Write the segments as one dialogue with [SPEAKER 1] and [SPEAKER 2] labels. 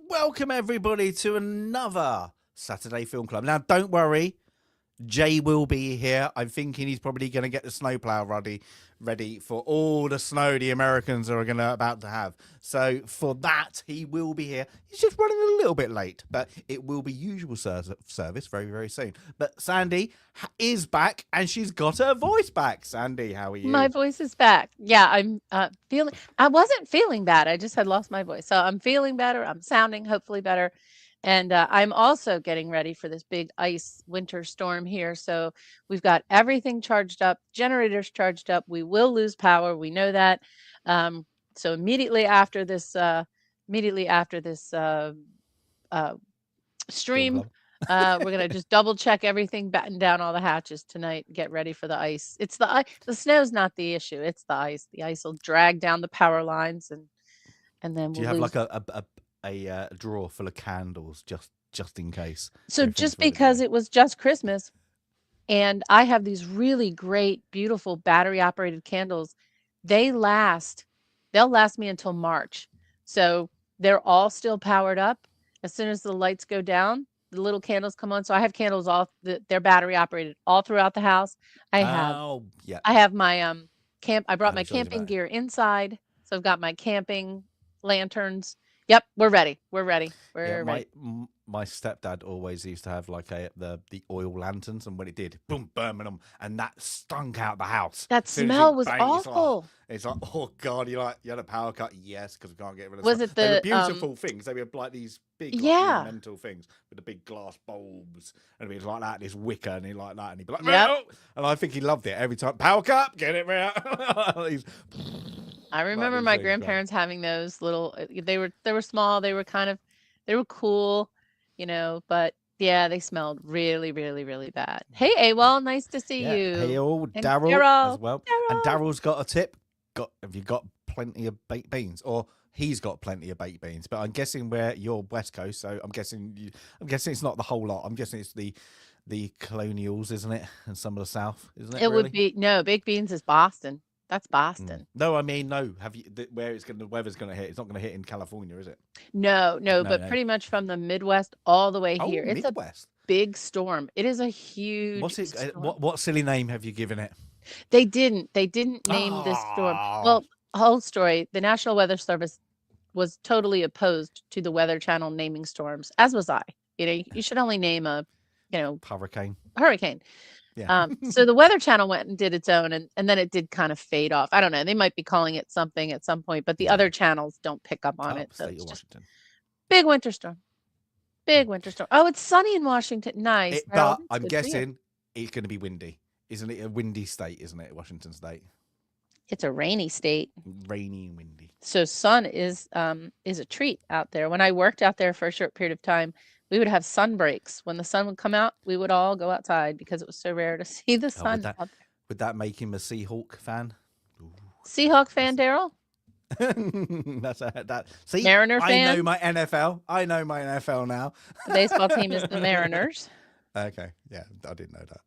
[SPEAKER 1] Welcome everybody to another Saturday Film Club. Now, don't worry, Jay will be here. I'm thinking he's probably going to get the snowplow ready for all the snow the Americans are about to have. So for that, he will be here. He's just running a little bit late, but it will be usual service very, very soon. But Sandy is back, and she's got her voice back. Sandy, how are you?
[SPEAKER 2] My voice is back. Yeah, I'm feeling. I wasn't feeling bad. I just had lost my voice, so I'm feeling better. I'm sounding hopefully better. And I'm also getting ready for this big ice winter storm here. So we've got everything charged up, generators charged up. We will lose power. We know that. So immediately after this stream, we're going to just double check everything, batten down all the hatches tonight, get ready for the ice. It's the snow's not the issue. It's the ice. The ice will drag down the power lines and then
[SPEAKER 1] Do you have like a drawer full of candles just in case?
[SPEAKER 2] So just because it was just Christmas and I have these really great, beautiful battery operated candles, they'll last me until March. So they're all still powered up. As soon as the lights go down, the little candles come on. So I have candles they're battery operated all throughout the house. I have my I brought my camping gear inside. So I've got my camping lanterns. Yep, we're ready. We're ready. We're ready.
[SPEAKER 1] My stepdad always used to have like the oil lanterns, and when it did, boom, burning them, and that stunk out the house.
[SPEAKER 2] That smell was awful.
[SPEAKER 1] It's like, oh god, you had a power cut? Yes, because we can't get rid of.
[SPEAKER 2] Was it
[SPEAKER 1] they were beautiful things? They were like these big, ornamental things with the big glass bulbs, and it was like that, this wicker, and he like that, and he'd be like, no, and I think he loved it every time. Power cut, get it out.
[SPEAKER 2] I remember my grandparents having those little. They were small. They were cool, But yeah, they smelled really, really, really bad. Hey, AWOL, nice to see you.
[SPEAKER 1] Hey, Daryl as well. And Daryl's got a tip. Have you got plenty of baked beans, or he's got plenty of baked beans? But I'm guessing you're West Coast, so I'm guessing it's not the whole lot. I'm guessing it's the colonials, isn't it? And some of the South, isn't it?
[SPEAKER 2] It would be baked beans is Boston. That's Boston.
[SPEAKER 1] No, I mean, no. Have you where the weather's going to hit? It's not going to hit in California, is it?
[SPEAKER 2] No, but pretty much from the Midwest all the way here. It's
[SPEAKER 1] Midwest.
[SPEAKER 2] A big storm. It is a huge.
[SPEAKER 1] What's it?
[SPEAKER 2] Storm.
[SPEAKER 1] What silly name have you given it?
[SPEAKER 2] They didn't name this storm. Well, whole story. The National Weather Service was totally opposed to the Weather Channel naming storms, as was I. You should only name a,
[SPEAKER 1] hurricane.
[SPEAKER 2] Yeah. So the Weather Channel went and did its own, and then it did kind of fade off. I don't know. They might be calling it something at some point, but the other channels don't pick up on it. So it's just big winter storm. Big winter storm. Oh, it's sunny in Washington. Nice.
[SPEAKER 1] But I'm guessing it's going to be windy. Isn't it a windy state, isn't it, Washington State?
[SPEAKER 2] It's a rainy state.
[SPEAKER 1] Rainy and windy.
[SPEAKER 2] So sun is a treat out there. When I worked out there for a short period of time, we would have sun breaks. When the sun would come out, we would all go outside because it was so rare to see the sun.
[SPEAKER 1] Would that make him a Seahawk fan? Ooh.
[SPEAKER 2] Seahawk fan, Daryl?
[SPEAKER 1] See,
[SPEAKER 2] Mariner fan?
[SPEAKER 1] I know my NFL now.
[SPEAKER 2] The baseball team is the Mariners.
[SPEAKER 1] Okay, yeah, I didn't know that.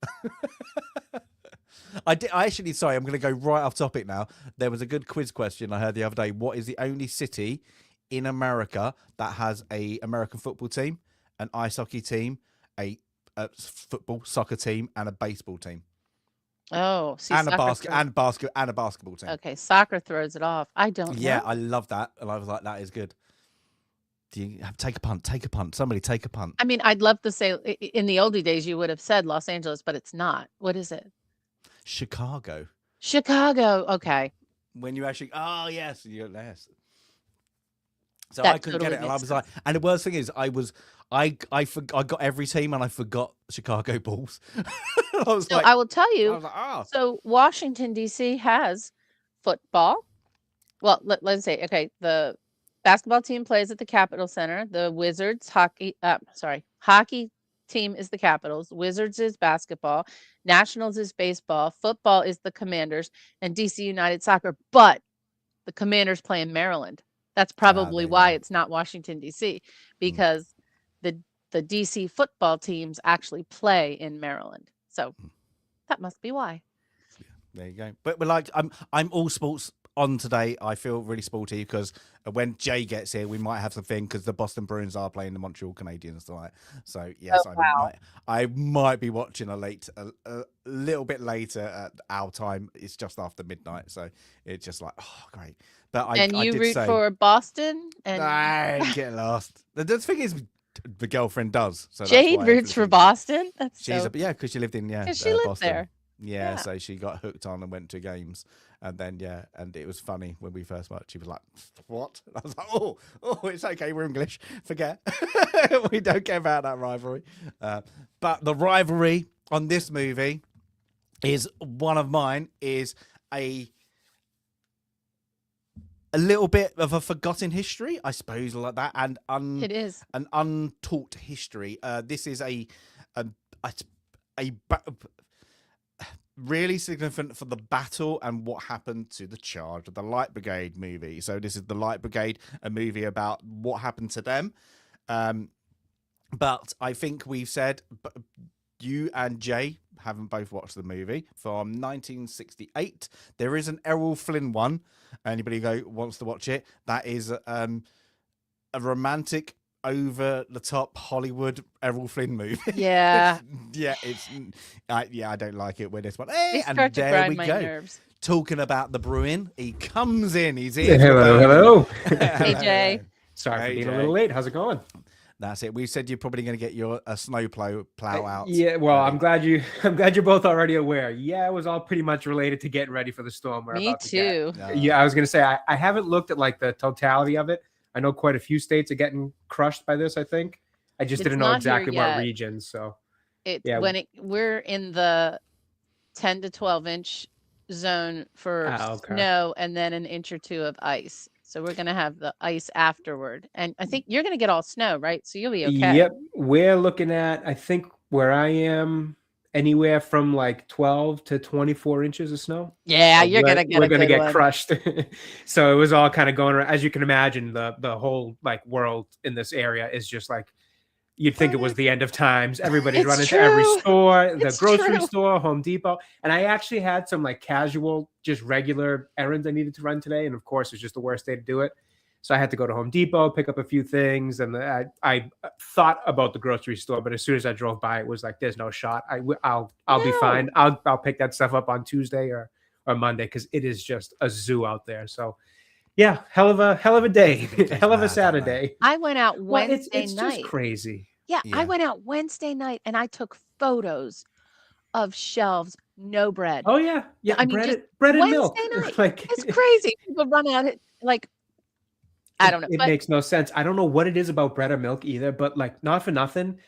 [SPEAKER 1] I actually, sorry, I'm going to go right off topic now. There was a good quiz question I heard the other day. What is the only city in America that has a American football team, an ice hockey team, a football soccer team, and a baseball team?
[SPEAKER 2] Oh,
[SPEAKER 1] and a basketball team.
[SPEAKER 2] Okay, soccer throws it off. I don't know.
[SPEAKER 1] Yeah, I love that, and I was like, that is good. Do you take a punt? Take a punt. Somebody take a punt.
[SPEAKER 2] I mean, I'd love to say in the oldie days you would have said Los Angeles, but it's not. What is it?
[SPEAKER 1] Chicago.
[SPEAKER 2] Okay.
[SPEAKER 1] when you actually, oh yes, you're less. So
[SPEAKER 2] That
[SPEAKER 1] I couldn't
[SPEAKER 2] totally
[SPEAKER 1] get it, and I
[SPEAKER 2] makes
[SPEAKER 1] was like,
[SPEAKER 2] sense.
[SPEAKER 1] and the worst thing is, I got every team, and I forgot Chicago Bulls. I was
[SPEAKER 2] So
[SPEAKER 1] like,
[SPEAKER 2] I will tell
[SPEAKER 1] I
[SPEAKER 2] you,
[SPEAKER 1] was like, oh,
[SPEAKER 2] so Washington, D.C. has football. Well, let's say, okay, the basketball team plays at the Capitol Center. The Wizards hockey team is the Capitals. Wizards is basketball. Nationals is baseball. Football is the Commanders, and DC United Soccer. But the Commanders play in Maryland. That's probably
[SPEAKER 1] there you
[SPEAKER 2] why
[SPEAKER 1] go.
[SPEAKER 2] it's not Washington, D.C.,
[SPEAKER 1] Mm,
[SPEAKER 2] because the DC football teams actually play in Maryland. So
[SPEAKER 1] mm.
[SPEAKER 2] that must be why.
[SPEAKER 1] There you go. But like, I'm all sports on today. I feel really sporty because when Jay gets here, we might have something because the Boston Bruins are playing the Montreal Canadiens tonight. So yes,
[SPEAKER 2] Oh, wow.
[SPEAKER 1] I might be watching a little bit later at our time. It's just after midnight, so it's just like, oh great. But
[SPEAKER 2] And
[SPEAKER 1] I
[SPEAKER 2] you
[SPEAKER 1] did
[SPEAKER 2] root
[SPEAKER 1] say,
[SPEAKER 2] for Boston, and
[SPEAKER 1] nah, get lost. The thing is, the girlfriend does, so that's
[SPEAKER 2] Jade
[SPEAKER 1] why
[SPEAKER 2] roots for
[SPEAKER 1] everything.
[SPEAKER 2] Boston. That's
[SPEAKER 1] She's
[SPEAKER 2] so
[SPEAKER 1] yeah, because she lived in
[SPEAKER 2] because she lived
[SPEAKER 1] Boston.
[SPEAKER 2] there.
[SPEAKER 1] Yeah,
[SPEAKER 2] Yeah.
[SPEAKER 1] so she got hooked on and went to games, and then and it was funny when we first met. She was like, "What?" And I was like, "Oh, it's okay. We're English. Forget. We don't care about that rivalry." But the rivalry on this movie is one of mine. Is a little bit of a forgotten history, I suppose, like that, and
[SPEAKER 2] It is.
[SPEAKER 1] an untaught history. This is a really significant for the battle and what happened to the charge of the Light Brigade movie. So this is the Light Brigade, a movie about what happened to them. But I think we've said, you and Jay haven't both watched the movie from 1968. There is an Errol Flynn one. Anybody wants to watch it? That is a romantic, over the top Hollywood Errol Flynn movie.
[SPEAKER 2] Yeah.
[SPEAKER 1] I don't like it when it's one. Hey,
[SPEAKER 2] They
[SPEAKER 1] and
[SPEAKER 2] start to
[SPEAKER 1] there
[SPEAKER 2] grind
[SPEAKER 1] we
[SPEAKER 2] my
[SPEAKER 1] go.
[SPEAKER 2] nerves.
[SPEAKER 1] Talking about the Bruin, he comes in. He's here.
[SPEAKER 3] Hello.
[SPEAKER 2] Hey, Jay.
[SPEAKER 3] Sorry for
[SPEAKER 1] Hey,
[SPEAKER 3] being
[SPEAKER 1] Jay.
[SPEAKER 3] a little late. How's it going?
[SPEAKER 1] That's it. We said you're probably going to get your snow plow out.
[SPEAKER 3] Yeah, well,
[SPEAKER 1] ready.
[SPEAKER 3] I'm glad you're both already aware. Yeah, it was all pretty much related to getting ready for the storm we're
[SPEAKER 2] Me
[SPEAKER 3] about to
[SPEAKER 2] too.
[SPEAKER 3] get. Yeah, I was gonna say I haven't looked at like the totality of it. I know quite a few states are getting crushed by this. I think I just
[SPEAKER 2] It's
[SPEAKER 3] didn't know
[SPEAKER 2] not here
[SPEAKER 3] exactly what
[SPEAKER 2] yet.
[SPEAKER 3] regions. So
[SPEAKER 2] It's
[SPEAKER 3] yeah.
[SPEAKER 2] we're in the 10 to 12 inch zone for
[SPEAKER 3] Okay.
[SPEAKER 2] snow, and then an inch or two of ice. So we're gonna have the ice afterward, and I think you're gonna get all snow, right? So you'll be okay.
[SPEAKER 3] Yep, we're looking at, I think where I am, anywhere from like 12 to 24 inches of snow.
[SPEAKER 2] Yeah,
[SPEAKER 3] So
[SPEAKER 2] you're gonna get
[SPEAKER 3] we're
[SPEAKER 2] a
[SPEAKER 3] gonna
[SPEAKER 2] good
[SPEAKER 3] get
[SPEAKER 2] one.
[SPEAKER 3] crushed. So it was all kind of going around. As you can imagine, the whole like world in this area is just like, you'd think it was the end of times. Everybody's
[SPEAKER 2] It's
[SPEAKER 3] running to every
[SPEAKER 2] true.
[SPEAKER 3] store, the
[SPEAKER 2] It's
[SPEAKER 3] grocery
[SPEAKER 2] true.
[SPEAKER 3] store, Home Depot. And I actually had some like casual, just regular errands I needed to run today. And of course, it's just the worst day to do it. So I had to go to Home Depot, pick up a few things. And I thought about the grocery store, but as soon as I drove by, it was like, there's no shot. I'll be fine. I'll pick that stuff up on Tuesday or Monday, because it is just a zoo out there. So yeah, hell of a day, hell of a Saturday.
[SPEAKER 2] I went out
[SPEAKER 3] Well,
[SPEAKER 2] Wednesday
[SPEAKER 3] it's
[SPEAKER 2] night.
[SPEAKER 3] just crazy.
[SPEAKER 2] Yeah, I
[SPEAKER 1] Yeah.
[SPEAKER 2] went out Wednesday night and I took photos of shelves, no bread.
[SPEAKER 3] Oh yeah, yeah.
[SPEAKER 2] I mean,
[SPEAKER 3] bread,
[SPEAKER 2] just
[SPEAKER 3] bread and
[SPEAKER 2] Wednesday
[SPEAKER 3] milk.
[SPEAKER 2] night.
[SPEAKER 3] Like
[SPEAKER 2] It's crazy. People run out like I don't know.
[SPEAKER 3] It
[SPEAKER 2] But
[SPEAKER 3] makes no sense. I don't know what it is about bread or milk either, but like, not for nothing,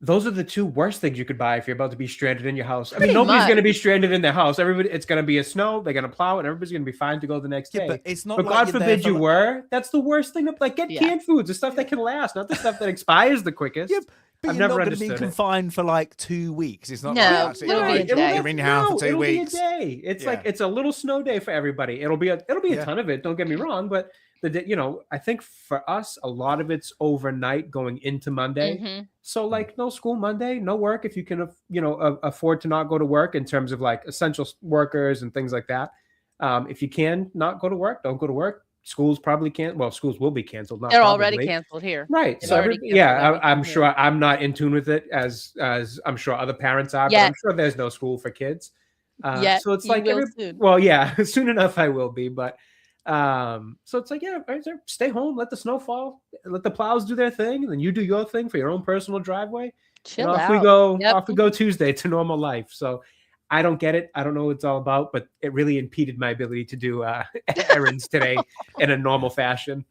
[SPEAKER 3] those are the two worst things you could buy if you're about to be stranded in your house. I mean,
[SPEAKER 2] Pretty
[SPEAKER 3] nobody's
[SPEAKER 2] much.
[SPEAKER 3] going to be stranded in their house. Everybody, it's going to be a snow. They're going to plow, and everybody's going to be fine to go the next day.
[SPEAKER 1] But it's not.
[SPEAKER 3] But
[SPEAKER 1] like
[SPEAKER 3] God
[SPEAKER 1] you're there
[SPEAKER 3] forbid
[SPEAKER 1] for,
[SPEAKER 3] you
[SPEAKER 1] like-
[SPEAKER 3] were. That's the worst thing. Like, get
[SPEAKER 2] Yeah.
[SPEAKER 3] canned foods, the stuff that can last, not the stuff that expires the quickest.
[SPEAKER 1] Yeah, but
[SPEAKER 3] I've
[SPEAKER 1] you're
[SPEAKER 3] never
[SPEAKER 1] not going to be
[SPEAKER 3] understood it.
[SPEAKER 1] confined for like 2 weeks. It's not
[SPEAKER 2] No,
[SPEAKER 1] like
[SPEAKER 2] it'll
[SPEAKER 1] actually,
[SPEAKER 2] be a
[SPEAKER 1] right,
[SPEAKER 2] day.
[SPEAKER 1] you're in your house for 2
[SPEAKER 3] it'll
[SPEAKER 1] weeks.
[SPEAKER 3] be a day. It's
[SPEAKER 1] Yeah.
[SPEAKER 3] like, it's a little snow day for everybody. It'll be a
[SPEAKER 1] Yeah.
[SPEAKER 3] ton of it. Don't get me wrong, but I think for us, a lot of it's overnight going into Monday.
[SPEAKER 2] Mhm.
[SPEAKER 3] So like, no school Monday, no work if you can, afford to not go to work, in terms of like essential workers and things like that. If you can not go to work, don't go to work. Schools probably can't. Well, schools will be canceled. Not
[SPEAKER 2] They're
[SPEAKER 3] probably.
[SPEAKER 2] already canceled here.
[SPEAKER 3] Right.
[SPEAKER 2] They've
[SPEAKER 3] So
[SPEAKER 2] already canceled everything
[SPEAKER 3] I'm
[SPEAKER 2] here.
[SPEAKER 3] sure I'm not in tune with it as I'm sure other parents are, but
[SPEAKER 2] Yet.
[SPEAKER 3] I'm sure there's no school for kids.
[SPEAKER 2] Yet
[SPEAKER 3] So it's
[SPEAKER 2] you
[SPEAKER 3] like
[SPEAKER 2] will soon.
[SPEAKER 3] well, yeah, soon enough I will be, but so it's like, yeah, stay home, let the snow fall, let the plows do their thing, and then you do your thing for your own personal driveway.
[SPEAKER 2] Chill
[SPEAKER 3] and off
[SPEAKER 2] out.
[SPEAKER 3] we go.
[SPEAKER 2] Yep.
[SPEAKER 3] Off we go Tuesday to normal life. So I don't get it. I don't know what it's all about, but it really impeded my ability to do errands today in a normal fashion.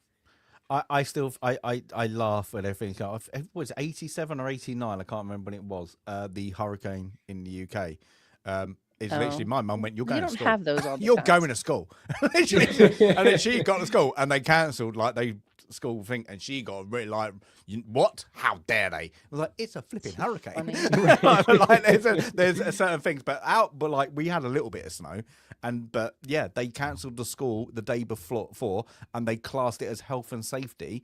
[SPEAKER 1] I still I laugh when everything's going. It was 87 or 89. I can't remember when it was. The hurricane in the UK. It's literally my mum went, "You're going
[SPEAKER 2] You
[SPEAKER 1] to
[SPEAKER 2] don't
[SPEAKER 1] school.
[SPEAKER 2] have those all the
[SPEAKER 1] You're
[SPEAKER 2] time.
[SPEAKER 1] going to school." Literally. And then she got to school, and they cancelled like they school thing, and she got really like, "What? How dare they?" I was like, "It's a flipping hurricane." Like, there's certain things, but like we had a little bit of snow, but yeah, they cancelled the school the day before, and they classed it as health and safety,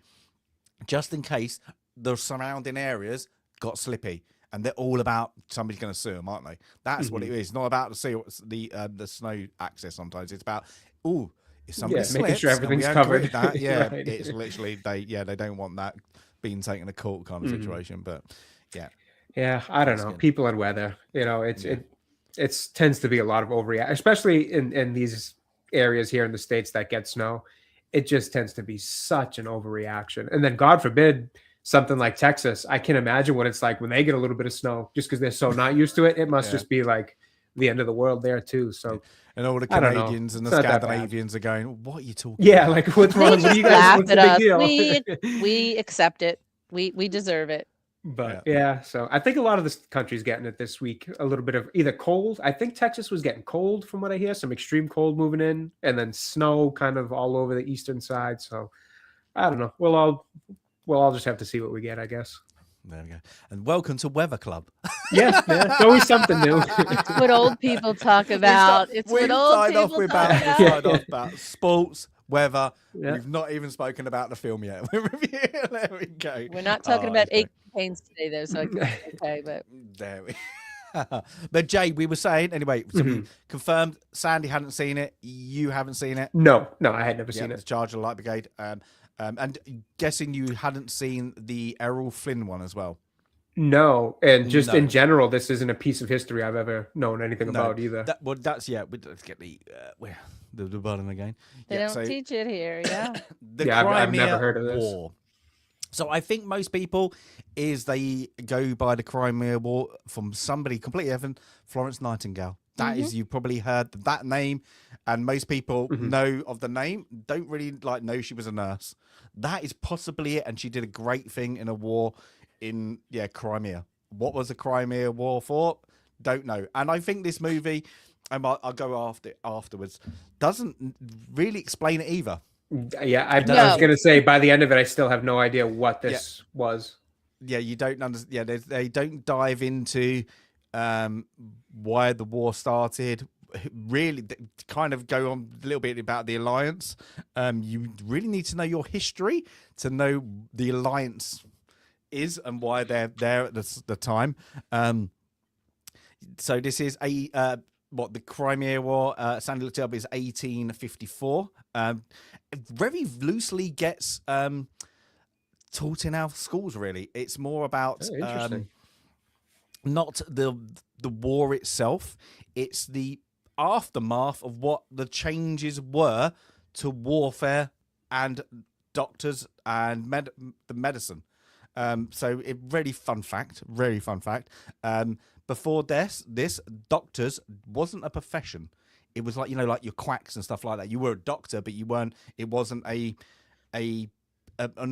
[SPEAKER 1] just in case the surrounding areas got slippy. And they're all about somebody's going to sue them, aren't they? That's what it is. It's not about the snow access. Sometimes it's about if somebody slips,
[SPEAKER 3] making sure everything's
[SPEAKER 1] and we
[SPEAKER 3] covered.
[SPEAKER 1] agree with that,
[SPEAKER 3] Right.
[SPEAKER 1] it's literally they don't want that being taken to court kind of situation. But
[SPEAKER 3] yeah, I don't know.
[SPEAKER 1] good.
[SPEAKER 3] People and weather, it tends to be a lot of overreact, especially in these areas here in the States that get snow. It just tends to be such an overreaction, and then God forbid. Something like Texas, I can imagine what it's like when they get a little bit of snow, just because they're so not used to it. It must just be like the end of the world there too. So,
[SPEAKER 1] and all the Canadians and the Scandinavians are going, "What are you talking?"
[SPEAKER 3] Yeah, like what's wrong? What do you guys?
[SPEAKER 2] Laugh
[SPEAKER 3] What's
[SPEAKER 2] at
[SPEAKER 3] the big
[SPEAKER 2] us.
[SPEAKER 3] deal?
[SPEAKER 2] We accept it. We deserve it.
[SPEAKER 3] But so I think a lot of this country's getting it this week. A little bit of either cold. I think Texas was getting cold from what I hear. Some extreme cold moving in, and then snow kind of all over the eastern side. So I don't know. We'll all just have to see what we get, I guess.
[SPEAKER 1] There we go. And welcome to Weather Club.
[SPEAKER 3] Yeah, it's always something new.
[SPEAKER 2] It's what old people talk about. It's what old people talk about.
[SPEAKER 1] We started off about sports, weather.
[SPEAKER 3] Yeah.
[SPEAKER 1] We've not even spoken about the film yet. There we go.
[SPEAKER 2] We're not talking about aches and pains today, though, so okay, but
[SPEAKER 1] there we But Jay, we were saying anyway, so we confirmed Sandy hadn't seen it, you haven't seen it.
[SPEAKER 3] No, I had never seen it.
[SPEAKER 1] The Charge of the Light Brigade. And guessing you hadn't seen the Errol Flynn one as well.
[SPEAKER 3] No, and just in general, this isn't a piece of history I've ever known anything about either.
[SPEAKER 1] Let's get the bottom again.
[SPEAKER 2] They don't teach it here,
[SPEAKER 3] I've never heard of this.
[SPEAKER 1] War. So I think most people they go by the Crimea War from somebody completely different, Florence Nightingale. That is, you probably heard that name, and most people know of the name, don't really know she was a nurse. That is possibly it, and she did a great thing in a war in Crimea. What was the Crimea War for? Don't know. And I think this movie, and I'll go afterwards, doesn't really explain it either.
[SPEAKER 3] Yeah, I was going to say by the end of it, I still have no idea what this was.
[SPEAKER 1] Yeah, you don't understand. Yeah, they don't dive into why the war started. Really kind of go on a little bit about the alliance. You really need to know your history to know the alliance is and why they're there at the time. So this is the Crimea War, Sandy looked up, is 1854. Very loosely gets taught in our schools, really. It's more about not the war itself, it's the aftermath of what the changes were to warfare and doctors and the medicine. So it very fun fact. Before this doctors wasn't a profession. It was like your quacks and stuff like that. You were a doctor, but you weren't. It wasn't an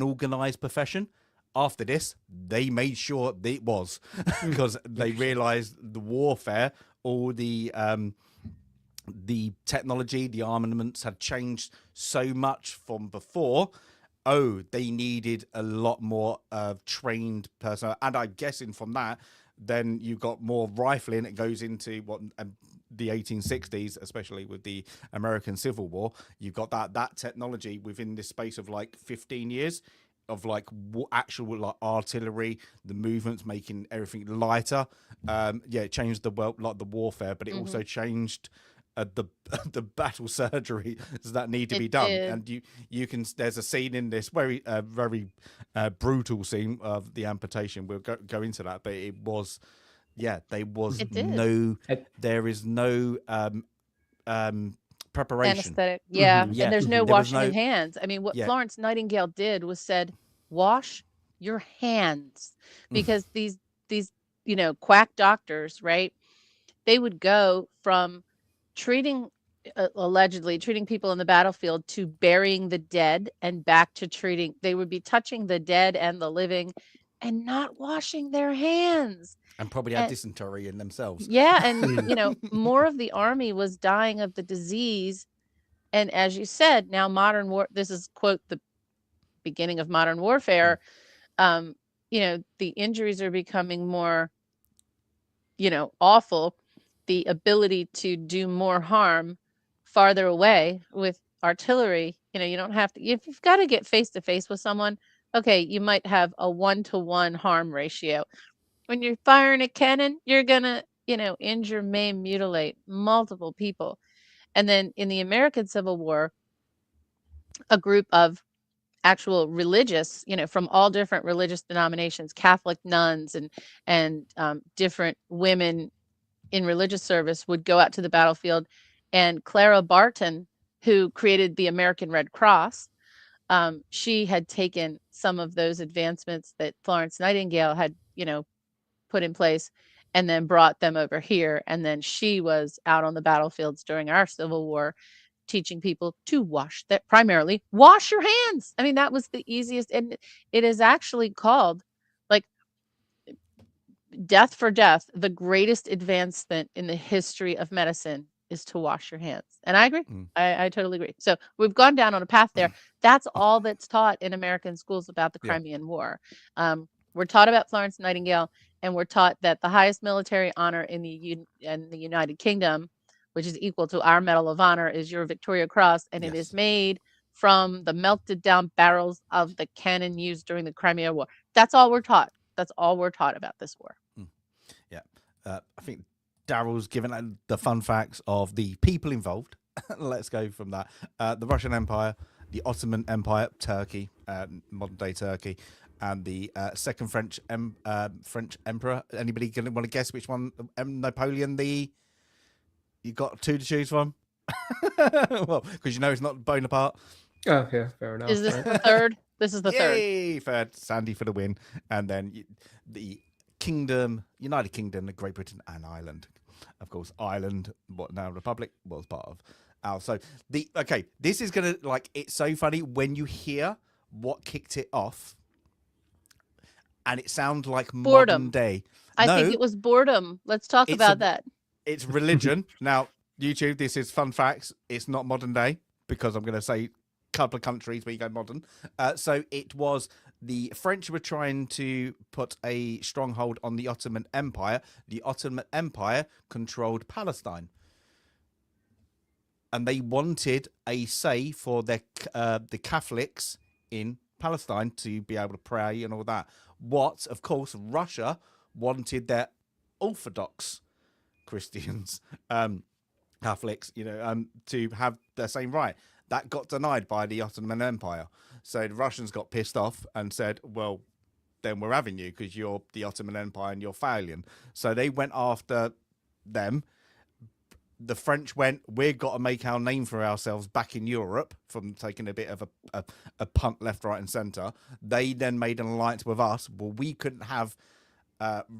[SPEAKER 1] organized profession. After this, they made sure it was because they realized the warfare, all the technology, the armaments had changed so much from before. They needed a lot more trained personnel, and I'm guessing from that, then you got more rifling. It goes into the 1860s, especially with the American Civil War. You've got that technology within this space of 15 years of actual artillery, the movements, making everything lighter. It changed the world, the warfare, but it also changed the battle surgery that need to be done. And you can, there's a scene in this very brutal scene of the amputation. We'll go into that, but it was there is no preparation.
[SPEAKER 2] Anesthetic. And there's no washing of hands. I mean, what Florence Nightingale did was said, wash your hands, because these quack doctors, right? they would go from treating allegedly treating people in the battlefield to burying the dead and back to treating. They would be touching the dead and the living and not washing their hands.
[SPEAKER 1] And probably had dysentery in themselves.
[SPEAKER 2] Yeah, and more of the army was dying of the disease. And as you said, now modern war, this is quote the beginning of modern warfare. The injuries are becoming more awful. The ability to do more harm farther away with artillery, you don't have to, if you've got to get face to face with someone, okay, you might have a 1-to-1 harm ratio. When you're firing a cannon, you're gonna, injure, maim, mutilate multiple people. And then in the American Civil War, a group of actual religious, from all different religious denominations, Catholic nuns and different women in religious service would go out to the battlefield. And Clara Barton, who created the American Red Cross, she had taken some of those advancements that Florence Nightingale had, put in place and then brought them over here. And then she was out on the battlefields during our Civil War teaching people to primarily wash your hands. I mean, that was the easiest. And it is actually called, like, death for death, the greatest advancement in the history of medicine is to wash your hands. And I agree. I totally agree. So we've gone down on a path there. That's all that's taught in American schools about the Crimean War. We're taught about Florence Nightingale, and we're taught that the highest military honor in the United Kingdom, which is equal to our Medal of Honor, is your Victoria Cross, and it is made from the melted down barrels of the cannon used during the Crimea War. That's all we're taught. That's all we're taught about this war.
[SPEAKER 1] Yeah. I think Daryl's given the fun facts of the people involved. Let's go from that. The Russian Empire, the Ottoman Empire, Turkey, modern day Turkey, and the second French emperor. Anybody gonna want to guess which one? Napoleon you got two to choose from? Well, because it's not Bonaparte.
[SPEAKER 3] Oh, yeah, fair enough.
[SPEAKER 2] Is this the third? This is the
[SPEAKER 1] Yay, third. Sandy for the win. And then the Kingdom, United Kingdom, Great Britain, and Ireland. Of course, Ireland, what now Republic, was part of. So this is gonna it's so funny when you hear what kicked it off, and it sounds like
[SPEAKER 2] boredom.
[SPEAKER 1] Modern day.
[SPEAKER 2] I think it was boredom. Let's talk about that.
[SPEAKER 1] It's religion. Now, YouTube, this is fun facts. It's not modern day because I'm going to say a couple of countries where you go modern. So it was the French were trying to put a stronghold on the Ottoman Empire. The Ottoman Empire controlled Palestine. And they wanted a say for the Catholics in Palestine to be able to pray and all that. What, of course, Russia wanted their Orthodox Christians, Catholics, to have the same right. That got denied by the Ottoman Empire. So the Russians got pissed off and said, well, then we're having you because you're the Ottoman Empire and you're failing. So they went after them. The French went, we've got to make our name for ourselves back in Europe from taking a bit of a punt left, right, and centre. They then made an alliance with us. Well, we couldn't have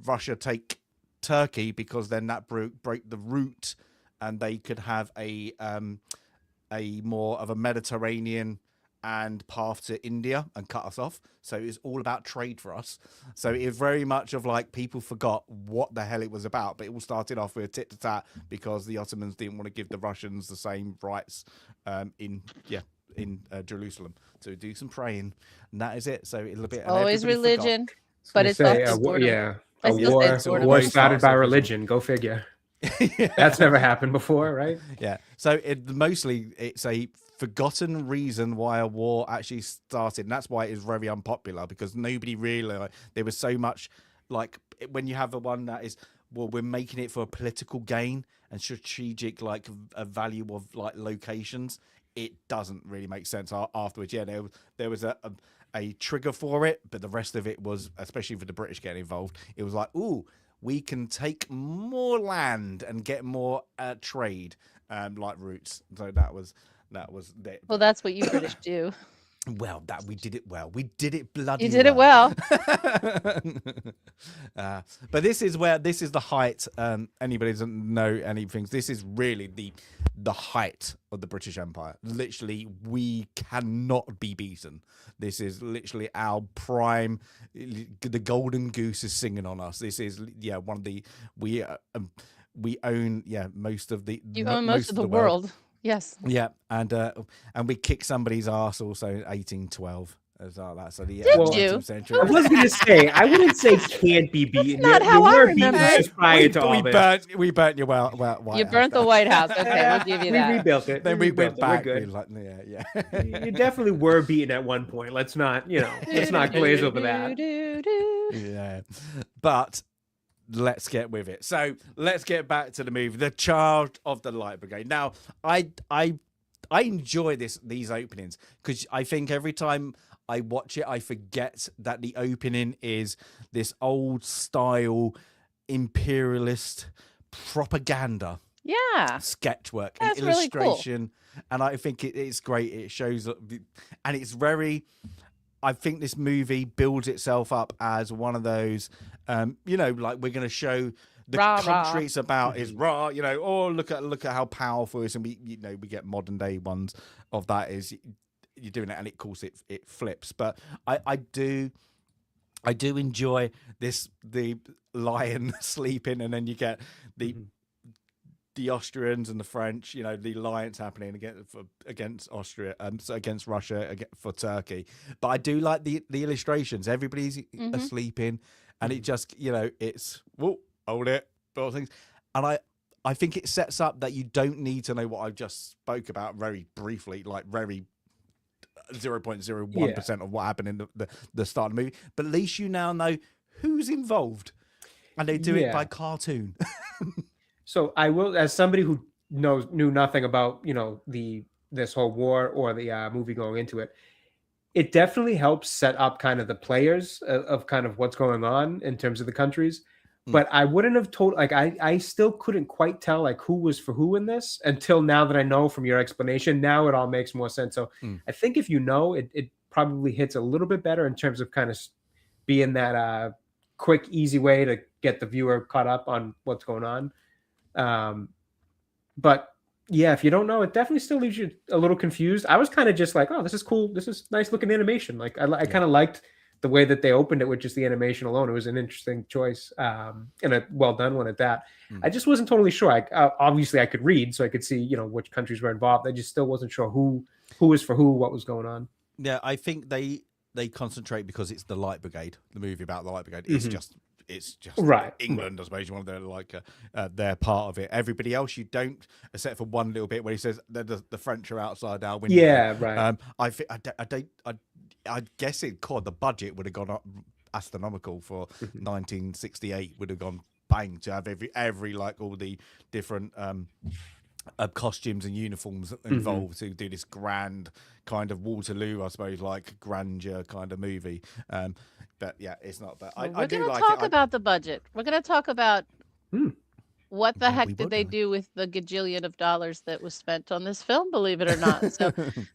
[SPEAKER 1] Russia take Turkey because then that broke the route, and they could have a more of a Mediterranean and path to India and cut us off. So it was all about trade for us. So it was very much of people forgot what the hell it was about, but it all started off with a tit-to-tat because the Ottomans didn't want to give the Russians the same rights in Jerusalem to do some praying, and that is it. So it's a bit
[SPEAKER 2] always religion,
[SPEAKER 3] So
[SPEAKER 2] but it's
[SPEAKER 3] say,
[SPEAKER 2] also
[SPEAKER 3] a war started by religion. Go figure. That's never happened before, right?
[SPEAKER 1] Yeah. So it's a forgotten reason why a war actually started, and that's why it is very unpopular, because nobody really there was so much when you have a one that is, well, we're making it for a political gain and strategic a value of locations. It doesn't really make sense afterwards. Yeah, there was a trigger for it, but the rest of it was, especially for the British getting involved, it was ooh, we can take more land and get more trade routes. So that was it.
[SPEAKER 2] Well, that's what you British do.
[SPEAKER 1] Well, that we did it well. We did it bloody
[SPEAKER 2] You did it well.
[SPEAKER 1] But this is the height. Anybody doesn't know anything. This is really the height of the British Empire. Literally, we cannot be beaten. This is literally our prime. The golden goose is singing on us. This is one of the we own most of the
[SPEAKER 2] You own most of the world. Yes.
[SPEAKER 1] Yeah, and we kick somebody's ass also in 1812 as well. That so the
[SPEAKER 2] Did
[SPEAKER 1] 19th
[SPEAKER 2] you?
[SPEAKER 1] century.
[SPEAKER 3] I was going to say, I wouldn't say can't be beaten.
[SPEAKER 2] not how I remember it.
[SPEAKER 3] Just prior to all this.
[SPEAKER 1] We burnt your White
[SPEAKER 2] You
[SPEAKER 1] House
[SPEAKER 2] burnt the
[SPEAKER 1] down.
[SPEAKER 2] White House. Okay, we'll give you
[SPEAKER 3] We
[SPEAKER 2] that.
[SPEAKER 3] rebuilt it.
[SPEAKER 1] Then we
[SPEAKER 3] rebuilt
[SPEAKER 1] went back.
[SPEAKER 3] We're
[SPEAKER 1] We
[SPEAKER 3] good.
[SPEAKER 1] like, yeah.
[SPEAKER 3] You definitely were beaten at one point. Let's not glaze over that.
[SPEAKER 1] Yeah, but let's get with it. So let's get back to the movie, The Charge of the Light Brigade. Now, I enjoy these openings because I think every time I watch it, I forget that the opening is this old style imperialist propaganda
[SPEAKER 2] Yeah.
[SPEAKER 1] sketch work and
[SPEAKER 2] That's really cool.
[SPEAKER 1] illustration. And I think it's great. It shows up, and it's very. I think this movie builds itself up as one of those, like we're going to show the
[SPEAKER 2] Rah,
[SPEAKER 1] country
[SPEAKER 2] rah.
[SPEAKER 1] it's about is raw, look at how powerful it is, and we get modern day ones of that is you're doing it, and of course it flips. But I do enjoy the lion sleeping, and then you get the Austrians and the French, the alliance happening against Austria, so against Russia, for Turkey. But I do like the illustrations. Everybody's sleeping, and it just, it's hold it, all things. And I think it sets up that you don't need to know what I just spoke about very briefly, like very 0.01% of what happened in the start of the movie. But at least you now know who's involved, and they do it by cartoon.
[SPEAKER 3] So I will, as somebody who knew nothing about this whole war or the movie going into it, it definitely helps set up kind of the players of kind of what's going on in terms of the countries. But I wouldn't have told, like, I still couldn't quite tell like who was for who in this until now that I know from your explanation. Now it all makes more sense. So I think if you know, it probably hits a little bit better in terms of kind of being that quick, easy way to get the viewer caught up on what's going on. But yeah, if you don't know, it definitely still leaves you a little confused. I was kind of just like, oh, this is cool. This is nice looking animation. Like I kind of liked the way that they opened it with just the animation alone. It was an interesting choice, and a well done one at that. I just wasn't totally sure. Obviously I could read, so I could see, which countries were involved. I just still wasn't sure who was for who, what was going on.
[SPEAKER 1] Yeah, I think they concentrate because it's the Light Brigade, the movie about the Light Brigade. It's just
[SPEAKER 3] right.
[SPEAKER 1] England, I suppose. You want to they're part of it. Everybody else, you don't, except for one little bit where he says the French are outside our window.
[SPEAKER 3] Yeah, right.
[SPEAKER 1] I guess the budget would have gone up astronomical for 1968. Would have gone bang to have every like all the different costumes and uniforms involved to do this grand kind of Waterloo, I suppose, like grandeur kind of movie. But yeah, it's not. But
[SPEAKER 2] We're
[SPEAKER 1] I do
[SPEAKER 2] going to
[SPEAKER 1] like
[SPEAKER 2] talk
[SPEAKER 1] it.
[SPEAKER 2] about the budget. We're going to talk about what the
[SPEAKER 1] Yeah,
[SPEAKER 2] heck
[SPEAKER 1] we
[SPEAKER 2] did
[SPEAKER 1] would,
[SPEAKER 2] they
[SPEAKER 1] don't we?
[SPEAKER 2] do with the gajillion of dollars that was spent on this film, believe it or not. So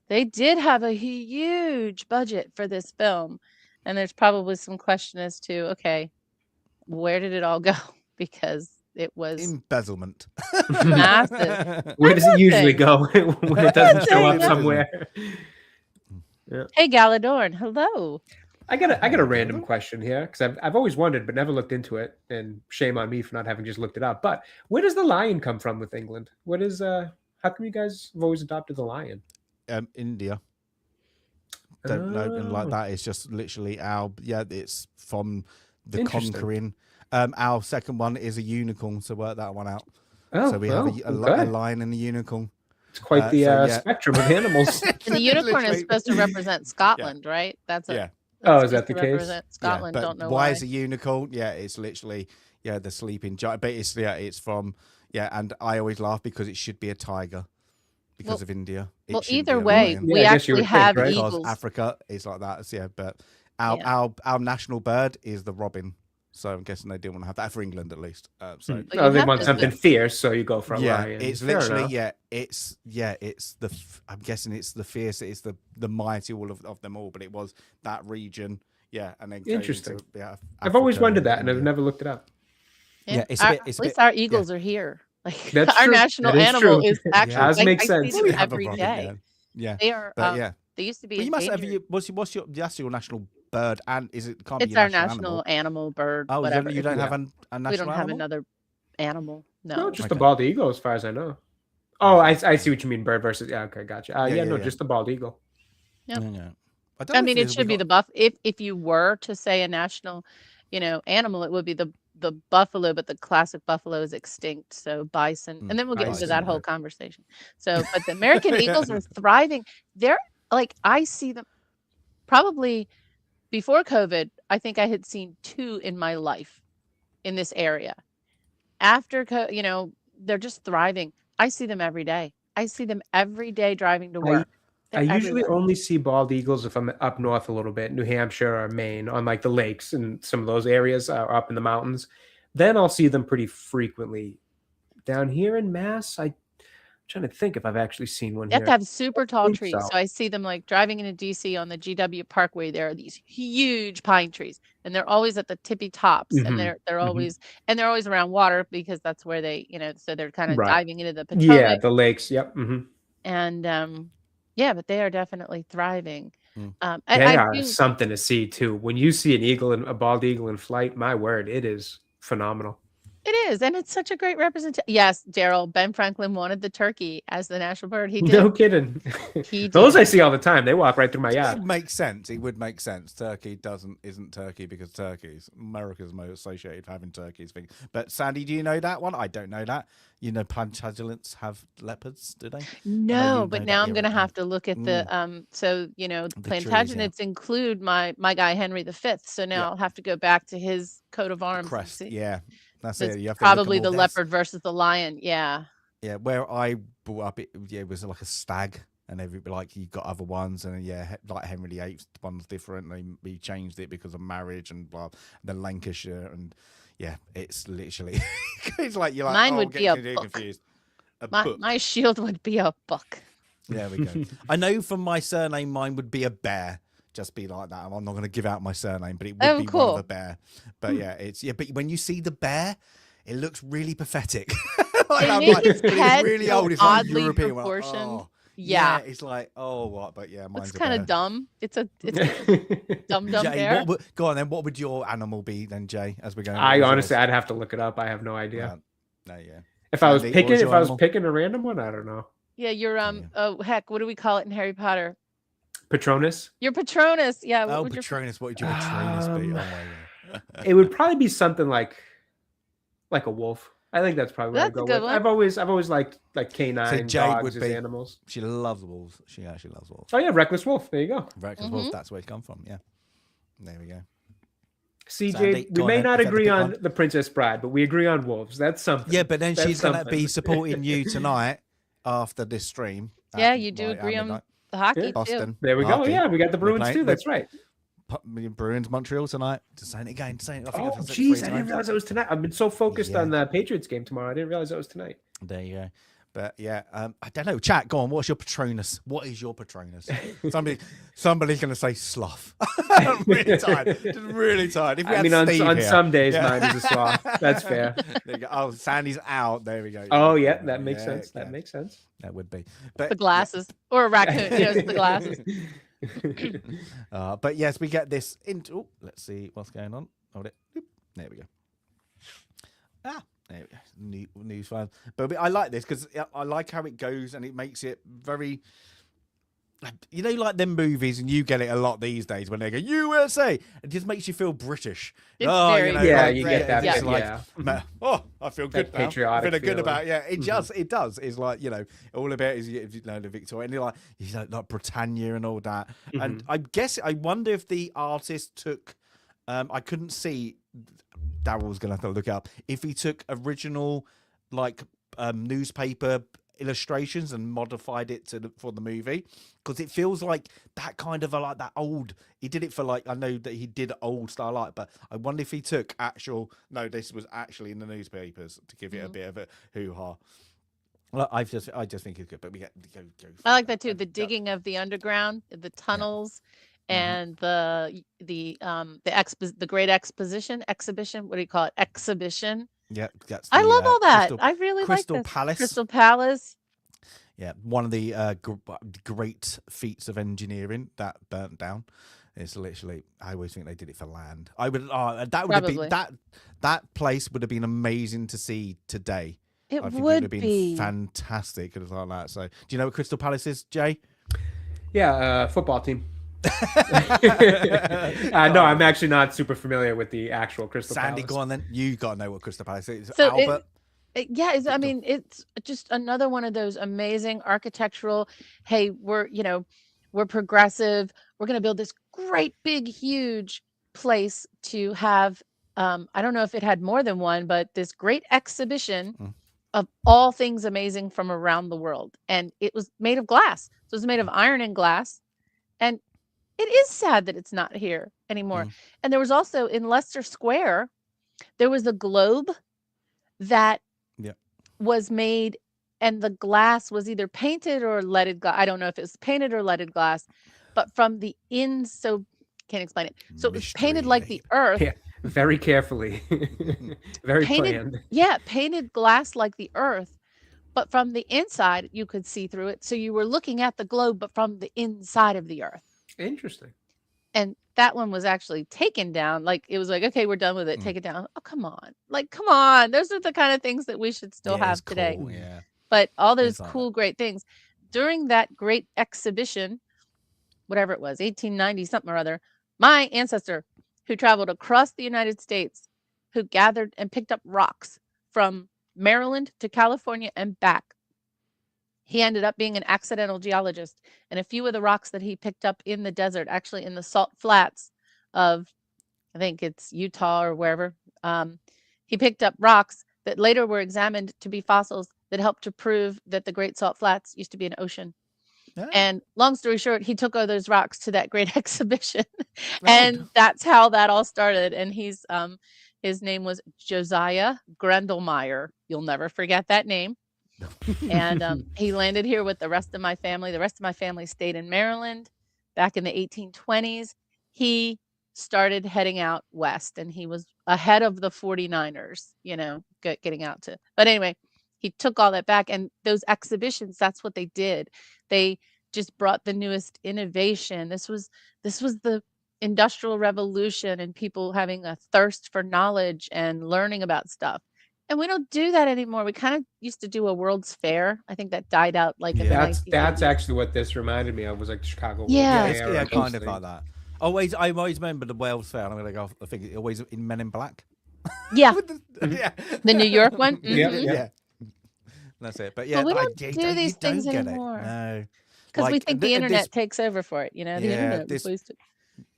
[SPEAKER 2] they did have a huge budget for this film. And there's probably some question as to, okay, where did it all go? Because it was
[SPEAKER 1] Embezzlement.
[SPEAKER 2] massive.
[SPEAKER 3] Where does it usually
[SPEAKER 2] thing.
[SPEAKER 3] go when it doesn't show up
[SPEAKER 1] Yeah.
[SPEAKER 3] somewhere?
[SPEAKER 2] Hey, Galadorn, hello.
[SPEAKER 3] I got a random question here because I've always wondered but never looked into it, and shame on me for not having just looked it up. But where does the lion come from with England? What is how come you guys have always adopted the lion?
[SPEAKER 1] India. Don't know, and like that is just literally it's from the
[SPEAKER 3] Interesting.
[SPEAKER 1] conquering. Our second one is a unicorn, so work that one out.
[SPEAKER 3] Oh,
[SPEAKER 1] So we have a lion and a unicorn.
[SPEAKER 3] It's quite the
[SPEAKER 1] so, yeah.
[SPEAKER 3] spectrum of animals.
[SPEAKER 2] And the unicorn is
[SPEAKER 1] Literally.
[SPEAKER 2] supposed to represent Scotland, right? That's
[SPEAKER 1] Yeah.
[SPEAKER 3] Oh,
[SPEAKER 2] that's
[SPEAKER 3] is that
[SPEAKER 2] supposed
[SPEAKER 3] the
[SPEAKER 2] to
[SPEAKER 3] case?
[SPEAKER 2] represent Scotland.
[SPEAKER 1] but
[SPEAKER 2] Don't know
[SPEAKER 1] why
[SPEAKER 2] why.
[SPEAKER 1] is a unicorn? Yeah, it's literally the sleeping giant. But it's from and I always laugh because it should be a tiger because of India. It
[SPEAKER 2] Well,
[SPEAKER 1] shouldn't
[SPEAKER 2] either
[SPEAKER 1] be a
[SPEAKER 2] way,
[SPEAKER 1] lion.
[SPEAKER 3] Yeah,
[SPEAKER 2] we
[SPEAKER 3] I guess you
[SPEAKER 2] actually
[SPEAKER 3] would think,
[SPEAKER 2] have
[SPEAKER 3] right?
[SPEAKER 1] because
[SPEAKER 2] eagles.
[SPEAKER 1] Africa is like that. So, but our national bird is the robin. So I'm guessing they didn't want to have that for England at least. So
[SPEAKER 2] But
[SPEAKER 3] Oh,
[SPEAKER 2] you
[SPEAKER 3] they
[SPEAKER 2] have
[SPEAKER 3] want
[SPEAKER 2] to-
[SPEAKER 3] something fierce, so you go for a
[SPEAKER 1] yeah,
[SPEAKER 3] lion.
[SPEAKER 1] it's
[SPEAKER 3] Fair
[SPEAKER 1] literally
[SPEAKER 3] enough.
[SPEAKER 1] it's I'm guessing it's the fierce, it's the mighty all of them all, but it was that region. Yeah, and then going
[SPEAKER 3] Interesting.
[SPEAKER 1] into, yeah,
[SPEAKER 3] I've always
[SPEAKER 1] Africa
[SPEAKER 3] wondered
[SPEAKER 1] and
[SPEAKER 3] that, and I've
[SPEAKER 1] India.
[SPEAKER 3] never looked it up.
[SPEAKER 1] Yeah, it's a
[SPEAKER 2] Our-
[SPEAKER 1] bit- it's a
[SPEAKER 2] at least
[SPEAKER 1] bit-
[SPEAKER 2] our eagles are here. Like
[SPEAKER 3] That's
[SPEAKER 2] our
[SPEAKER 3] true.
[SPEAKER 2] national
[SPEAKER 3] That is
[SPEAKER 2] animal
[SPEAKER 3] true.
[SPEAKER 2] is actually.
[SPEAKER 3] Does
[SPEAKER 2] I,
[SPEAKER 3] make
[SPEAKER 2] I
[SPEAKER 3] sense.
[SPEAKER 2] see
[SPEAKER 1] We
[SPEAKER 2] them
[SPEAKER 1] have a
[SPEAKER 2] every
[SPEAKER 1] problem,
[SPEAKER 2] day.
[SPEAKER 1] yeah.
[SPEAKER 2] They are.
[SPEAKER 1] But yeah,
[SPEAKER 2] They used to be
[SPEAKER 1] but you must have
[SPEAKER 2] endangered.
[SPEAKER 1] what's your that's your national bird, and is it can't be
[SPEAKER 2] It's
[SPEAKER 1] your
[SPEAKER 2] our
[SPEAKER 1] national
[SPEAKER 2] national animal, bird,
[SPEAKER 1] Oh,
[SPEAKER 2] whatever.
[SPEAKER 1] you don't have a
[SPEAKER 2] We
[SPEAKER 1] national
[SPEAKER 2] don't have
[SPEAKER 1] animal?
[SPEAKER 2] another animal.
[SPEAKER 3] No,
[SPEAKER 2] No.
[SPEAKER 3] just
[SPEAKER 1] Okay.
[SPEAKER 3] the bald eagle, as far as I know. Oh, I see what you mean. Bird versus. Yeah, okay, gotcha.
[SPEAKER 1] Yeah.
[SPEAKER 3] Just the bald eagle.
[SPEAKER 2] Yep.
[SPEAKER 1] Yeah. I don't
[SPEAKER 2] I
[SPEAKER 1] know
[SPEAKER 2] mean,
[SPEAKER 1] if
[SPEAKER 2] it should be the buff. If you were to say a national, animal, it would be the buffalo, but the classic buffalo is extinct. So bison, and then we'll get into
[SPEAKER 3] Bison,
[SPEAKER 2] that whole
[SPEAKER 1] right.
[SPEAKER 2] conversation. So, but the American
[SPEAKER 1] Yeah.
[SPEAKER 2] eagles are thriving. They're like, I see them probably before COVID. I think I had seen 2 in my life in this area. After they're just thriving. I see them every day. I see them every day driving to work.
[SPEAKER 3] I
[SPEAKER 2] They're
[SPEAKER 3] usually
[SPEAKER 2] everywhere.
[SPEAKER 3] only see bald eagles if I'm up north a little bit, New Hampshire or Maine, on like the lakes and some of those areas up in the mountains. Then I'll see them pretty frequently. Down here in Mass, I'm trying to think if I've actually seen one
[SPEAKER 2] They have
[SPEAKER 3] here.
[SPEAKER 2] to have super tall
[SPEAKER 3] think
[SPEAKER 2] trees.
[SPEAKER 3] so.
[SPEAKER 2] So I see them like driving into DC on the GW Parkway. There are these huge pine trees, and they're always at the tippy tops, and
[SPEAKER 3] Mhm,
[SPEAKER 2] they're
[SPEAKER 3] mhm.
[SPEAKER 2] always around water because that's where they, so they're kind of
[SPEAKER 3] Right.
[SPEAKER 2] diving into the
[SPEAKER 3] Yeah,
[SPEAKER 2] Potomac.
[SPEAKER 3] the lakes. Yep.
[SPEAKER 2] And yeah, but they are definitely thriving.
[SPEAKER 1] Mm.
[SPEAKER 2] And
[SPEAKER 3] They
[SPEAKER 2] I
[SPEAKER 3] are
[SPEAKER 2] do.
[SPEAKER 3] something to see too. When you see an eagle and a bald eagle in flight, my word, it is phenomenal.
[SPEAKER 2] It is, and it's such a great representation. Yes, Daryl, Ben Franklin wanted the turkey as the national bird. He did.
[SPEAKER 3] No kidding.
[SPEAKER 2] He
[SPEAKER 3] Those
[SPEAKER 2] did.
[SPEAKER 3] I see all the time. They walk right through my
[SPEAKER 1] It
[SPEAKER 3] yard.
[SPEAKER 1] would make sense. It would make sense. Turkey isn't Turkey because turkeys. America's most associated with having turkeys thing. But Sandy, do you know that one? I don't know that. You know, Plantagenets have leopards, do they?
[SPEAKER 2] No,
[SPEAKER 1] know
[SPEAKER 2] but
[SPEAKER 1] that
[SPEAKER 2] now I'm
[SPEAKER 1] you're
[SPEAKER 2] going to
[SPEAKER 1] right.
[SPEAKER 2] have to look at the so
[SPEAKER 1] trees, yeah.
[SPEAKER 2] Plantagenets include my guy Henry V. So now
[SPEAKER 1] Yeah.
[SPEAKER 2] I'll have to go back to his coat of arms. and
[SPEAKER 1] Crest.
[SPEAKER 2] see.
[SPEAKER 1] Yeah, that's
[SPEAKER 2] It's
[SPEAKER 1] it. You have to look 'em
[SPEAKER 2] probably
[SPEAKER 1] all.
[SPEAKER 2] the
[SPEAKER 1] There's-
[SPEAKER 2] leopard versus the lion. Yeah.
[SPEAKER 1] Yeah, where I brought up, it was like a stag, and like you got other ones, and like Henry VIII one's different. They changed it because of marriage and blah. Then Lancashire, and yeah, it's literally it's like you're like
[SPEAKER 2] Mine would be a book.
[SPEAKER 1] confused. A
[SPEAKER 2] My
[SPEAKER 1] book.
[SPEAKER 2] my shield would be a buck.
[SPEAKER 1] There we go. I know from my surname, mine would be a bear. Just be like that. I'm not going to give out my surname, but it would be one of
[SPEAKER 2] cool.
[SPEAKER 1] a bear. But but when you see the bear, it looks really pathetic.
[SPEAKER 2] They
[SPEAKER 1] I'm
[SPEAKER 2] make
[SPEAKER 1] like,
[SPEAKER 2] its
[SPEAKER 1] but it's
[SPEAKER 2] head
[SPEAKER 1] really
[SPEAKER 2] so
[SPEAKER 1] old. It's like
[SPEAKER 2] oddly
[SPEAKER 1] European. We're like,
[SPEAKER 2] proportioned.
[SPEAKER 1] oh.
[SPEAKER 2] Yeah.
[SPEAKER 1] It's like, oh, what? But yeah, mine's
[SPEAKER 2] It's
[SPEAKER 1] a
[SPEAKER 2] kind
[SPEAKER 1] bear.
[SPEAKER 2] of dumb. It's a dumb
[SPEAKER 1] Jay,
[SPEAKER 2] bear.
[SPEAKER 1] go on then. What would your animal be then, Jay? As we're going,
[SPEAKER 3] I honestly, I'd have to look it up. I have no idea.
[SPEAKER 1] no, yeah.
[SPEAKER 3] If I was
[SPEAKER 1] Sandy, what
[SPEAKER 3] picking,
[SPEAKER 1] your animal?
[SPEAKER 3] a random one, I don't know.
[SPEAKER 2] Yeah, you're oh heck, what do we call it in Harry Potter?
[SPEAKER 3] Patronus.
[SPEAKER 2] Your Patronus. Yeah. What
[SPEAKER 1] Oh,
[SPEAKER 2] would
[SPEAKER 1] Patronus. What would your Patronus be? Oh my god.
[SPEAKER 3] It would probably be something like a wolf. I think that's probably what
[SPEAKER 2] That's
[SPEAKER 3] I'd go
[SPEAKER 2] a good
[SPEAKER 3] with.
[SPEAKER 2] one.
[SPEAKER 3] I've always liked canine
[SPEAKER 1] Jade
[SPEAKER 3] dogs
[SPEAKER 1] would
[SPEAKER 3] as
[SPEAKER 1] be-
[SPEAKER 3] animals.
[SPEAKER 1] She loves wolves. She actually loves wolves.
[SPEAKER 3] Oh yeah, reckless wolf. There you go.
[SPEAKER 1] Reckless wolf. That's where it's come from. Yeah. There we go.
[SPEAKER 3] CJ,
[SPEAKER 1] Sandy,
[SPEAKER 3] we
[SPEAKER 1] go on
[SPEAKER 3] may
[SPEAKER 1] then.
[SPEAKER 3] not
[SPEAKER 1] Is that the
[SPEAKER 3] agree
[SPEAKER 1] big
[SPEAKER 3] on
[SPEAKER 1] one?
[SPEAKER 3] the Princess Bride, but we agree on wolves. That's something.
[SPEAKER 1] Yeah, but then
[SPEAKER 3] That's
[SPEAKER 1] she's going to
[SPEAKER 3] something.
[SPEAKER 1] be supporting you tonight after this stream.
[SPEAKER 2] Yeah,
[SPEAKER 1] at
[SPEAKER 2] you do
[SPEAKER 1] night,
[SPEAKER 2] agree on
[SPEAKER 1] midnight.
[SPEAKER 2] the hockey
[SPEAKER 3] Yeah.
[SPEAKER 2] too.
[SPEAKER 1] Boston.
[SPEAKER 3] There we go.
[SPEAKER 1] Hockey.
[SPEAKER 3] Yeah, we got the
[SPEAKER 1] We're
[SPEAKER 3] Bruins
[SPEAKER 1] playing-
[SPEAKER 3] too. That's right.
[SPEAKER 1] Bruins Montreal tonight. Just saying it again. Saying it. I think
[SPEAKER 3] Oh,
[SPEAKER 1] I've said it
[SPEAKER 3] jeez,
[SPEAKER 1] 3
[SPEAKER 3] I didn't
[SPEAKER 1] times.
[SPEAKER 3] realize it was tonight. I've been so focused on the Patriots game tomorrow. I didn't realize it was tonight.
[SPEAKER 1] There you go. But yeah, I don't know. Chat, go on. What's your Patronus? What is your Patronus? Somebody's going to say sloth. I'm really tired. Just really tired. If we
[SPEAKER 3] I
[SPEAKER 1] had
[SPEAKER 3] mean, on
[SPEAKER 1] Steve here-
[SPEAKER 3] some days,
[SPEAKER 1] Yeah.
[SPEAKER 3] mine is a sloth. That's fair.
[SPEAKER 1] There you go. Oh, Sandy's out. There we go.
[SPEAKER 3] Oh, yeah, that makes
[SPEAKER 1] Yeah,
[SPEAKER 3] sense.
[SPEAKER 1] yeah.
[SPEAKER 3] That makes sense.
[SPEAKER 1] That would be. But
[SPEAKER 2] The glasses. Or a raccoon. It's the glasses.
[SPEAKER 1] but yes, we get this into. Oh, let's see what's going on. Hold it. Oop. There we go. There we go. News file. But I like this because I like how it goes and it makes it very. You know, like them movies, and you get it a lot these days when they go USA. It just makes you feel British.
[SPEAKER 2] It's very
[SPEAKER 3] Yeah,
[SPEAKER 2] like,
[SPEAKER 3] you get that.
[SPEAKER 2] Yeah.
[SPEAKER 1] It's like,
[SPEAKER 3] Yeah.
[SPEAKER 1] oh, I feel
[SPEAKER 3] That
[SPEAKER 1] good now.
[SPEAKER 3] patriotic
[SPEAKER 1] Feeling good
[SPEAKER 3] feeling.
[SPEAKER 1] about it does. It does. It's like, all about is the Victoria, and you're like Britannia and all that. And I wonder if the artist took. I couldn't see. Darryl was gonna have to look up if he took original like newspaper illustrations and modified it for the movie, because it feels like that kind of like that old. He did it for like, I know that he did old style art, but I wonder if he took actual. No, this was actually in the newspapers to give it a bit of a hoo-ha. Well, I just think it's good, but we go.
[SPEAKER 2] I like that too. The digging of the underground, the tunnels, and the great exhibition. What do you call it? Exhibition.
[SPEAKER 1] Yeah, that's
[SPEAKER 2] I love all that. I really like this.
[SPEAKER 1] Palace.
[SPEAKER 2] Crystal Palace.
[SPEAKER 1] Yeah, one of the great feats of engineering that burnt down. It's literally. I always think they did it for land. I would. That would have been that place would have been amazing to see today.
[SPEAKER 2] I
[SPEAKER 1] think
[SPEAKER 2] would
[SPEAKER 1] it would have been fantastic and like that. So, do you know what Crystal Palace is, Jay?
[SPEAKER 3] Yeah, football team. No, I'm actually not super familiar with the actual Crystal Palace.
[SPEAKER 1] Sandy, go on then. You got to know what Crystal Palace is.
[SPEAKER 2] So
[SPEAKER 1] Albert.
[SPEAKER 2] I mean, it's just another one of those amazing architectural. Hey, we're progressive. We're going to build this great, big, huge place to have. I don't know if it had more than one, but this great exhibition of all things amazing from around the world. And it was made of glass. So it was made of iron and glass. And it is sad that it's not here anymore. And there was also in Leicester Square, there was a globe that was made, and the glass was either painted or leaded glass. I don't know if it was painted or leaded glass, but from the so can't explain it. So it was painted like the earth.
[SPEAKER 3] Yeah, very carefully. Very planned.
[SPEAKER 2] Yeah, painted glass like the earth, but from the inside you could see through it. So you were looking at the globe, but from the inside of the earth.
[SPEAKER 3] Interesting.
[SPEAKER 2] And that one was actually taken down. Like, it was like, okay, we're done with it. Take it down. Oh, come on. Like, come on. Those are the kind of things that we should still have today.
[SPEAKER 1] Cool, yeah.
[SPEAKER 2] But all those cool, great things. During that great exhibition, whatever it was, 1890 something or other, my ancestor, who traveled across the United States, who gathered and picked up rocks from Maryland to California and back, he ended up being an accidental geologist. And a few of the rocks that he picked up in the desert, actually in the salt flats of, I think it's Utah or wherever, he picked up rocks that later were examined to be fossils that helped to prove that the Great Salt Flats used to be an ocean. Yeah. And long story short, he took all those rocks to that great exhibition. And that's how that all started. And his name was Josiah Grendelmeyer. You'll never forget that name. And he landed here with the rest of my family. The rest of my family stayed in Maryland. Back in the 1820s, he started heading out west, and he was ahead of the 49ers, getting out to. But anyway, he took all that back, and those exhibitions, that's what they did. They just brought the newest innovation. This was the Industrial Revolution, and people having a thirst for knowledge and learning about stuff. And we don't do that anymore. We kind of used to do a World's Fair. I think that died out in the 1980s.
[SPEAKER 3] That's actually what this reminded me of, was like the Chicago World's
[SPEAKER 1] Fair. Yeah, kind of like that. I always remember the World's Fair. I'm going to go. I think it always in Men in Black.
[SPEAKER 2] Yeah. The New York one. Mm-hmm.
[SPEAKER 1] Yeah. That's it. But yeah,
[SPEAKER 2] we don't do these things anymore.
[SPEAKER 1] No,
[SPEAKER 2] because we think the internet takes over for it. The internet.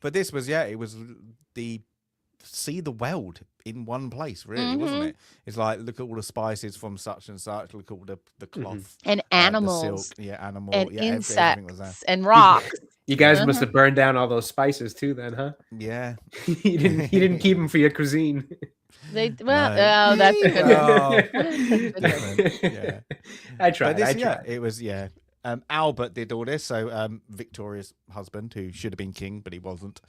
[SPEAKER 1] But this was it was the see the world in one place, really, wasn't it? It's like, look at all the spices from such and such, look at all the cloth
[SPEAKER 2] and animals,
[SPEAKER 1] the silk, animals,
[SPEAKER 2] and insects and rocks.
[SPEAKER 3] You guys must have burned down all those spices too, then, huh?
[SPEAKER 1] Yeah.
[SPEAKER 3] You didn't keep them for your cuisine.
[SPEAKER 2] That's a good one.
[SPEAKER 1] Yeah.
[SPEAKER 3] I tried.
[SPEAKER 1] It was Albert did all this, so Victoria's husband, who should have been king, but he wasn't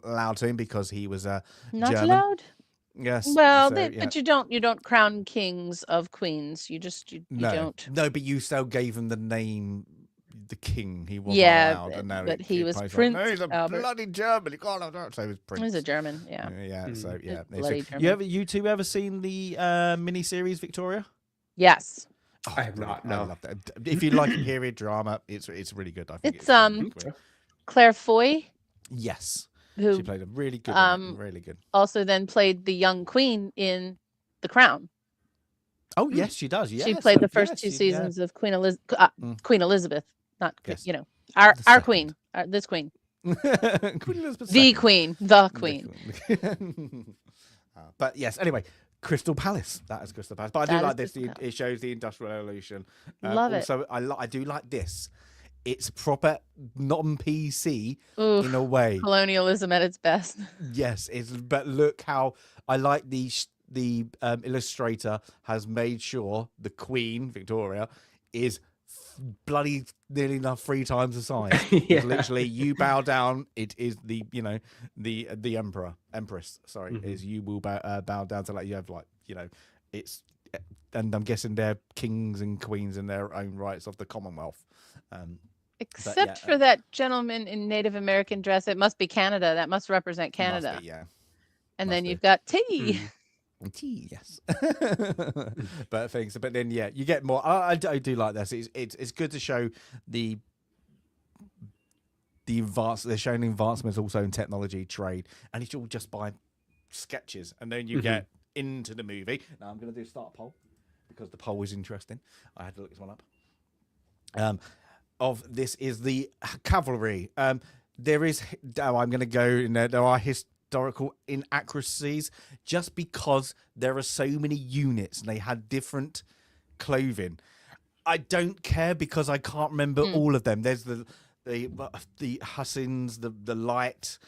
[SPEAKER 1] allowed to, because he was
[SPEAKER 2] not
[SPEAKER 1] German.
[SPEAKER 2] Allowed.
[SPEAKER 1] Yes.
[SPEAKER 2] Well, but you don't crown kings of queens. You don't.
[SPEAKER 1] No, but you still gave him the name, the king. He wasn't allowed. And now
[SPEAKER 2] but he was Prince.
[SPEAKER 1] He's a
[SPEAKER 2] Albert.
[SPEAKER 1] bloody German. He can't have that. So he was Prince.
[SPEAKER 2] He's a German. Yeah.
[SPEAKER 1] Yeah. So yeah. You two ever seen the miniseries Victoria?
[SPEAKER 2] Yes.
[SPEAKER 3] Oh, I have not. No.
[SPEAKER 1] I love that. If you like period drama, it's really good. I think
[SPEAKER 2] it's Claire Foy.
[SPEAKER 1] Yes.
[SPEAKER 2] Who
[SPEAKER 1] she played a really good really good.
[SPEAKER 2] Also then played the young queen in The Crown.
[SPEAKER 1] Oh yes, she does. Yes.
[SPEAKER 2] She played the first two seasons of Queen Elizabeth, not our queen, this queen.
[SPEAKER 1] Queen Elizabeth
[SPEAKER 2] the queen.
[SPEAKER 1] But yes, anyway, Crystal Palace. That is Crystal Palace. But I do
[SPEAKER 2] That
[SPEAKER 1] like
[SPEAKER 2] is
[SPEAKER 1] this.
[SPEAKER 2] Crystal Palace.
[SPEAKER 1] It shows the Industrial Revolution.
[SPEAKER 2] Love it.
[SPEAKER 1] Also, I do like this. It's proper non-PC
[SPEAKER 2] Oof,
[SPEAKER 1] in a way.
[SPEAKER 2] colonialism at its best.
[SPEAKER 1] Yes, but look how I like the illustrator has made sure the Queen Victoria is bloody nearly enough 3 times the size.
[SPEAKER 3] Yeah.
[SPEAKER 1] It's literally you bow down. It is the empress. Sorry, is you will bow down to, like, you have, like, it's, and I'm guessing they're kings and queens in their own rights of the Commonwealth.
[SPEAKER 2] Except for that gentleman in Native American dress, it must be Canada. That must represent Canada.
[SPEAKER 1] Must be, yeah.
[SPEAKER 2] And
[SPEAKER 1] Must
[SPEAKER 2] then
[SPEAKER 1] be.
[SPEAKER 2] you've got tea.
[SPEAKER 1] Tea, yes. But then you get more. I do like this. It's good to show the they're showing advancements also in technology, trade, and it's all just by sketches, and then you get into the movie. Now I'm going to do start a poll because the poll is interesting. I had to look this one up. Of this is the cavalry. There is. I'm going to go in there. There are historical inaccuracies just because there are so many units and they had different clothing. I don't care because I can't remember all of them. There's the Hussins, the light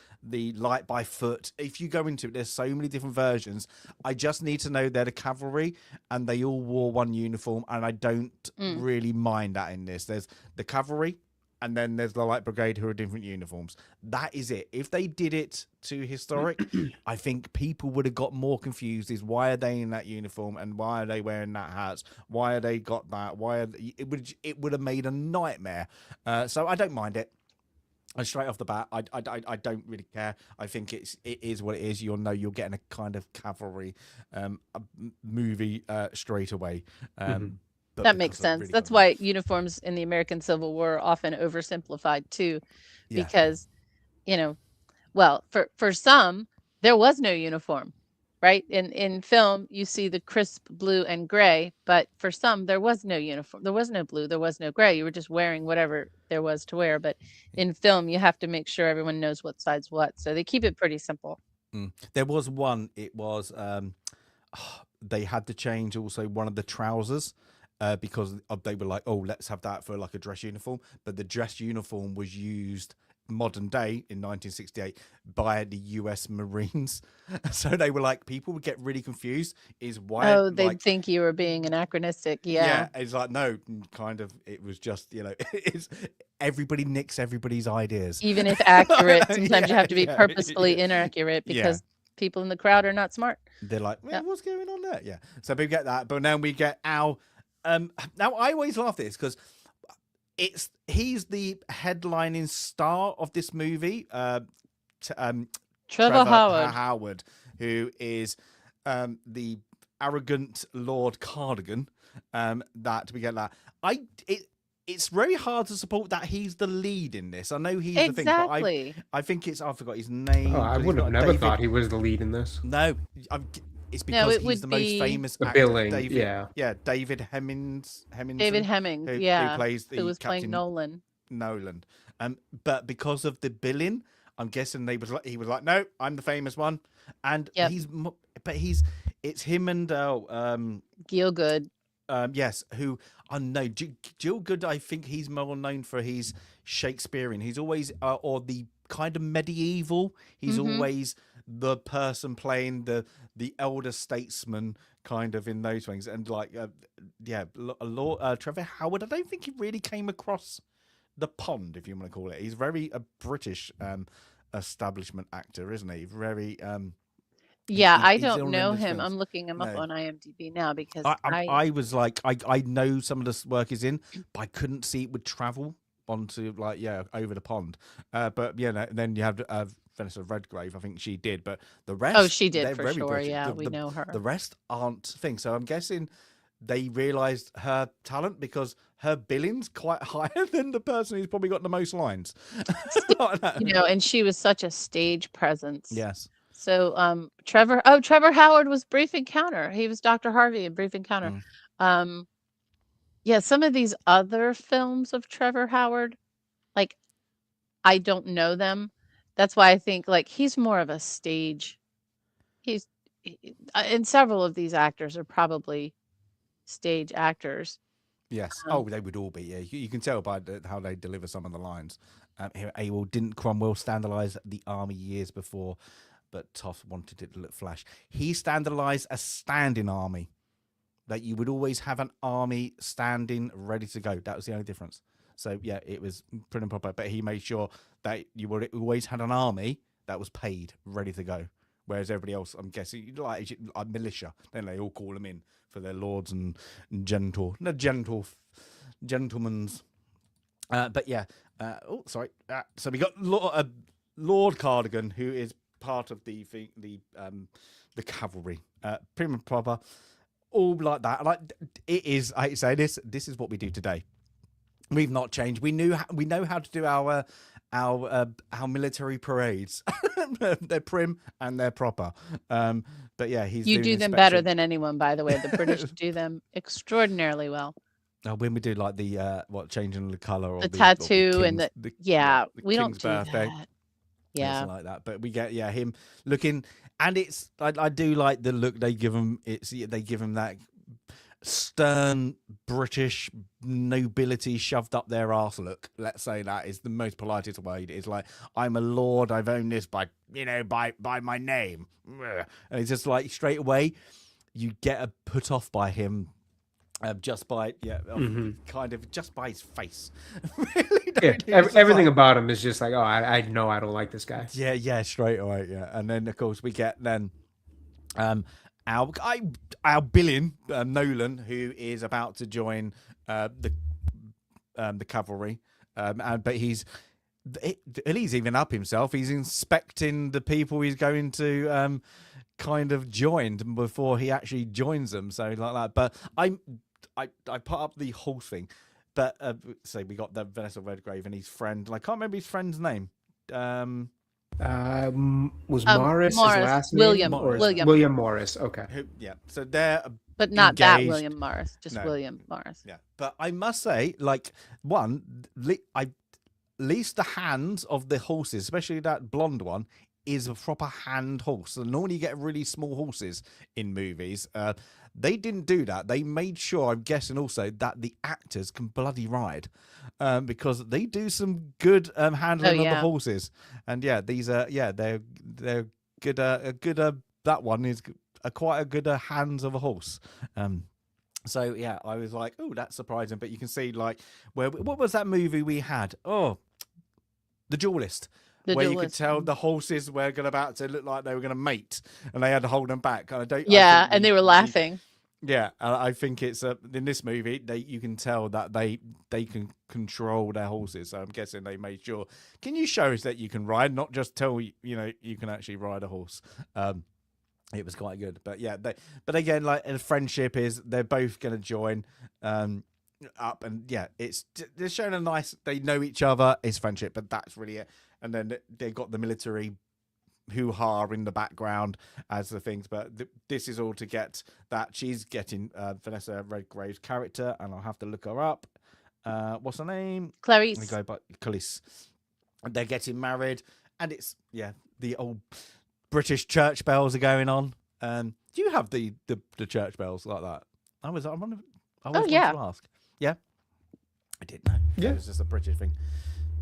[SPEAKER 1] by foot. If you go into it, there's so many different versions. I just need to know they're the cavalry and they all wore one uniform, and I don't really mind that in this. There's the cavalry, and then there's the light brigade who are different uniforms. That is it. If they did it to historic, I think people would have got more confused. Is why are they in that uniform and why are they wearing that hats? Why are they got that? It would have made a nightmare. So I don't mind it. And straight off the bat, I don't really care. I think it is what it is. You're getting a kind of cavalry movie straight away.
[SPEAKER 2] That makes sense. Really That's why uniforms in the American Civil War are often oversimplified too, because, well, for some, there was no uniform, right? In film, you see the crisp blue and gray, but for some, there was no uniform. There was no blue. There was no gray. You were just wearing whatever there was to wear. But in film, you have to make sure everyone knows what side's what. So they keep it pretty simple.
[SPEAKER 1] There was one. It was they had to change also one of the trousers. Because they were like, oh, let's have that for like a dress uniform. But the dress uniform was used modern day in 1968 by the US Marines. So they were like, people would get really confused. Is why?
[SPEAKER 2] Oh, they'd think you were being anachronistic. Yeah.
[SPEAKER 1] It's like, no, kind of. It was just, it's everybody nicks everybody's ideas.
[SPEAKER 2] Even if accurate, sometimes you have to be purposefully inaccurate because people in the crowd are not smart.
[SPEAKER 1] They're like, what's going on there? Yeah. So we get that. But now we get our. Now I always laugh at this because he's the headlining star of this movie,
[SPEAKER 2] Trevor
[SPEAKER 1] Howard, who is the arrogant Lord Cardigan. That we get that. It's very hard to support that he's the lead in this. I know he's the thing, but I think I forgot his name.
[SPEAKER 3] Oh, I would have never thought he was the lead in this.
[SPEAKER 1] No, it's because he's the most famous actor.
[SPEAKER 3] Billing,
[SPEAKER 1] David Hemmings.
[SPEAKER 2] David Hemmings,
[SPEAKER 1] who plays
[SPEAKER 2] who was playing Nolan.
[SPEAKER 1] But because of the billing, I'm guessing he was like, no, I'm the famous one, and it's him and
[SPEAKER 2] Gielgud.
[SPEAKER 1] Yes, who I know Gielgud. I think he's more known for his Shakespearean. He's always or the kind of medieval. He's always the person playing the elder statesman kind of in those things, and like Trevor Howard, I don't think he really came across the pond, if you want to call it. He's very a British establishment actor, isn't he? Very
[SPEAKER 2] I don't know him. I'm looking him up on IMDb now because
[SPEAKER 1] I was like, I know some of the work is in, but I couldn't see it would travel onto over the pond. But then you have Vanessa Redgrave. I think she did, but the rest.
[SPEAKER 2] Oh, she did for sure.
[SPEAKER 1] British.
[SPEAKER 2] Yeah, we know her.
[SPEAKER 1] The rest aren't things. So I'm guessing they realised her talent because her billing's quite higher than the person who's probably got the most lines.
[SPEAKER 2] And she was such a stage presence.
[SPEAKER 1] Yes.
[SPEAKER 2] So Trevor Howard was Brief Encounter. He was Dr. Harvey in Brief Encounter. Some of these other films of Trevor Howard, like, I don't know them. That's why I think like he's more of a stage. He's and several of these actors are probably stage actors.
[SPEAKER 1] Yes.
[SPEAKER 2] Um,
[SPEAKER 1] Oh, they would all be. Yeah, you can tell by how they deliver some of the lines. Here, AWOL didn't Cromwell standardise the army years before, but Toff wanted it to look flash. He standardised a standing army, that you would always have an army standing ready to go. That was the only difference. So yeah, it was prim and proper. But he made sure that you would always had an army that was paid, ready to go. Whereas everybody else, I'm guessing, like militia, then they all call them in for their lords and gentlemen's. But yeah, sorry. So we got Lord Cardigan, who is part of the cavalry, prim and proper, all like that. Like it is, I say this is what we do today. We've not changed. We know how to do our military parades. They're prim and they're proper. But yeah,
[SPEAKER 2] you do them better than anyone, by the way. The British do them extraordinarily well.
[SPEAKER 1] When we do like the changing the color or
[SPEAKER 2] the tattoo and the we don't do
[SPEAKER 1] birthday.
[SPEAKER 2] that. Yeah,
[SPEAKER 1] like that. But we get him looking, and it's I do like the look they give him. They give him that stern British nobility shoved up their arse look. Let's say that is the most politest way. It's like, I'm a lord, I've owned this by my name, and it's just like straight away you get a put off by him. Just by kind of just by his face. Really
[SPEAKER 3] everything about him is just like, oh, I know I don't like this guy.
[SPEAKER 1] Yeah, straight away, yeah. And then of course we get then our Billion Nolan, who is about to join the cavalry, but he's even up himself. He's inspecting the people he's going to kind of join before he actually joins them. So like that. But I put up the whole thing. But so we got the Vanessa Redgrave and his friend, and I can't remember his friend's name.
[SPEAKER 3] Was Morris his last name? William Morris. Okay.
[SPEAKER 1] So they're
[SPEAKER 2] but not
[SPEAKER 1] engaged.
[SPEAKER 2] That William Morris, just William Morris.
[SPEAKER 1] Yeah, but I must say, like at least the hands of the horses, especially that blonde one, is a proper hand horse. So normally you get really small horses in movies. They didn't do that. They made sure, I'm guessing also, that the actors can bloody ride, because they do some good handling of the horses. And these are they're good. That one is quite a good hands of a horse. So yeah, I was like, oh, that's surprising. But you can see like what was that movie we had? Oh, The Duelist. You could tell the horses were about to look like they were going to mate, and they had to hold them back. And
[SPEAKER 2] and they were laughing.
[SPEAKER 1] I think it's in this movie you can tell that they can control their horses. So I'm guessing they made sure. Can you show us that you can ride, not just tell you can actually ride a horse? It was quite good, but but again, like a friendship is they're both going to join up, and they're showing a nice. They know each other. It's friendship, but that's really it. And then they got the military hoo-ha in the background as the things. But this is all to get that she's getting Vanessa Redgrave's character, and I'll have to look her up. What's her name?
[SPEAKER 2] Clarice.
[SPEAKER 1] Go by Clarice. They're getting married, and it's the old British church bells are going on. Do you have the church bells like that? I wanted to ask. Yeah, I didn't know.
[SPEAKER 3] Yeah,
[SPEAKER 1] it was just a British thing.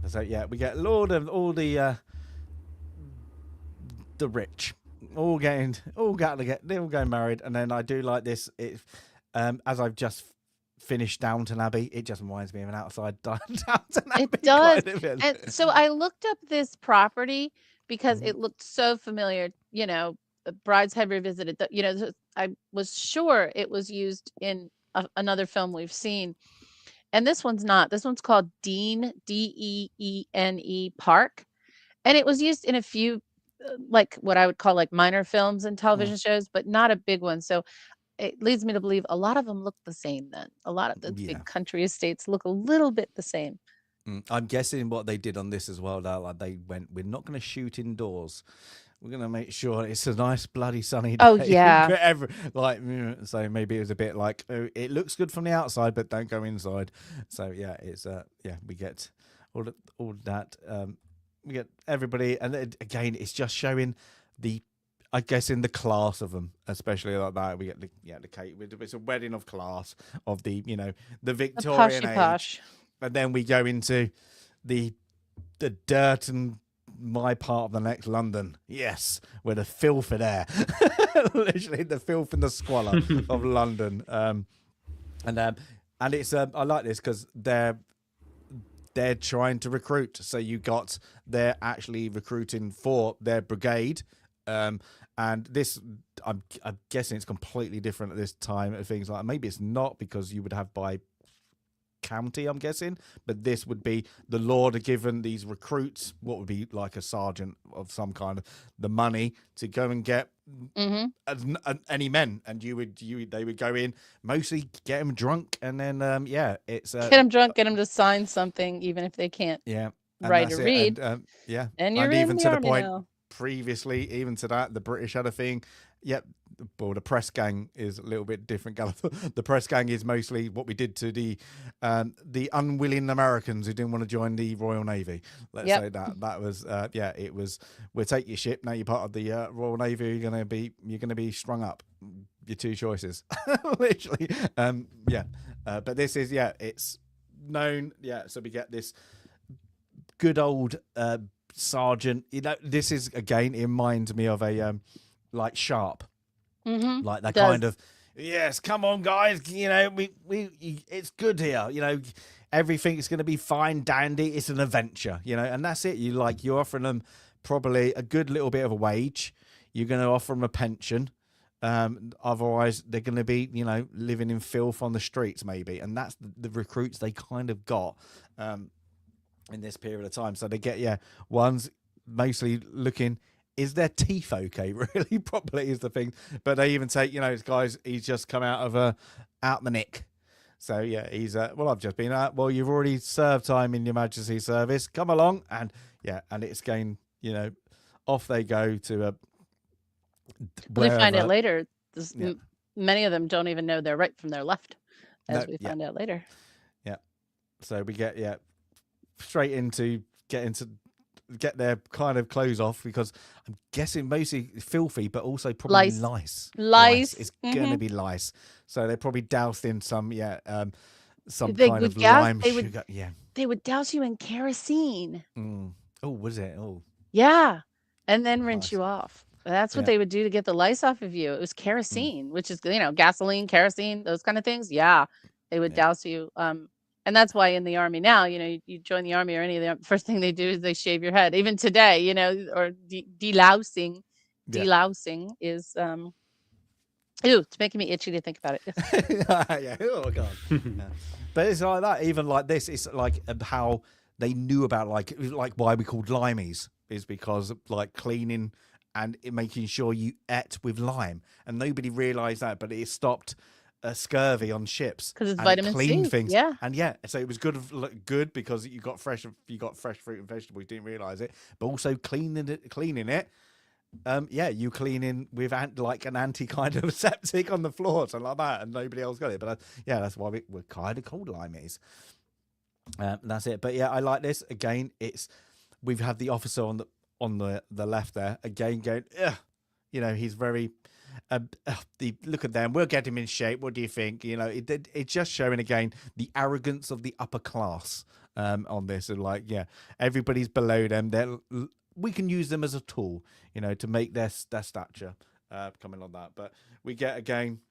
[SPEAKER 1] So we get Lord of all the rich, they're all going married, and then I do like this. As I've just finished Downton Abbey, it just reminds me of an outside Downton Abbey.
[SPEAKER 2] It does. And so I looked up this property because it looked so familiar. Brideshead Revisited. I was sure it was used in another film we've seen. And this one's not. This one's called Deane, Deene Park. And it was used in a few, like what I would call like minor films and television shows, but not a big one. So it leads me to believe a lot of them look the same then. A lot of the big country estates look a little bit the same.
[SPEAKER 1] I'm guessing what they did on this as well, though, like they went, we're not going to shoot indoors. We're going to make sure it's a nice bloody sunny day.
[SPEAKER 2] Oh, yeah.
[SPEAKER 1] So maybe it was a bit like, oh, it looks good from the outside, but don't go inside. So, it's, we get all that. We get everybody. And again, it's just showing the I guess in the class of them, especially like that, we get the cake. It's a wedding of class of the the
[SPEAKER 2] The
[SPEAKER 1] Victorian
[SPEAKER 2] poshy
[SPEAKER 1] age,
[SPEAKER 2] posh.
[SPEAKER 1] and then we go into the dirt and my part of the next London. Yes, where the filth are there, literally the filth and the squalor of London. And it's I like this because they're trying to recruit. So they're actually recruiting for their brigade. And this, I'm guessing it's completely different at this time of things like maybe it's not because you would have by county, I'm guessing, but this would be the law to given these recruits what would be like a sergeant of some kind of the money to go and get any men, and they would go in mostly get them drunk, and then it's
[SPEAKER 2] get them drunk, get them to sign something even if they can't write or read,
[SPEAKER 1] and you're
[SPEAKER 2] and
[SPEAKER 1] even
[SPEAKER 2] in the
[SPEAKER 1] to the
[SPEAKER 2] army
[SPEAKER 1] point
[SPEAKER 2] now.
[SPEAKER 1] Previously, even to that, the British had a thing. Yep. Well, the press gang is a little bit different. The press gang is mostly what we did to the unwilling Americans who didn't want to join the Royal Navy. Let's say that was it was, we'll take your ship, now you're part of the Royal Navy, you're gonna be strung up. Your two choices. Literally. But this is it's known, so we get this good old sergeant. This is again, it reminds me of a like Sharp. Like that kind of, yes, come on guys, we it's good here, everything's going to be fine dandy, it's an adventure, and that's it. You're offering them probably a good little bit of a wage, you're going to offer them a pension, otherwise they're going to be living in filth on the streets maybe, and that's the recruits they kind of got in this period of time. So they get one's mostly looking, is their teeth okay? Really, probably is the thing. But they even take, this guy's, he's just come out of out the nick. So he's well, I've just been out. Well, you've already served time in Your Majesty's service. Come along, and it's going. Off they go to
[SPEAKER 2] Well, they find out later. Many of them don't even know their right from their left, as we find out later.
[SPEAKER 1] Yeah. So we get straight into get their kind of clothes off, because I'm guessing mostly filthy, but also probably lice. It's gonna be lice. So they're probably doused in some some kind of lime sugar.
[SPEAKER 2] They would douse you in kerosene.
[SPEAKER 1] Oh, was it? Oh,
[SPEAKER 2] yeah, and then rinse you off. That's what they would do to get the lice off of you. It was kerosene, which is gasoline, kerosene, those kind of things. Yeah, they would douse you. And that's why in the army now, you join the army or any of the first thing they do is they shave your head. Even today, or delousing. Delousing is it's making me itchy to think about it.
[SPEAKER 1] Oh god. But it's like that. Even like this, it's like how they knew about like why we called limeys is because like cleaning and making sure you ate with lime, and nobody realized that, but it stopped scurvy on ships
[SPEAKER 2] because it's vitamin C.
[SPEAKER 1] Things. And so it was good because you got fresh fruit and vegetables. You didn't realize it, but also cleaning it. You clean in with like an anti kind of septic on the floor, something like that, and nobody else got it. But that's why we're kind of called limeys. That's it. But I like this again. We've had the officer on the left there again going, he's very. Look at them. We'll get him in shape. What do you think? It's just showing again the arrogance of the upper class on this. And everybody's below them. We can use them as a tool, to make their stature coming on that. But we get again.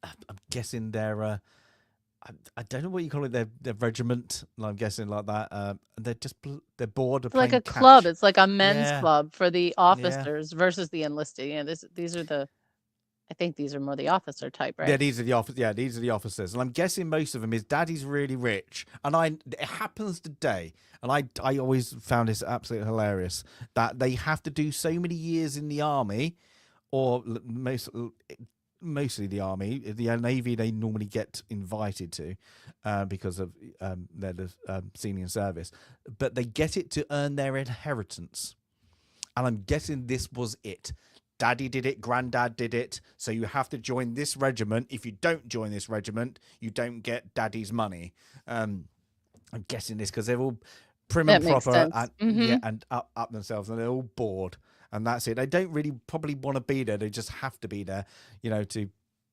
[SPEAKER 1] I'm guessing they're. I don't know what you call it. Their regiment. I'm guessing like that. They're bored of
[SPEAKER 2] like a
[SPEAKER 1] catch.
[SPEAKER 2] club. It's like a men's club for the officers versus the enlisted. These are I think these are more the officer type, right?
[SPEAKER 1] Yeah, these are the officers, and I'm guessing most of them is daddy's really rich, and it happens today, and I always found this absolutely hilarious that they have to do so many years in the army, or mostly the army. The Navy they normally get invited to because of their senior service, but they get it to earn their inheritance, and I'm guessing this was it. Daddy did it, granddad did it, so you have to join this regiment. If you don't join this regiment, you don't get daddy's money. I'm guessing this because they're all prim and proper and up themselves, and they're all bored. and that's it. They don't really probably want to be there. They just have to be there, to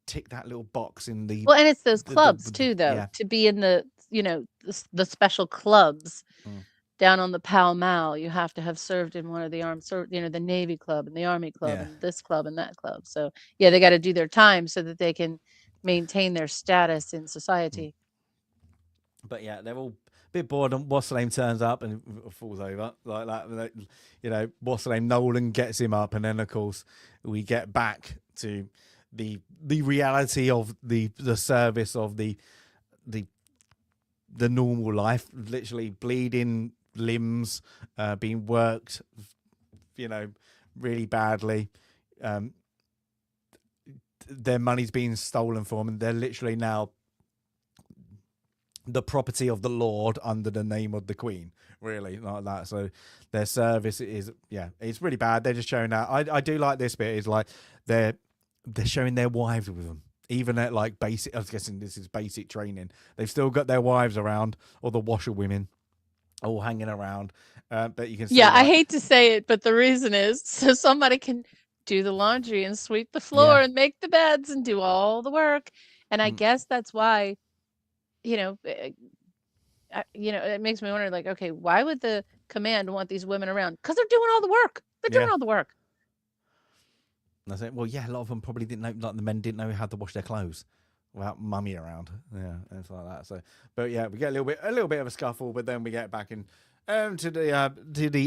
[SPEAKER 1] tick that little box in the.
[SPEAKER 2] Well, and it's those clubs too, though,
[SPEAKER 1] yeah.
[SPEAKER 2] to be in the, the special clubs
[SPEAKER 1] Mm.
[SPEAKER 2] down on the Pall Mall. You have to have served in one of the armed, the Navy club and the Army club
[SPEAKER 1] Yeah.
[SPEAKER 2] and this club and that club. So yeah, they got to do their time so that they can maintain their status in society.
[SPEAKER 1] But yeah, they're all a bit bored, and what's the name turns up and falls over like that. What's the name? Nolan gets him up, and then of course we get back to the reality of the service of the normal life, literally bleeding limbs, being worked, really badly. Their money's being stolen from them, and they're literally now the property of the Lord under the name of the Queen, really, like that. So their service is, it's really bad. They're just showing that. I do like this bit. Is like they're showing their wives with them, even at like basic. I was guessing this is basic training. They've still got their wives around, or the washerwomen, all hanging around. But you can see.
[SPEAKER 2] Yeah, I hate to say it, but the reason is so somebody can do the laundry and sweep the floor and make the beds and do all the work. And I guess that's why. It makes me wonder, like, okay, why would the command want these women around? Because they're doing all the work. They're doing all the work.
[SPEAKER 1] And I said, well, yeah, a lot of them probably didn't know, like the men didn't know how to wash their clothes without mummy around. Yeah, and stuff like that. So, but yeah, we get a little bit of a scuffle, but then we get back in to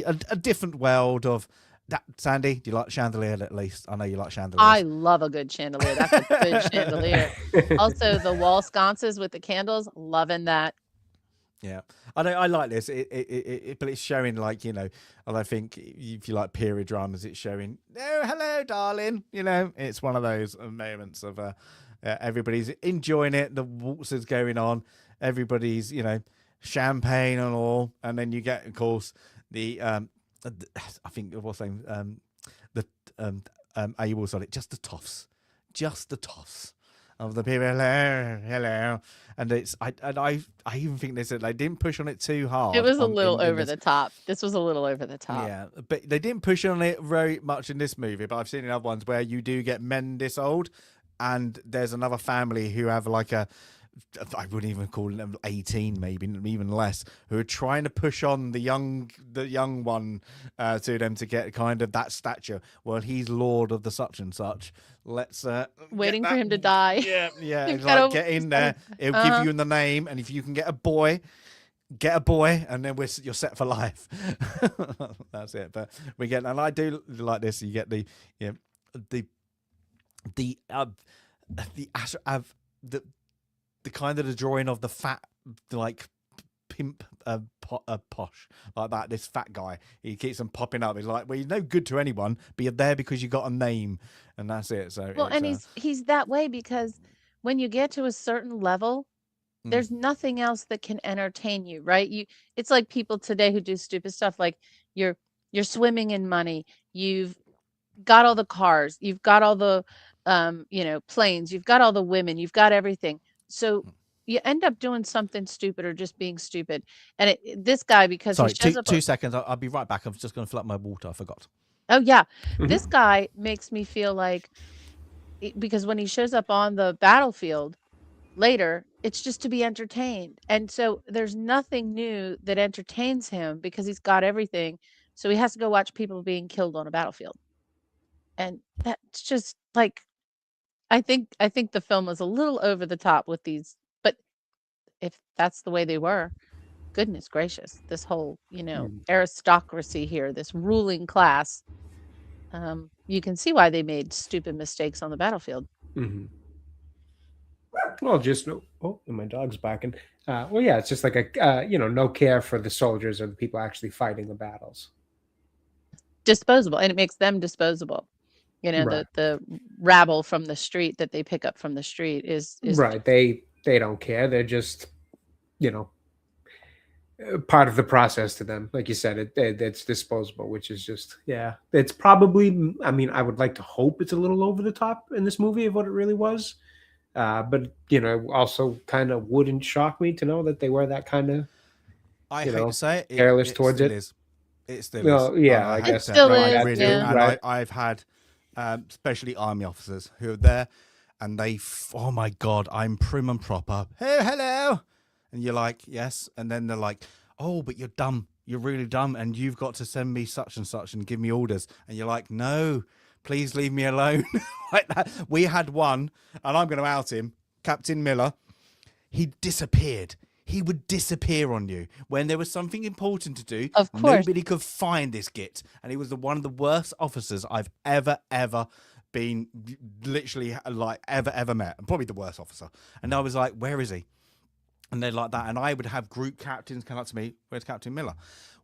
[SPEAKER 1] a different world of that. Sandy, do you like chandelier at least? I know you like chandeliers.
[SPEAKER 2] I love a good chandelier. That's a good chandelier. Also, the wall sconces with the candles, loving that.
[SPEAKER 1] Yeah, I like this. But it's showing, like, and I think if you like period dramas, it's showing, oh, hello, darling. It's one of those moments of everybody's enjoying it. The waltz is going on. Everybody's, champagne and all, and then you get, of course, I think what's the name? Abel's on it. Just the toffs of the people. Hello, and it's I even think they said they didn't push on it too hard.
[SPEAKER 2] It was a little over the top. This was a little over the top.
[SPEAKER 1] Yeah, but they didn't push on it very much in this movie. But I've seen in other ones where you do get men this old, and there's another family who have like I wouldn't even call them 18, maybe even less, who are trying to push on the young one to them to get kind of that stature. Well, he's lord of the such and such. Let's
[SPEAKER 2] waiting for him to die.
[SPEAKER 1] Yeah. It's like, get in there. It'll give you the name, and if you can get a boy, and then you're set for life. That's it. But we get, and I do like this. You get the kind of the drawing of the fat, like, pimp posh, like that. This fat guy, he keeps them popping up. He's like, well, you're no good to anyone, but you're there because you got a name, and that's it. So
[SPEAKER 2] and he's that way because when you get to a certain level, there's nothing else that can entertain you, right? It's like people today who do stupid stuff, like you're swimming in money, you've got all the cars, you've got all the planes, you've got all the women, you've got everything. So you end up doing something stupid or just being stupid. And this guy, because
[SPEAKER 1] sorry,
[SPEAKER 2] he shows up
[SPEAKER 1] 2 seconds. I'll be right back. I'm just going to fill up my water. I forgot.
[SPEAKER 2] Oh yeah, this guy makes me feel like, because when he shows up on the battlefield later, it's just to be entertained, and so there's nothing new that entertains him because he's got everything. So he has to go watch people being killed on a battlefield, and that's just like. I think the film was a little over the top with these, but if that's the way they were, goodness gracious, this whole, aristocracy here, this ruling class, you can see why they made stupid mistakes on the battlefield.
[SPEAKER 3] Mm-hmm. Well, just, and my dog's barking. Well, yeah, it's just like no care for the soldiers or the people actually fighting the battles.
[SPEAKER 2] Disposable, and it makes them disposable.
[SPEAKER 3] Right.
[SPEAKER 2] The rabble from the street that they pick up from the street is
[SPEAKER 3] right. They don't care. They're just, part of the process to them. Like you said, it's disposable, which is just, it's probably, I would like to hope it's a little over the top in this movie of what it really was. But, also kind of wouldn't shock me to know that they were that kind of,
[SPEAKER 1] I hate to say it,
[SPEAKER 3] careless towards it.
[SPEAKER 1] Is. It still
[SPEAKER 3] Well,
[SPEAKER 1] is.
[SPEAKER 3] yeah,
[SPEAKER 1] I
[SPEAKER 3] I
[SPEAKER 1] hate
[SPEAKER 3] guess
[SPEAKER 1] to
[SPEAKER 2] still
[SPEAKER 1] say
[SPEAKER 3] no,
[SPEAKER 1] I
[SPEAKER 2] is,
[SPEAKER 1] really do.
[SPEAKER 2] yeah.
[SPEAKER 1] And
[SPEAKER 3] right.
[SPEAKER 1] I've had, especially army officers who are there, and oh my god, I'm prim and proper. Hey, hello, and you're like, yes, and then they're like, oh, but you're dumb. You're really dumb, and you've got to send me such and such and give me orders, and you're like, no, please leave me alone. Like that. We had one, and I'm going to out him, Captain Miller. He disappeared. He would disappear on you when there was something important to do.
[SPEAKER 2] Of course.
[SPEAKER 1] Nobody could find this git, and he was one of the worst officers I've ever been, literally, like ever met, and probably the worst officer. And I was like, where is he? And they're like that, and I would have group captains come up to me. Where's Captain Miller?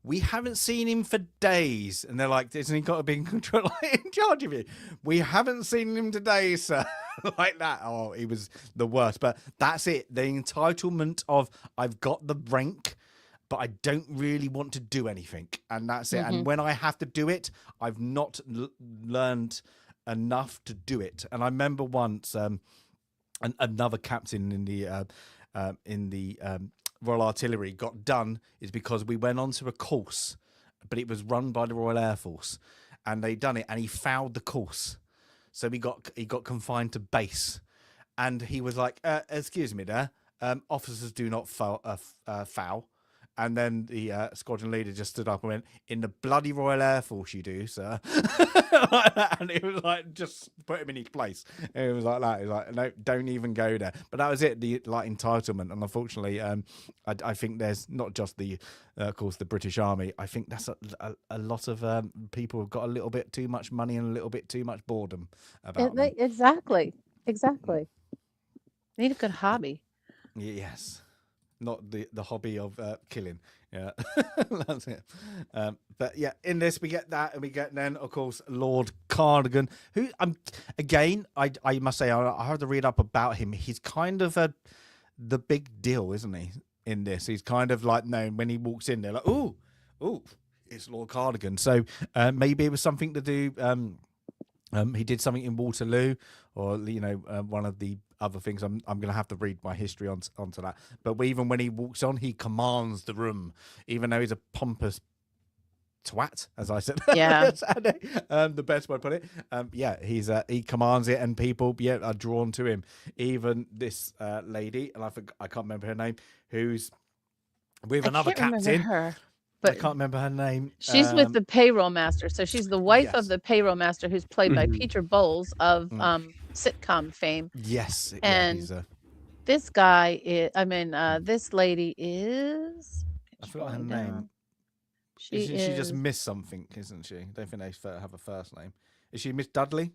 [SPEAKER 1] We haven't seen him for days, and they're like, isn't he got to be in control, in charge of you? We haven't seen him today, sir. Like that. Oh, he was the worst. But that's it. The entitlement of I've got the rank, but I don't really want to do anything, and that's it. And when I have to do it, I've not learned enough to do it. And I remember once another captain in the Royal Artillery got done is because we went on to a course, but it was run by the Royal Air Force, and they done it, and he fouled the course, so he got confined to base, and he was like, "Excuse me, there, officers do not foul." And then the squadron leader just stood up and went, "In the bloody Royal Air Force, you do, sir." Like that. And it was like, just put him in his place. And it was like that. It was like, no, don't even go there. But that was it, the like entitlement. And unfortunately, I think there's not just of course, the British Army. I think that's a lot of people have got a little bit too much money and a little bit too much boredom about them.
[SPEAKER 2] Exactly. Need a good hobby.
[SPEAKER 1] Yes. Not the hobby of killing. Yeah, that's it. But yeah, in this we get that, and we get then, of course, Lord Cardigan, who I must say, I had to read up about him. He's kind of the big deal, isn't he? In this, he's kind of like known when he walks in. They're like, oh, it's Lord Cardigan. So maybe it was something to do. He did something in Waterloo, or one of the other things. I'm going to have to read my history onto that. But even when he walks on, he commands the room, even though he's a pompous twat, as I said.
[SPEAKER 2] Yeah.
[SPEAKER 1] The best way to put it. He commands it, and people are drawn to him. Even this lady, and I can't remember her name, who's with another captain.
[SPEAKER 2] Her.
[SPEAKER 1] But I can't remember her name.
[SPEAKER 2] She's with the payroll master. So she's the wife of the payroll master, who's played by Peter Bowles of sitcom fame.
[SPEAKER 1] Yes.
[SPEAKER 2] And this guy is, this lady is...
[SPEAKER 1] I forgot her name. She just missed something, isn't she? I don't think they have a first name. Is she Miss Dudley?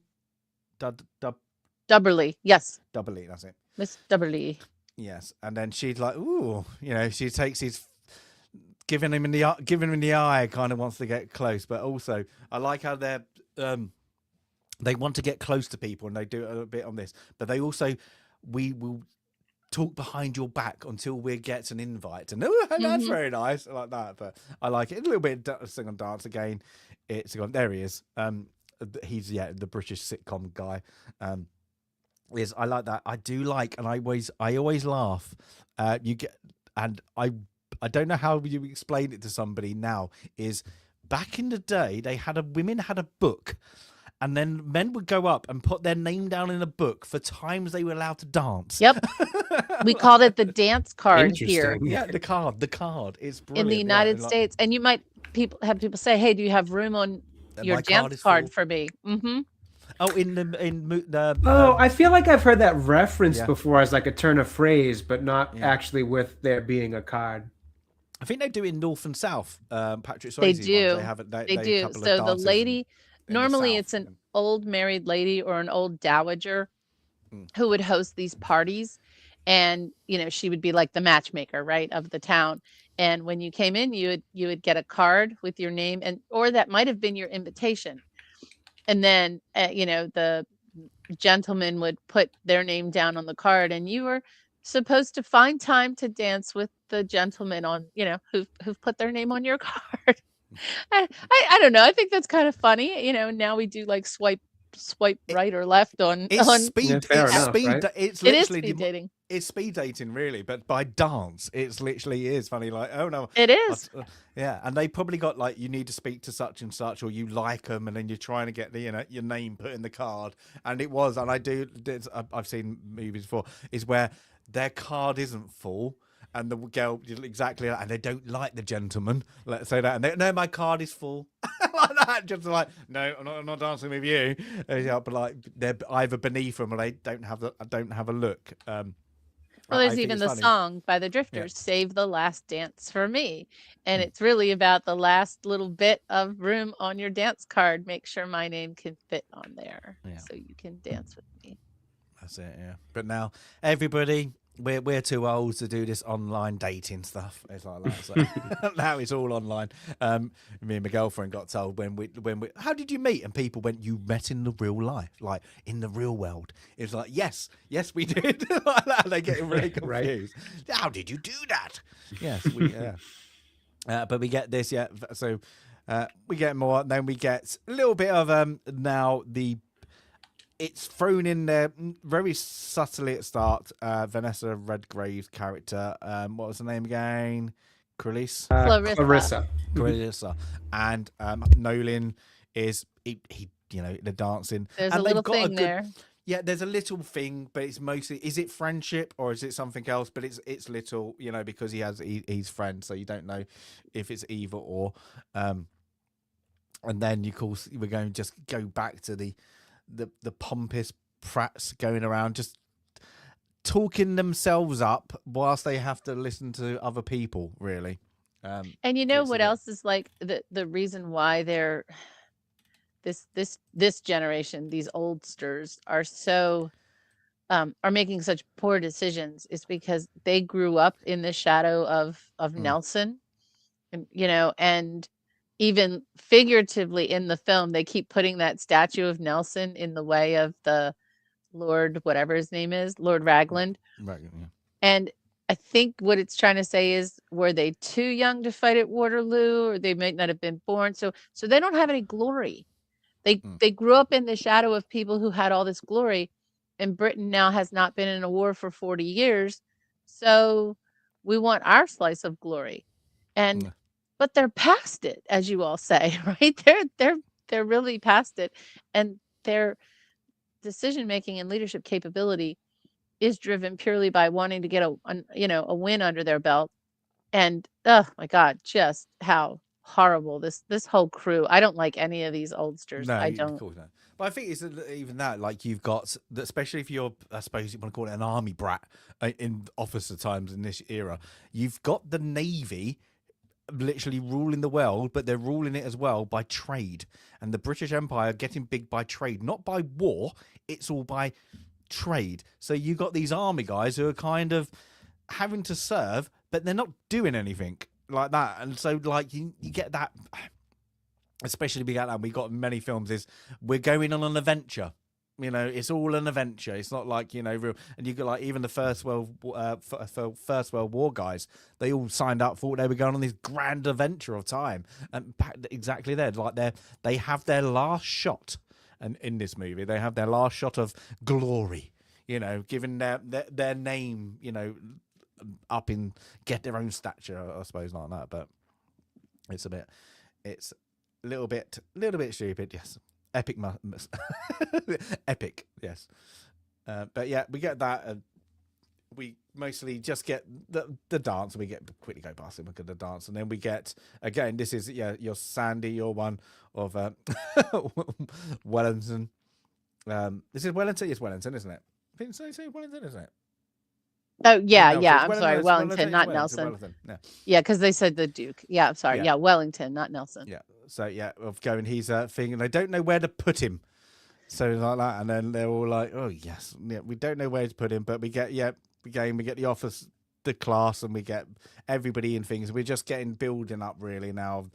[SPEAKER 2] Dubberly, yes.
[SPEAKER 1] Dubberly, that's it.
[SPEAKER 2] Miss Dubberly.
[SPEAKER 1] Yes. And then she's like, ooh, she takes his... Giving him in the eye, kind of wants to get close, but also I like how they want to get close to people, and they do it a bit on this. But they also, we will talk behind your back until we get an invite, and that's very nice, like that. But I like it a little bit. Sing and dance again. There he is. He's the British sitcom guy. I like that. I do like, and I always laugh. You get, and I don't know how you explain it to somebody now, is back in the day, women had a book, and then men would go up and put their name down in a book for times they were allowed to dance.
[SPEAKER 2] Yep. We called it the dance card here.
[SPEAKER 1] Yeah, the card. It's brilliant.
[SPEAKER 2] In the United States. And you might have people say, hey, do you have room on your dance card for me? Mm-hmm.
[SPEAKER 1] Oh,
[SPEAKER 3] I feel like I've heard that reference before as like a turn of phrase, but not actually with there being a card.
[SPEAKER 1] I think they do in North and South. Patrick Swayze.
[SPEAKER 2] They do.
[SPEAKER 1] They
[SPEAKER 2] do. So the lady, normally it's an old married lady or an old dowager who would host these parties, and she would be like the matchmaker, right, of the town. And when you came in, you would get a card with your name, or that might have been your invitation. And then the gentleman would put their name down on the card, and you were supposed to find time to dance with the gentleman on who've put their name on your card. I don't know, I think that's kind of funny. Now we do like swipe right or left on
[SPEAKER 1] speed.
[SPEAKER 3] Fair enough,
[SPEAKER 1] speed.
[SPEAKER 3] Right?
[SPEAKER 1] It's
[SPEAKER 2] it is
[SPEAKER 1] literally
[SPEAKER 2] speed dating.
[SPEAKER 1] it's speed dating really, but by dance. It's literally is funny. Like, oh no,
[SPEAKER 2] It is.
[SPEAKER 1] yeah. And they probably got like, you need to speak to such and such, or you like them, and then you're trying to get the your name put in the card. And it was, and I've seen movies before, is where their card isn't full. And the girl, exactly, and they don't like the gentleman. Let's say that, and they, no, my card is full, like that. Just like, no, I'm not dancing with you. Yeah, but like, they're either beneath them or they don't have a look.
[SPEAKER 2] Well,
[SPEAKER 1] I
[SPEAKER 2] there's
[SPEAKER 1] think
[SPEAKER 2] even
[SPEAKER 1] it's
[SPEAKER 2] the
[SPEAKER 1] funny.
[SPEAKER 2] song by the Drifters, "Save the Last Dance for Me," and it's really about the last little bit of room on your dance card. Make sure my name can fit on there, so you can dance with me.
[SPEAKER 1] That's it, yeah. But now everybody, we're too old to do this online dating stuff. It's like that. So now it's all online. Me and my girlfriend got told when we how did you meet? And people went, you met in the real life, like in the real world. It was like, yes we did. Like that. They get really confused. Right. How did you do that? Yes, we but we get this, yeah. So we get more, and then we get a little bit of now it's thrown in there very subtly at start. Vanessa Redgrave's character, what was the name again?
[SPEAKER 2] Clarissa.
[SPEAKER 1] Clarissa. And Nolan is he the dancing.
[SPEAKER 2] There's
[SPEAKER 1] and
[SPEAKER 2] a little thing there.
[SPEAKER 1] Yeah, there's a little thing, but it's mostly, is it friendship or is it something else? But it's little, because he's friends, so you don't know if it's either or. And then of course we're going to just go back to the pompous prats going around just talking themselves up whilst they have to listen to other people, really.
[SPEAKER 2] And you know what else is like the reason why they're this generation, these oldsters are so are making such poor decisions is because they grew up in the shadow of Nelson, and and even figuratively in the film, they keep putting that statue of Nelson in the way of the Lord, whatever his name is, Lord Ragland.
[SPEAKER 1] Ragland, yeah.
[SPEAKER 2] And I think what it's trying to say is, were they too young to fight at Waterloo, or they might not have been born? So they don't have any glory. They grew up in the shadow of people who had all this glory, and Britain now has not been in a war for 40 years. So we want our slice of glory. And but they're past it, as you all say, right? They're really past it, and their decision making and leadership capability is driven purely by wanting to get a win under their belt. And oh my God, just how horrible this whole crew. I don't like any of these oldsters.
[SPEAKER 1] No,
[SPEAKER 2] I don't.
[SPEAKER 1] Of course not. But I think it's even that, like, you've got, especially if you're, I suppose you want to call it an army brat in officer times in this era, you've got the Navy literally ruling the world, but they're ruling it as well by trade. And the British Empire getting big by trade, not by war. It's all by trade. So you got these army guys who are kind of having to serve, but they're not doing anything like that. And so, like, you get that, especially we got many films, is we're going on an adventure. It's all an adventure. It's not like, real. And you got like even the First World War guys, they all signed up, thought they were going on this grand adventure of time, and exactly there, like they have their last shot, and in this movie they have their last shot of glory, given their name, up in, get their own stature, I suppose, like that. But it's a little bit stupid, yes. Epic, epic, yes. But yeah, we get that, and we mostly just get the dance, and we get quickly go past it, look at the dance, and then we get, again, this is your Sandy, your one of Wellington. This is Wellington. It's Wellington, isn't it? I think so. Wellington, isn't it?
[SPEAKER 2] Oh yeah. I'm sorry, Wellington, not Nelson.
[SPEAKER 1] Wellington, yeah.
[SPEAKER 2] Yeah, because they said the Duke. Yeah, I'm sorry. Yeah, Wellington, not Nelson.
[SPEAKER 1] Yeah. So of going, he's thing, and they don't know where to put him. So like that, and then they're all like, "Oh yes, yeah, we don't know where to put him," but we get we get the office, the class, and we get everybody in things. We're just getting building up really now.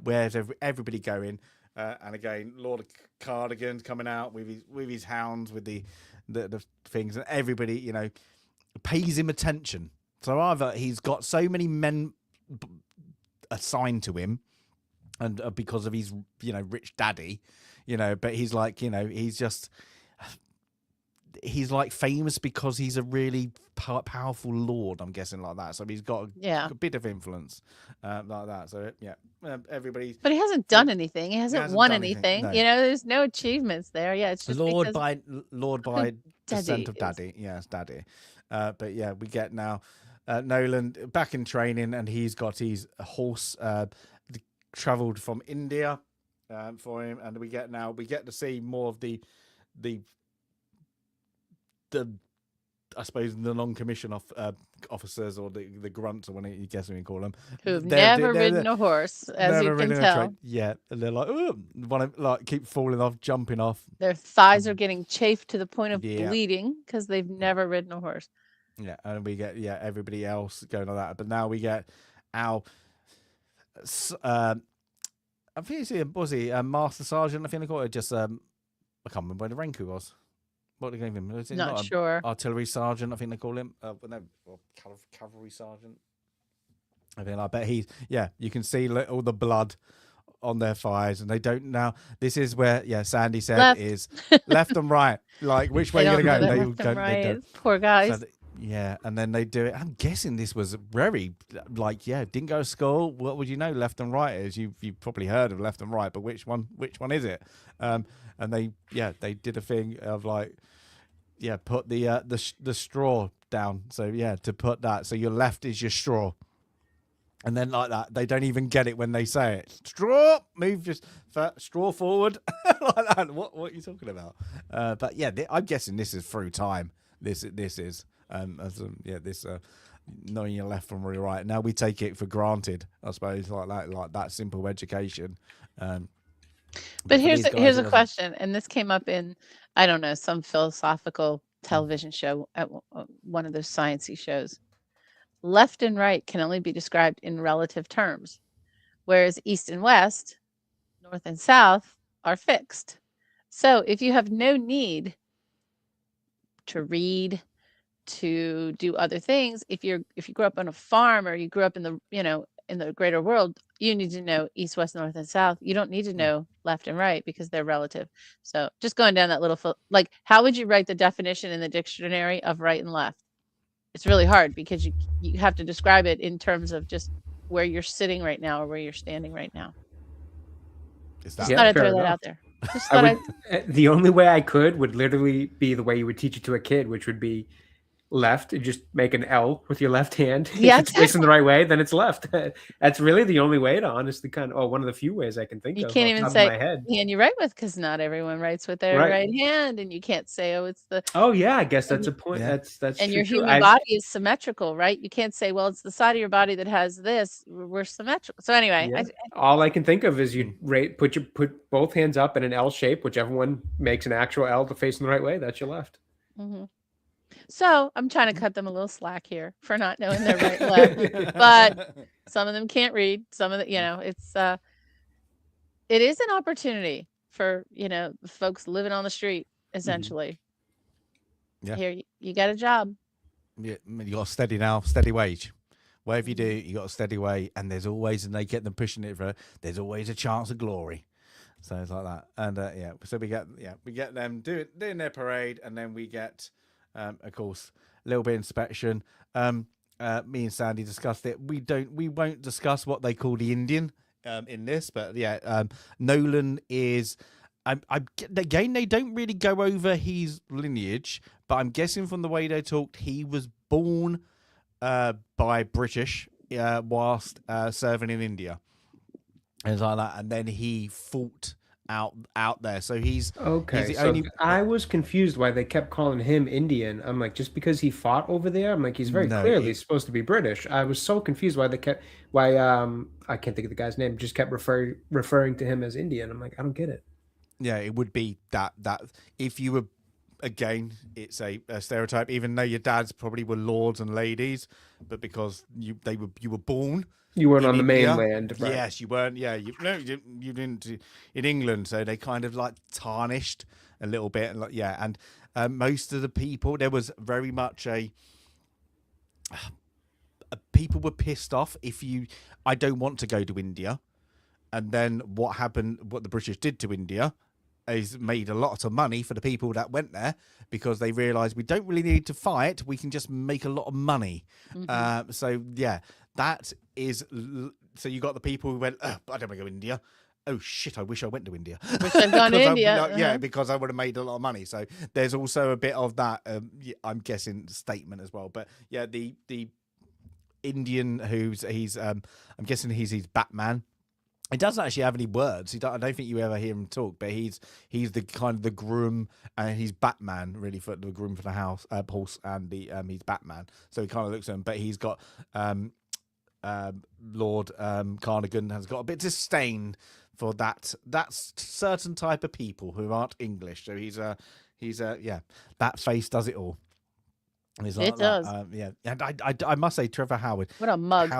[SPEAKER 1] Where's everybody going? And again, Lord Cardigan's coming out with his hounds, with the things, and everybody pays him attention. So either he's got so many men assigned to him, and because of his rich daddy, but he's like he's just he's like famous because he's a really powerful lord. I'm guessing like that. So he's got a bit of influence like that. So yeah, everybody.
[SPEAKER 2] But he hasn't done anything. He hasn't won anything.
[SPEAKER 1] No.
[SPEAKER 2] You know, there's no achievements there. Yeah, it's just
[SPEAKER 1] Lord
[SPEAKER 2] because
[SPEAKER 1] by descent of Daddy. Yes, Daddy. But yeah, we get now Nolan back in training, and he's got his horse travelled from India for him, and we get to see more of the I suppose the non-commissioned officers, or the grunts, or whatever you guess what you call them,
[SPEAKER 2] who've never ridden a horse, as you can tell.
[SPEAKER 1] Yeah, and they're like, oh, want to like keep falling off, jumping off.
[SPEAKER 2] Their thighs are getting chafed to the point of bleeding because they've never ridden a horse.
[SPEAKER 1] Yeah, and we get everybody else going on that, but now we get our I think he Master Sergeant. I think they call it just I can't remember what the rank was. What they gave him? Was it
[SPEAKER 2] not sure.
[SPEAKER 1] Artillery sergeant, I think they call him. Cavalry sergeant. I think. I bet he's. Yeah, you can see all the blood on their thighs, and they don't now. This is where Sandy said left. Is left and right. Like which way are you gonna go?
[SPEAKER 2] Left and right. Poor guys.
[SPEAKER 1] So and then they do it. I'm guessing this was very didn't go to school. What would you know? Left and right is. You've probably heard of left and right, but which one is it? And they did a thing of like. Yeah, put the straw down. So to put that. So your left is your straw, and then like that, they don't even get it when they say it. Straw, move just straw forward like that. What are you talking about? But yeah, I'm guessing this is through time. This is knowing your left from your right. Now we take it for granted, I suppose, like that simple education.
[SPEAKER 2] But here's a question, and this came up in, I don't know, some philosophical television show at one of those sciencey shows. Left and right can only be described in relative terms, whereas east and west, north and south are fixed. So if you have no need to read, to do other things, if you grew up on a farm, or you grew up in the in the greater world, you need to know east, west, north, and south. You don't need to know left and right because they're relative. So just going down that little, how would you write the definition in the dictionary of right and left? It's really hard because you have to describe it in terms of just where you're sitting right now or where you're standing right now. Just thought I'd throw that out there.
[SPEAKER 3] The only way I could would literally be the way you would teach it to a kid, which would be left, and just make an L with your left hand.
[SPEAKER 2] Yeah,
[SPEAKER 3] if it's facing the right way, then it's left. That's really the only way to honestly one of the few ways I can think of.
[SPEAKER 2] You can't even say hand you write with, because not everyone writes with their right hand, and you can't say it's the.
[SPEAKER 3] Oh yeah, I guess that's a point. Yeah. That's
[SPEAKER 2] and your human body is symmetrical, right? You can't say, well, it's the side of your body that has this. We're symmetrical. So anyway,
[SPEAKER 3] all I can think of is you put both hands up in an L shape, whichever one makes an actual L to face in the right way. That's your left.
[SPEAKER 2] Mm-hmm. So I'm trying to cut them a little slack here for not knowing their right and left, but some of them can't read. Some of the, it is an opportunity for, folks living on the street, essentially.
[SPEAKER 1] Yeah.
[SPEAKER 2] Here, you got a job.
[SPEAKER 1] Yeah, you got a steady wage. Whatever you do, you got a steady wage, and there's always, and they get them pushing it there's always a chance of glory. So it's like that. And so we get them doing their parade, and then we get, of course, a little bit of inspection. Me and Sandy discussed it. We won't discuss what they call the Indian in this, but Nolan is. Again, they don't really go over his lineage, but I'm guessing from the way they talked, he was born by British whilst serving in India, and like that, and then he fought out there. So he's
[SPEAKER 3] okay.
[SPEAKER 1] He's the
[SPEAKER 3] so
[SPEAKER 1] only...
[SPEAKER 3] I was confused why they kept calling him Indian. I'm like, just because he fought over there? I'm like, he's very clearly supposed to be British. I was so confused why I can't think of the guy's name. Just kept referring to him as Indian. I'm like, I don't get it.
[SPEAKER 1] Yeah, it would be that if you were, again, it's a stereotype. Even though your dads probably were lords and ladies, but because you were born.
[SPEAKER 3] You weren't on the mainland, right?
[SPEAKER 1] Yes, you weren't. Yeah, you didn't in England, so they kind of like tarnished a little bit, and most of the people, there was very much people were pissed off if I don't want to go to India, and then what happened? What the British did to India, has made a lot of money for the people that went there because they realised we don't really need to fight. We can just make a lot of money. So yeah, that is. So you got the people who went, I don't want to go to India. Oh shit! I wish I went to India.
[SPEAKER 2] Wish I'd gone to India.
[SPEAKER 1] Yeah, because I would have made a lot of money. So there's also a bit of that. I'm guessing statement as well. But yeah, the Indian I'm guessing he's Batman. He doesn't actually have any words. I don't think you ever hear him talk. But he's the kind of the groom, and he's Batman really, for the groom for the horse, and he's Batman. So he kind of looks at him. But he's got Lord Cardigan has got a bit of disdain for that certain type of people who aren't English. So he's that face does it all. He's like
[SPEAKER 2] It does.
[SPEAKER 1] Yeah, and I must say, Trevor Howard.
[SPEAKER 2] What a mug.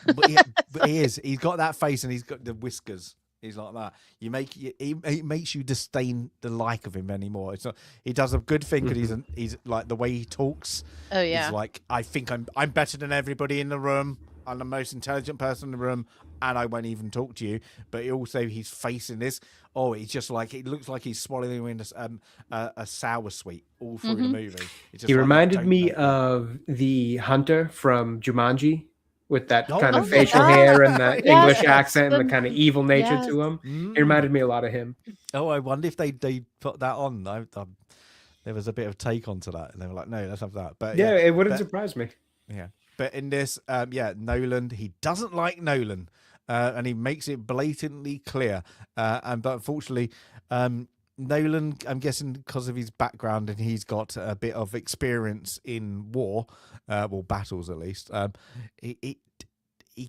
[SPEAKER 1] But he is. He's got that face, and he's got the whiskers. He's like that. He makes you disdain the like of him anymore. It's not. He does a good thing because he's like the way he talks.
[SPEAKER 2] Oh yeah.
[SPEAKER 1] He's like, I think I'm better than everybody in the room. I'm the most intelligent person in the room, and I won't even talk to you. But also, he's facing this. Oh, he's just like, it looks like he's swallowing in a sour sweet all through the movie.
[SPEAKER 3] He reminded me of the hunter from Jumanji with that kind of facial hair and the English accent and the kind of evil nature to him. He reminded me a lot of him.
[SPEAKER 1] Oh, I wonder if they put that on. There was a bit of take onto that, and they were like, no, let's have that. But
[SPEAKER 3] yeah, it wouldn't surprise me.
[SPEAKER 1] Yeah. But in this, Nolan, he doesn't like Nolan, and he makes it blatantly clear. But unfortunately, Nolan, I'm guessing because of his background and he's got a bit of experience in war, battles at least. He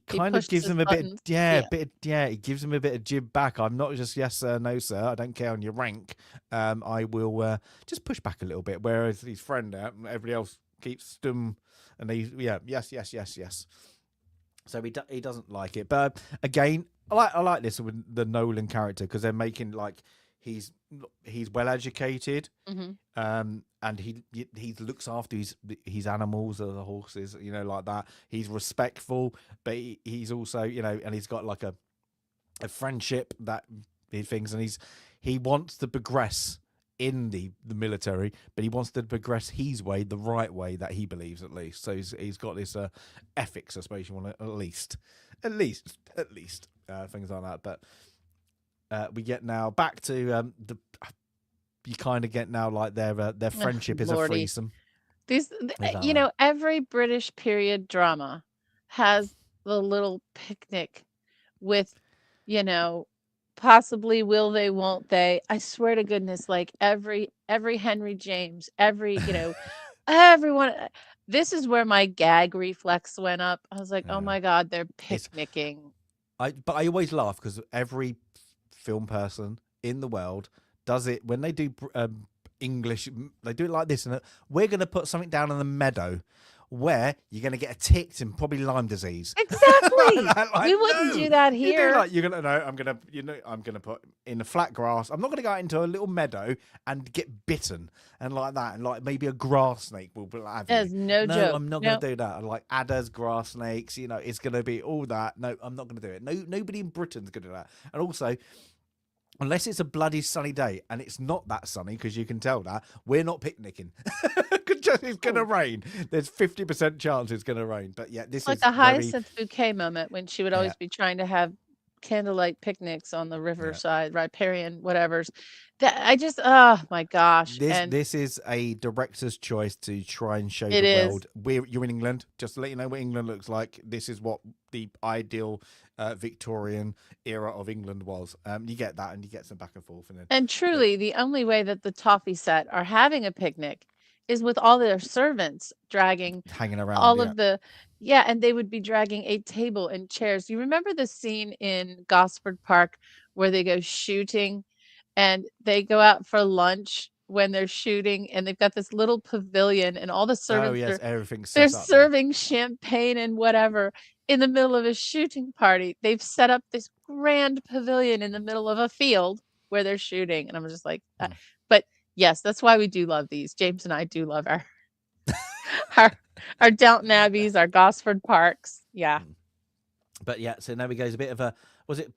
[SPEAKER 1] kind of gives him a bit, he gives him a bit of jib back. I'm not just yes sir, no sir. I don't care on your rank. I will just push back a little bit. Whereas his friend, everybody else keeps stum. And yes. So he doesn't like it. But again, I like this with the Nolan character because they're making like he's well educated, and he looks after his animals, the horses, like that. He's respectful, but he's also and he's got like a friendship that he thinks, and he wants to progress in the military, but he wants to progress his way, the right way that he believes, at least. So he's got this ethics, I suppose you want to, at least things like that. But we get now back to you kind of get now like their friendship is a threesome.
[SPEAKER 2] Every British period drama has the little picnic with, possibly will they, won't they? I swear to goodness, like every Henry James, everyone. This is where my gag reflex went up. I was like, oh my God, they're picnicking.
[SPEAKER 1] But I always laugh because every film person in the world does it when they do English. They do it like this, and we're going to put something down in the meadow where you're going to get a tick and probably Lyme disease.
[SPEAKER 2] Exactly. We wouldn't do that here.
[SPEAKER 1] You're going to know. I'm going to put in the flat grass. I'm not going to go out into a little meadow and get bitten and like that. And like maybe a grass snake will have you.
[SPEAKER 2] There's no joke.
[SPEAKER 1] I'm not going to do that. Like adders, grass snakes, it's going to be all that. No, I'm not going to do it. No, nobody in Britain's going to do that. And also, unless it's a bloody sunny day, and it's not that sunny because you can tell that, we're not picnicking. It's going to rain. There's 50% chance it's going to rain. But yeah, this
[SPEAKER 2] like
[SPEAKER 1] is
[SPEAKER 2] a Hyacinth Bouquet moment when she would always be trying to have candlelight picnics on the riverside, riparian, whatever's. I just, oh my gosh.
[SPEAKER 1] This is a director's choice to try and show the world. You're in England. Just to let you know what England looks like. This is what the ideal Victorian era of England was. You get that, and you get some back and forth.
[SPEAKER 2] And truly, the only way that the Toffee set are having a picnic is with all their servants hanging
[SPEAKER 1] around
[SPEAKER 2] all of and they would be dragging a table and chairs. You remember the scene in Gosford Park where they go shooting and they go out for lunch when they're shooting, and they've got this little pavilion and all the servants they're serving champagne and whatever in the middle of a shooting party. They've set up this grand pavilion in the middle of a field where they're shooting, and I'm just like but yes, that's why we do love these. James and I do love our Downton Abbeys, our Gosford Parks. Yeah.
[SPEAKER 1] But yeah, so now we go. It's a bit of a, was it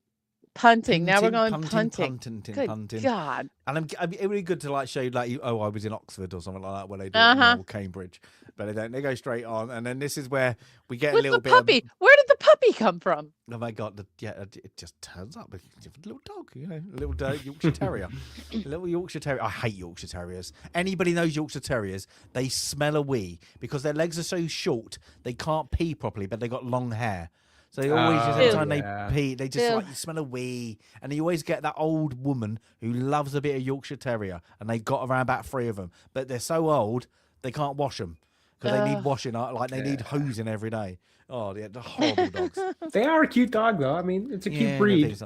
[SPEAKER 2] punting. Now we're going punting. Good
[SPEAKER 1] punting.
[SPEAKER 2] God.
[SPEAKER 1] And it's really good to like show like I was in Oxford or something like that when they do
[SPEAKER 2] Uh-huh.
[SPEAKER 1] it, or Cambridge, but they don't. They go straight on, and then this is where we get
[SPEAKER 2] With
[SPEAKER 1] a little
[SPEAKER 2] the
[SPEAKER 1] bit.
[SPEAKER 2] puppy. Where did the puppy come from?
[SPEAKER 1] Oh my God! It just turns up. It's a little dog, a little Yorkshire Terrier, a little Yorkshire Terrier. I hate Yorkshire Terriers. Anybody knows Yorkshire Terriers? They smell a wee because their legs are so short they can't pee properly, but they got long hair. So they always just every time they pee, they just like you smell a wee, and you always get that old woman who loves a bit of Yorkshire Terrier, and they've got around about 3 of them, but they're so old they can't wash them because they need washing, like they need hosing every day. Oh, yeah, the horrible dogs.
[SPEAKER 3] They are a cute dog, though. I mean, it's a cute breed.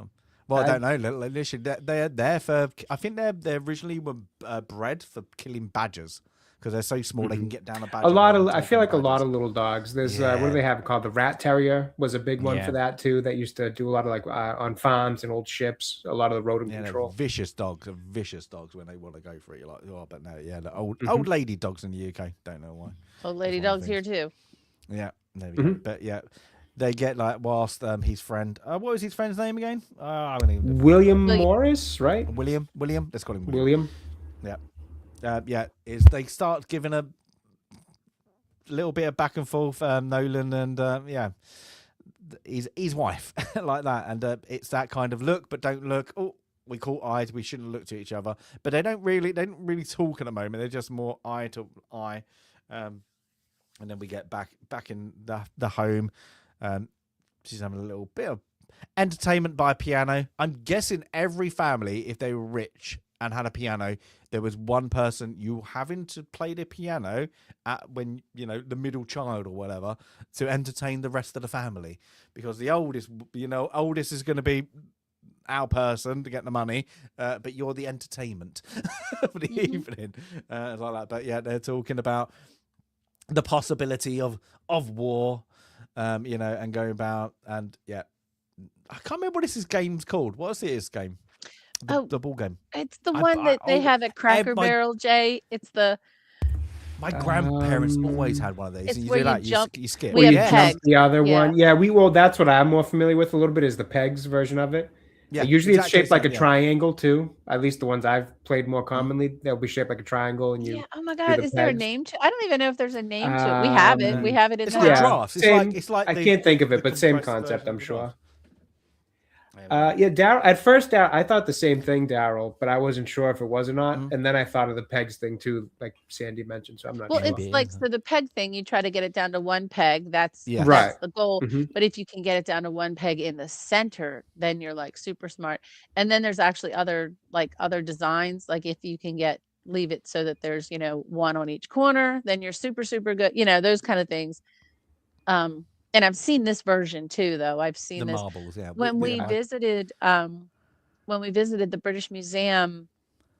[SPEAKER 1] Well, I don't know. Listen, they're there for. I think they originally were bred for killing badgers. Because they're so small, they can get down a badger.
[SPEAKER 3] I feel like a lot of little dogs. There's what do they have called? The rat terrier was a big one for that too. That used to do a lot of like on farms and old ships. A lot of the rodent control.
[SPEAKER 1] Vicious dogs when they want to go for it. You're like, but no, the old lady dogs in the UK. Don't know why.
[SPEAKER 2] Old lady dogs here too.
[SPEAKER 1] Yeah, there we go. But yeah, they get like whilst his friend. What was his friend's name again?
[SPEAKER 3] William Morris, right?
[SPEAKER 1] William. Let's call him
[SPEAKER 3] William.
[SPEAKER 1] Yeah. Is they start giving a little bit of back and forth, Nolan and his wife like that, and it's that kind of look but don't look. Oh, we caught eyes. We shouldn't look to each other, but they don't really talk at the moment. They're just more eye to eye, and then we get back in the home. She's having a little bit of entertainment by piano. I'm guessing every family, if they were rich and had a piano, there was one person you having to play the piano at when the middle child or whatever to entertain the rest of the family, because the oldest is going to be our person to get the money, but you're the entertainment for the evening, like that. But yeah, they're talking about the possibility of war, and going about, and yeah, I can't remember what this game's called. What's this game? The ball game.
[SPEAKER 2] It's the one that they have at Cracker Barrel, Jay. It's the.
[SPEAKER 1] My grandparents always had one of these.
[SPEAKER 2] It's
[SPEAKER 1] and you
[SPEAKER 2] where
[SPEAKER 1] do that.
[SPEAKER 2] jump.
[SPEAKER 1] You skip.
[SPEAKER 2] We have pegs.
[SPEAKER 3] The other one, well, that's what I'm more familiar with a little bit, is the pegs version of it. Yeah, usually it's shaped like a triangle too. At least the ones I've played more commonly, they'll be shaped like a triangle, and you.
[SPEAKER 2] Yeah. Oh my God! Is there a name to? I don't even know if there's a name to it. We have it. We have it in the
[SPEAKER 1] draft.
[SPEAKER 3] It's like I can't think of it, but same concept, I'm sure. Daryl. At first, I thought the same thing, Daryl, but I wasn't sure if it was or not. And then I thought of the pegs thing too, like Sandy mentioned. So I'm not.
[SPEAKER 2] Well,
[SPEAKER 3] sure.
[SPEAKER 2] it's like the peg thing. You try to get it down to one peg. That's the goal. But if you can get it down to one peg in the center, then you're like super smart. And then there's actually other designs. Like if you can leave it so that there's one on each corner, then you're super good. Those kind of things. And I've seen this version too, though. I've seen
[SPEAKER 1] the
[SPEAKER 2] this
[SPEAKER 1] marbles,
[SPEAKER 2] when we visited the British Museum.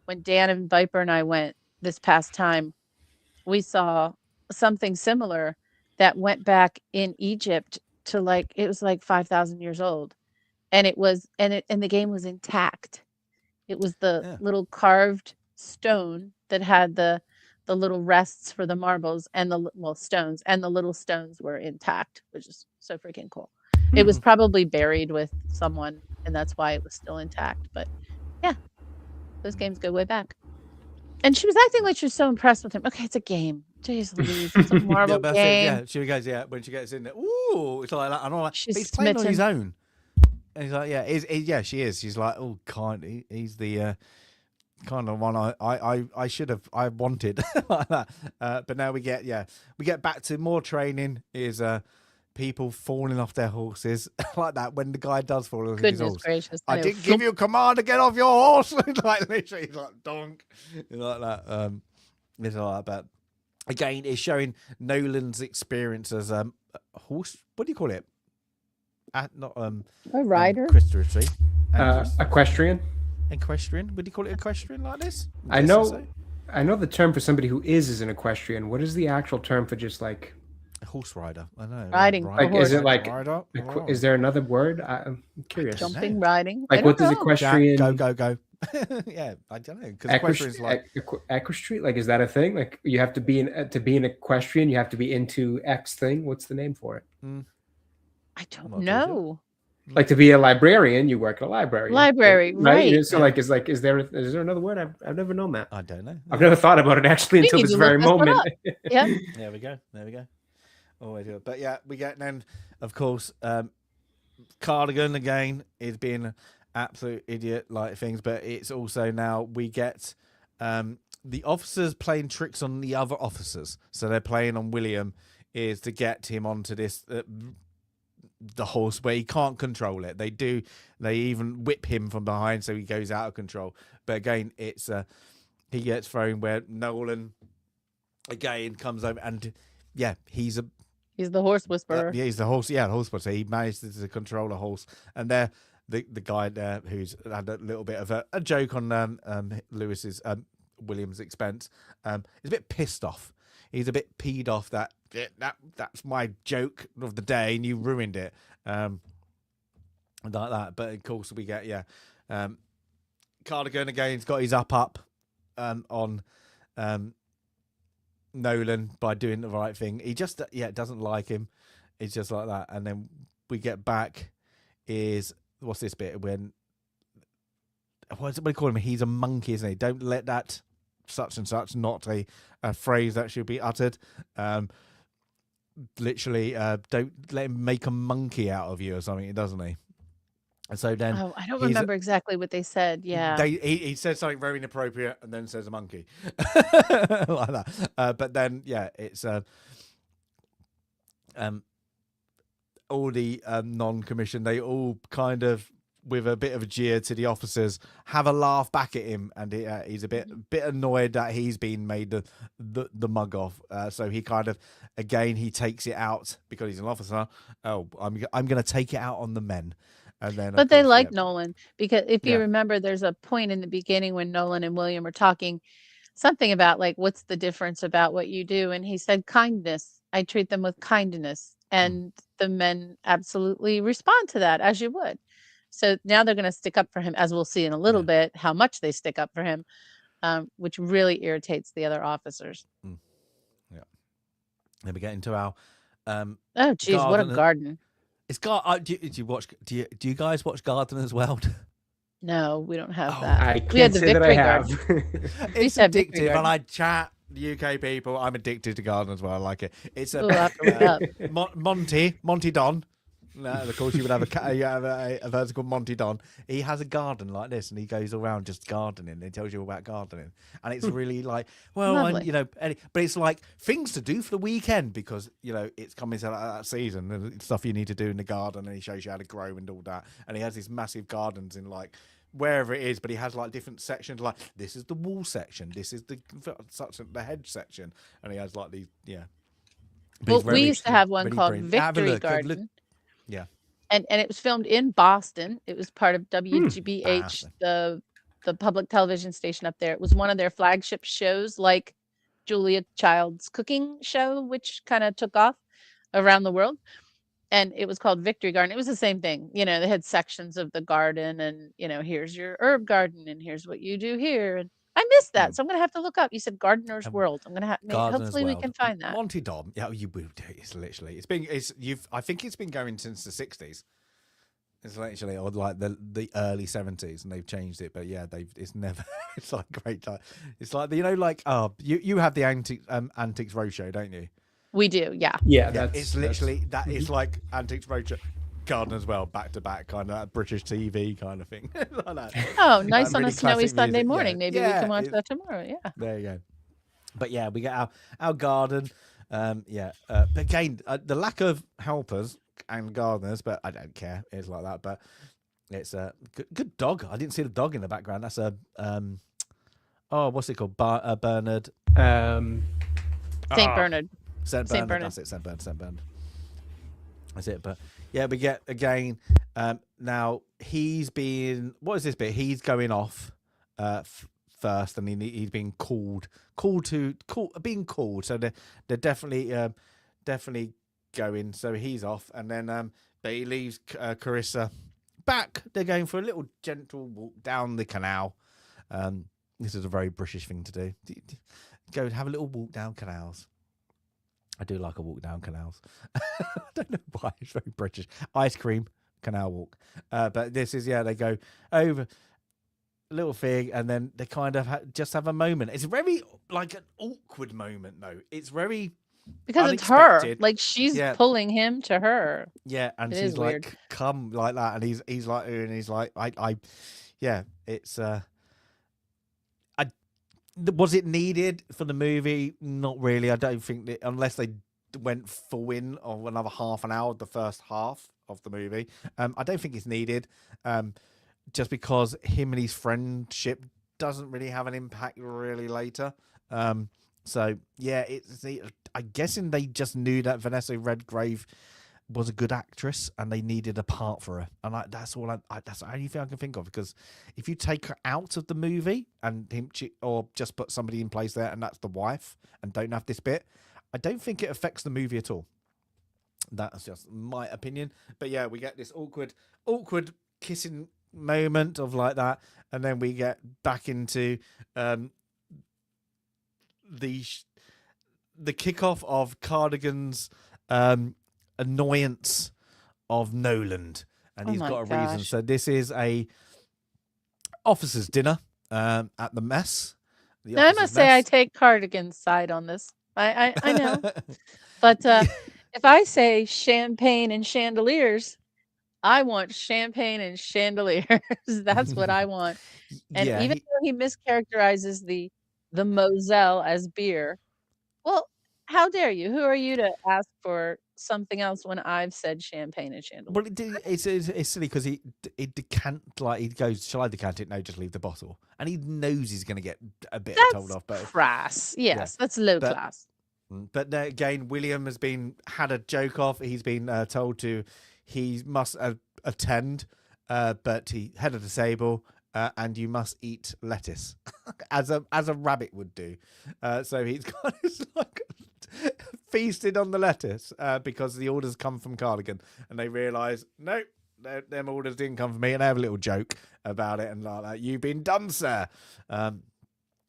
[SPEAKER 2] When Dan and Viper and I went this past time, we saw something similar that went back in Egypt to it was like 5,000 years old, and the game was intact. It was the little carved stone that had the little rests for the marbles and stones, and the little stones were intact, which is so freaking cool. It was probably buried with someone, and that's why it was still intact. But yeah, those games go way back. And she was acting like she was so impressed with him. Okay, it's a game. Jeez Louise, it's a marble game.
[SPEAKER 1] She goes, when she gets in there, ooh, it's like that. And I'm like, he's
[SPEAKER 2] smitten.
[SPEAKER 1] playing on his own. And he's like, she is. She's like, oh, he's the kind of one I should have wanted like that. But now we get back to more training. Is people falling off their horses like that when the guy does fall off his horse.
[SPEAKER 2] Gracious,
[SPEAKER 1] I didn't give you a command to get off your horse. Like literally, he's like donk, like that. It's like that. But again, it's showing Nolan's experience as a horse. What do you call it? A
[SPEAKER 2] rider.
[SPEAKER 3] Equestrian.
[SPEAKER 1] Equestrian? Would you call it equestrian like this?
[SPEAKER 3] I know the term for somebody who is an equestrian. What is the actual term for just like
[SPEAKER 1] a horse rider? I know.
[SPEAKER 2] Riding.
[SPEAKER 3] Like, is it like rider? Is there another word? I'm curious.
[SPEAKER 2] Jumping, riding.
[SPEAKER 3] Like, what does equestrian?
[SPEAKER 1] Go. Yeah, I don't know. Because equestrian's like
[SPEAKER 3] equestrian. Like, is that a thing? Like, you have to be an equestrian. You have to be into X thing. What's the name for it?
[SPEAKER 2] I don't know.
[SPEAKER 3] Like to be a librarian, you work at a library.
[SPEAKER 2] Library, right.
[SPEAKER 3] So like, is there another word? I've never known that.
[SPEAKER 1] I don't know.
[SPEAKER 3] I've never thought about it actually
[SPEAKER 2] We
[SPEAKER 3] until
[SPEAKER 2] need
[SPEAKER 3] this
[SPEAKER 2] to look
[SPEAKER 3] very
[SPEAKER 2] this one
[SPEAKER 3] moment.
[SPEAKER 2] up. Yep.
[SPEAKER 1] There we go. There we go. Always do it. But yeah, we get then, of course, Cardigan again is being an absolute idiot like things, but it's also now we get the officers playing tricks on the other officers. So they're playing on William is to get him onto this the horse where he can't control it. They even whip him from behind so he goes out of control. But again, it's he gets thrown where Nolan again comes over and yeah, he's
[SPEAKER 2] the horse whisperer.
[SPEAKER 1] yeah, he's the horse. Yeah, the horse whisperer. He manages to control a horse, and there the guy there who's had a little bit of a joke on Lewis's William's expense is a bit pissed off. He's a bit peed off that's my joke of the day and you ruined it, like that. But of course we get Cardigan again's got his up on Nolan by doing the right thing. He just doesn't like him. It's just like that. And then we get back is what's this bit when what do we call him? He's a monkey, isn't he? Don't let that such and such not a phrase that should be uttered. Literally, don't let him make a monkey out of you or something, doesn't he? And so then
[SPEAKER 2] I don't remember exactly what they said. Yeah.
[SPEAKER 1] He said something very inappropriate and then says a monkey. Like that. But then, yeah, it's all the non-commissioned, they all kind of, with a bit of a jeer to the officers, have a laugh back at him, and he's a bit annoyed that he's been made the mug of. So he kind of, again, he takes it out because he's an officer. Oh, I'm going to take it out on the men. And then,
[SPEAKER 2] but they like Nolan because if you remember, there's a point in the beginning when Nolan and William are talking something about like, what's the difference about what you do? And he said, kindness. I treat them with kindness. And the men absolutely respond to that, as you would. So now they're going to stick up for him, as we'll see in a little bit, how much they stick up for him, which really irritates the other officers.
[SPEAKER 1] Yeah. Then we get into our
[SPEAKER 2] oh, geez, what a garden!
[SPEAKER 1] It's do you guys watch Garden as well?
[SPEAKER 2] No, we don't have that.
[SPEAKER 3] I can't say that I have.
[SPEAKER 1] It's addictive, and I chat UK people. I'm addicted to Garden as well. I like it. It's Monty Don. No, of course, you would have a person called Monty Don. He has a garden like this, and he goes around just gardening. He tells you about gardening, and it's really like, well, but it's like things to do for the weekend because it's coming to that season and stuff you need to do in the garden, and he shows you how to grow and all that. And he has these massive gardens in like wherever it is, but he has like different sections. Like this is the wall section, this is the hedge section, and he has like these. Yeah.
[SPEAKER 2] Well, we used to have one called Victory Garden.
[SPEAKER 1] Yeah.
[SPEAKER 2] And it was filmed in Boston. It was part of WGBH, the public television station up there. It was one of their flagship shows, like Julia Child's cooking show, which kind of took off around the world. And it was called Victory Garden. It was the same thing. They had sections of the garden and, here's your herb garden and here's what you do here. And I missed that. So I'm going to have to look up. You said Gardener's World. I'm going to have, hopefully we can find that.
[SPEAKER 1] Monty Don. Yeah, you will do. It's literally, I think it's been going since the 60s. It's literally, or like the early 70s, and they've changed it. But yeah, it's never, it's like great time. It's like, you have the Antiques Roadshow, don't you?
[SPEAKER 2] We do. Yeah.
[SPEAKER 3] Yeah.
[SPEAKER 1] It's literally, that is like Antiques Roadshow. Garden as well, back to back, kind of British TV kind of thing. Like that.
[SPEAKER 2] Oh, nice on really a snowy Sunday morning. Yeah. Maybe we can watch that tomorrow. Yeah.
[SPEAKER 1] There you go. But yeah, we get our garden. But again, the lack of helpers and gardeners, but I don't care. It's like that. But it's a good dog. I didn't see the dog in the background. That's a what's it called? Bernard.
[SPEAKER 2] Saint Bernard.
[SPEAKER 1] Saint Bernard. That's it. Saint Bernard. That's it. But yeah, we get again. Now he's been. What is this bit? He's going off first, and he's being called. Being called. So they're definitely going. So he's off, and then but he leaves Carissa back. They're going for a little gentle walk down the canal. This is a very British thing to do. Go and have a little walk down canals. I do like a walk down canals. I don't know why. It's very British. Ice cream. canal walk. But this is they go over little thing, and then they kind of just have a moment. It's very like an awkward moment, though. It's very
[SPEAKER 2] because it's her.
[SPEAKER 1] unexpected.
[SPEAKER 2] Like she's
[SPEAKER 1] Yeah.
[SPEAKER 2] pulling him to her.
[SPEAKER 1] Yeah, and
[SPEAKER 2] It
[SPEAKER 1] she's
[SPEAKER 2] is
[SPEAKER 1] like,
[SPEAKER 2] weird.
[SPEAKER 1] "Come," like that, and he's like, and he's like, yeah, it's was it needed for the movie? Not really. I don't think that, unless they went full in of another half an hour, the first half of the movie. I don't think it's needed. Just because him and his friendship doesn't really have an impact really later. So yeah, I'm guessing they just knew that Vanessa Redgrave was a good actress and they needed a part for her, and that's that's the only thing I can think of, because if you take her out of the movie and or just put somebody in place there and that's the wife and don't have this bit, I don't think it affects the movie at all. That's just my opinion. But yeah, we get this awkward kissing moment of like that, and then we get back into the kickoff of Cardigan's annoyance of Noland, and he's got a reason. So this is a officers' dinner at the mess.
[SPEAKER 2] Now, I must say I take Cardigan's side on this. I know, but if I say champagne and chandeliers, I want champagne and chandeliers. That's what I want. And
[SPEAKER 1] Yeah,
[SPEAKER 2] even though he mischaracterizes the Moselle as beer, well, how dare you? Who are you to ask for something else when I've said champagne and chandeliers?
[SPEAKER 1] well, it's silly because he decant, like he goes, "Shall I decant it? No, just leave the bottle," and he knows he's going to get a bit told off. But
[SPEAKER 2] crass. Yes, that's low class.
[SPEAKER 1] But again, William has had a joke off. He's been told he must attend, but he head of the table, and you must eat lettuce as a rabbit would do. So he's kind of like feasted on the lettuce because the orders come from Cardigan, and they realise nope, them orders didn't come from me, and they have a little joke about it and like that. You've been done, sir.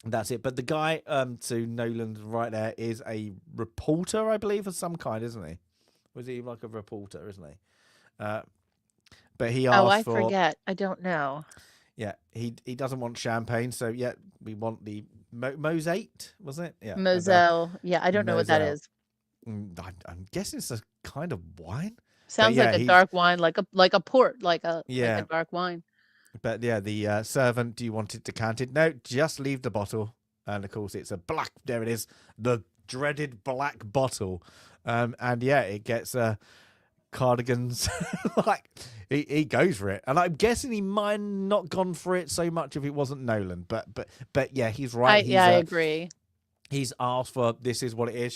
[SPEAKER 1] That's it. But the guy to Nolan's right there is a reporter, I believe, of some kind, isn't he? Was he like a reporter, isn't he? But he asked
[SPEAKER 2] I forget. I don't know.
[SPEAKER 1] Yeah, he doesn't want champagne, so yeah, we want the Mosate, was it? Yeah,
[SPEAKER 2] Moselle. Yeah, I don't know what that is.
[SPEAKER 1] I'm guessing it's a kind of wine.
[SPEAKER 2] Sounds like a dark wine, like a port, like a dark wine.
[SPEAKER 1] But yeah, the servant, do you want it decanted? No, just leave the bottle. And of course, it's a black. There it is, the dreaded black bottle. And yeah, it gets Cardigan's like he goes for it, and I'm guessing he might not gone for it so much if it wasn't Nolan. But yeah, he's right.
[SPEAKER 2] I agree.
[SPEAKER 1] He's asked for, this is what it is,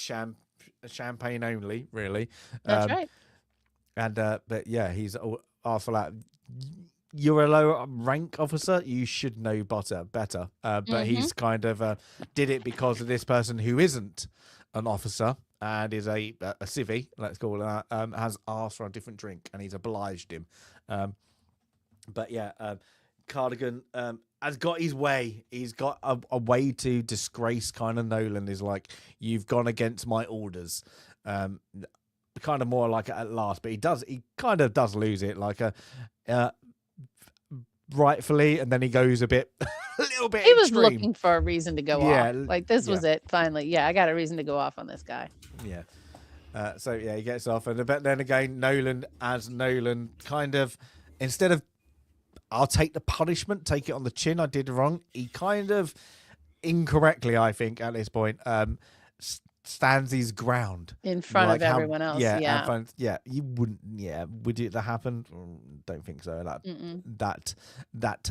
[SPEAKER 1] champagne only, really.
[SPEAKER 2] That's right.
[SPEAKER 1] And but yeah, he's asked for that. You're a lower rank officer, you should know better. But he's kind of did it because of this person who isn't an officer and is a civvy, let's call it that, has asked for a different drink, and he's obliged him. But yeah, Cardigan has got his way. He's got a way to disgrace kind of Nolan. Is like, you've gone against my orders. Kind of more like at last, but he kind of does lose it, like rightfully, and then he goes a little bit.
[SPEAKER 2] He was
[SPEAKER 1] extreme.
[SPEAKER 2] looking for a reason to go off. Like this was it. Finally, yeah, I got a reason to go off on this guy.
[SPEAKER 1] Yeah. So yeah, he gets off, but then again, Nolan kind of, instead of, I'll take the punishment, take it on the chin, I did wrong, he kind of incorrectly, I think, at this point, stands his ground
[SPEAKER 2] in front of everyone else.
[SPEAKER 1] Yeah, you wouldn't. Yeah, would it that happen? Don't think so. That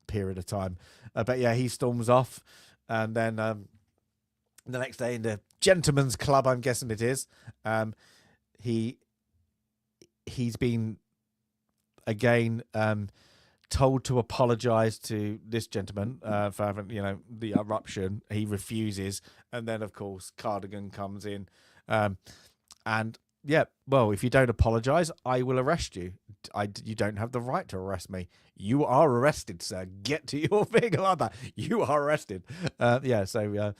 [SPEAKER 1] period of time. But yeah, he storms off, and then the next day in the gentleman's club, I'm guessing it is, he's been again told to apologize to this gentleman for having, the eruption. He refuses, and then of course Cardigan comes in, and yeah, well, if you don't apologize, I will arrest you. You don't have the right to arrest me. You are arrested, sir. Get to your thing about that. You are arrested. So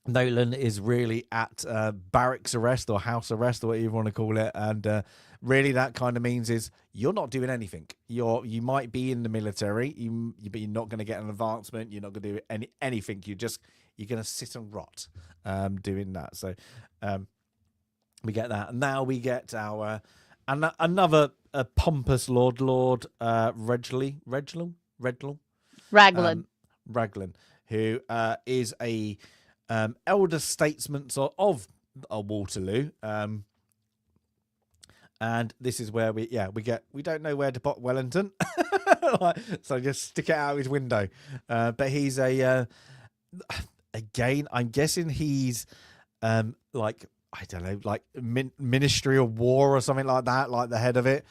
[SPEAKER 1] Nolan is really at barracks arrest or house arrest or whatever you want to call it, and really that kind of means is you're not doing anything. You might be in the military, but you're not going to get an advancement. You're not going to do anything. You're going to sit and rot doing that. So we get that. And now we get our another pompous Lord Raglan, who is a elder statesman of Waterloo, and this is where we don't know where to put Wellington, so just stick it out his window. But he's again, I'm guessing he's like, I don't know, like Ministry of War or something like that, like the head of it.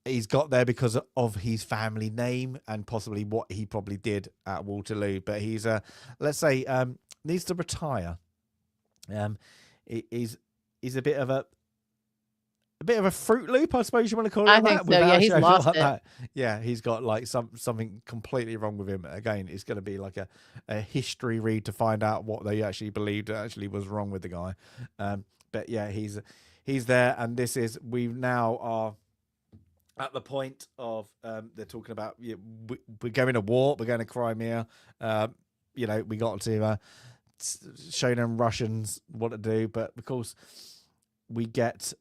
[SPEAKER 1] He's got there because of his family name and possibly what he probably did at Waterloo. But he's let's say needs to retire. He's a bit of a Fruit Loop, I suppose you want to call it.
[SPEAKER 2] I think so. Yeah, he's lost it.
[SPEAKER 1] That. Yeah, he's got like something completely wrong with him. Again, it's going to be like a history read to find out what they actually believed actually was wrong with the guy. But yeah, he's there, and we now are at the point of they're talking about we're going to war, we're going to Crimea. We got to show them Russians what to do, but of course we get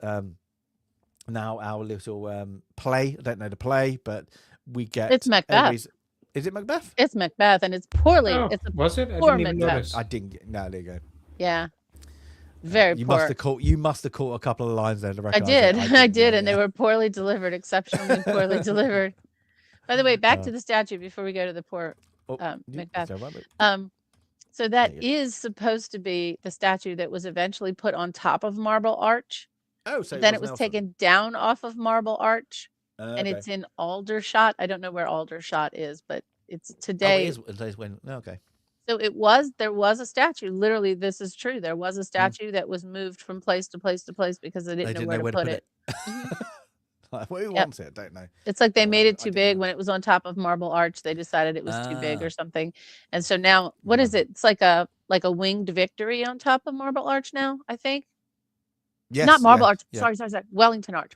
[SPEAKER 1] now our little play. I don't know the play, but we get
[SPEAKER 2] it's Macbeth.
[SPEAKER 1] Is it Macbeth?
[SPEAKER 2] It's Macbeth, and it's poorly.
[SPEAKER 3] Oh,
[SPEAKER 2] it's a
[SPEAKER 3] was it? I
[SPEAKER 2] poor
[SPEAKER 3] didn't even
[SPEAKER 2] Macbeth.
[SPEAKER 3] notice.
[SPEAKER 1] I didn't get. No, there you go.
[SPEAKER 2] Yeah, very
[SPEAKER 1] you
[SPEAKER 2] poor.
[SPEAKER 1] You must have caught a couple of lines there to
[SPEAKER 2] I did, I did, and
[SPEAKER 1] yeah.
[SPEAKER 2] they were poorly delivered, exceptionally poorly delivered. By the way, back to the statue before we go to the poor Macbeth. So that is supposed to be the statue that was eventually put on top of Marble Arch.
[SPEAKER 1] Oh, so
[SPEAKER 2] then it was taken down off of Marble Arch, and
[SPEAKER 1] okay.
[SPEAKER 2] it's in Aldershot. I don't know where Aldershot is, but it's today.
[SPEAKER 1] Oh, it is when. Okay.
[SPEAKER 2] So there was a statue. Literally, this is true. There was a statue that was moved from place to place to place because they didn't know where to put it.
[SPEAKER 1] Like, who wants it? I don't know.
[SPEAKER 2] It's like they made it too big when it was on top of Marble Arch. They decided it was too big or something, and so now what is it? It's like a winged Victory on top of Marble Arch now. I think. Yes, not Marble Arch. Yeah. Sorry. Wellington Arch,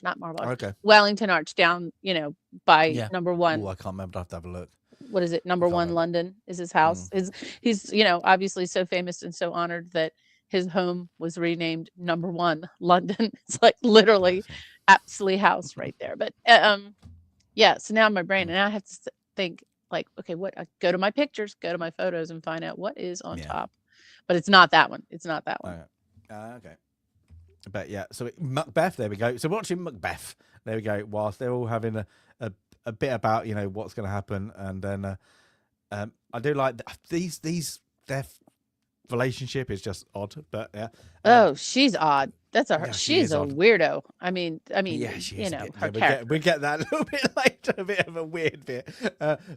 [SPEAKER 2] not Marble Arch.
[SPEAKER 1] Okay.
[SPEAKER 2] Wellington Arch down, by number 1.
[SPEAKER 1] Oh, I can't remember. I have to have a look.
[SPEAKER 2] What is it? Number 1 London is his house. He's obviously so famous and so honored that his home was renamed Number 1 London. It's like literally Apsley House right there. But so now my brain, and I have to think like, okay, what? I go to my pictures, go to my photos, and find out what is on top. But it's not that one. It's not that one.
[SPEAKER 1] Okay. But yeah, so Macbeth, there we go. So watching Macbeth, there we go, whilst they're all having a bit about, what's going to happen. And then I do like their relationship is just odd, but yeah.
[SPEAKER 2] She's odd. She's a weirdo. I mean,
[SPEAKER 1] yeah, she is
[SPEAKER 2] her character.
[SPEAKER 1] We get that a little bit later, a bit of a weird bit.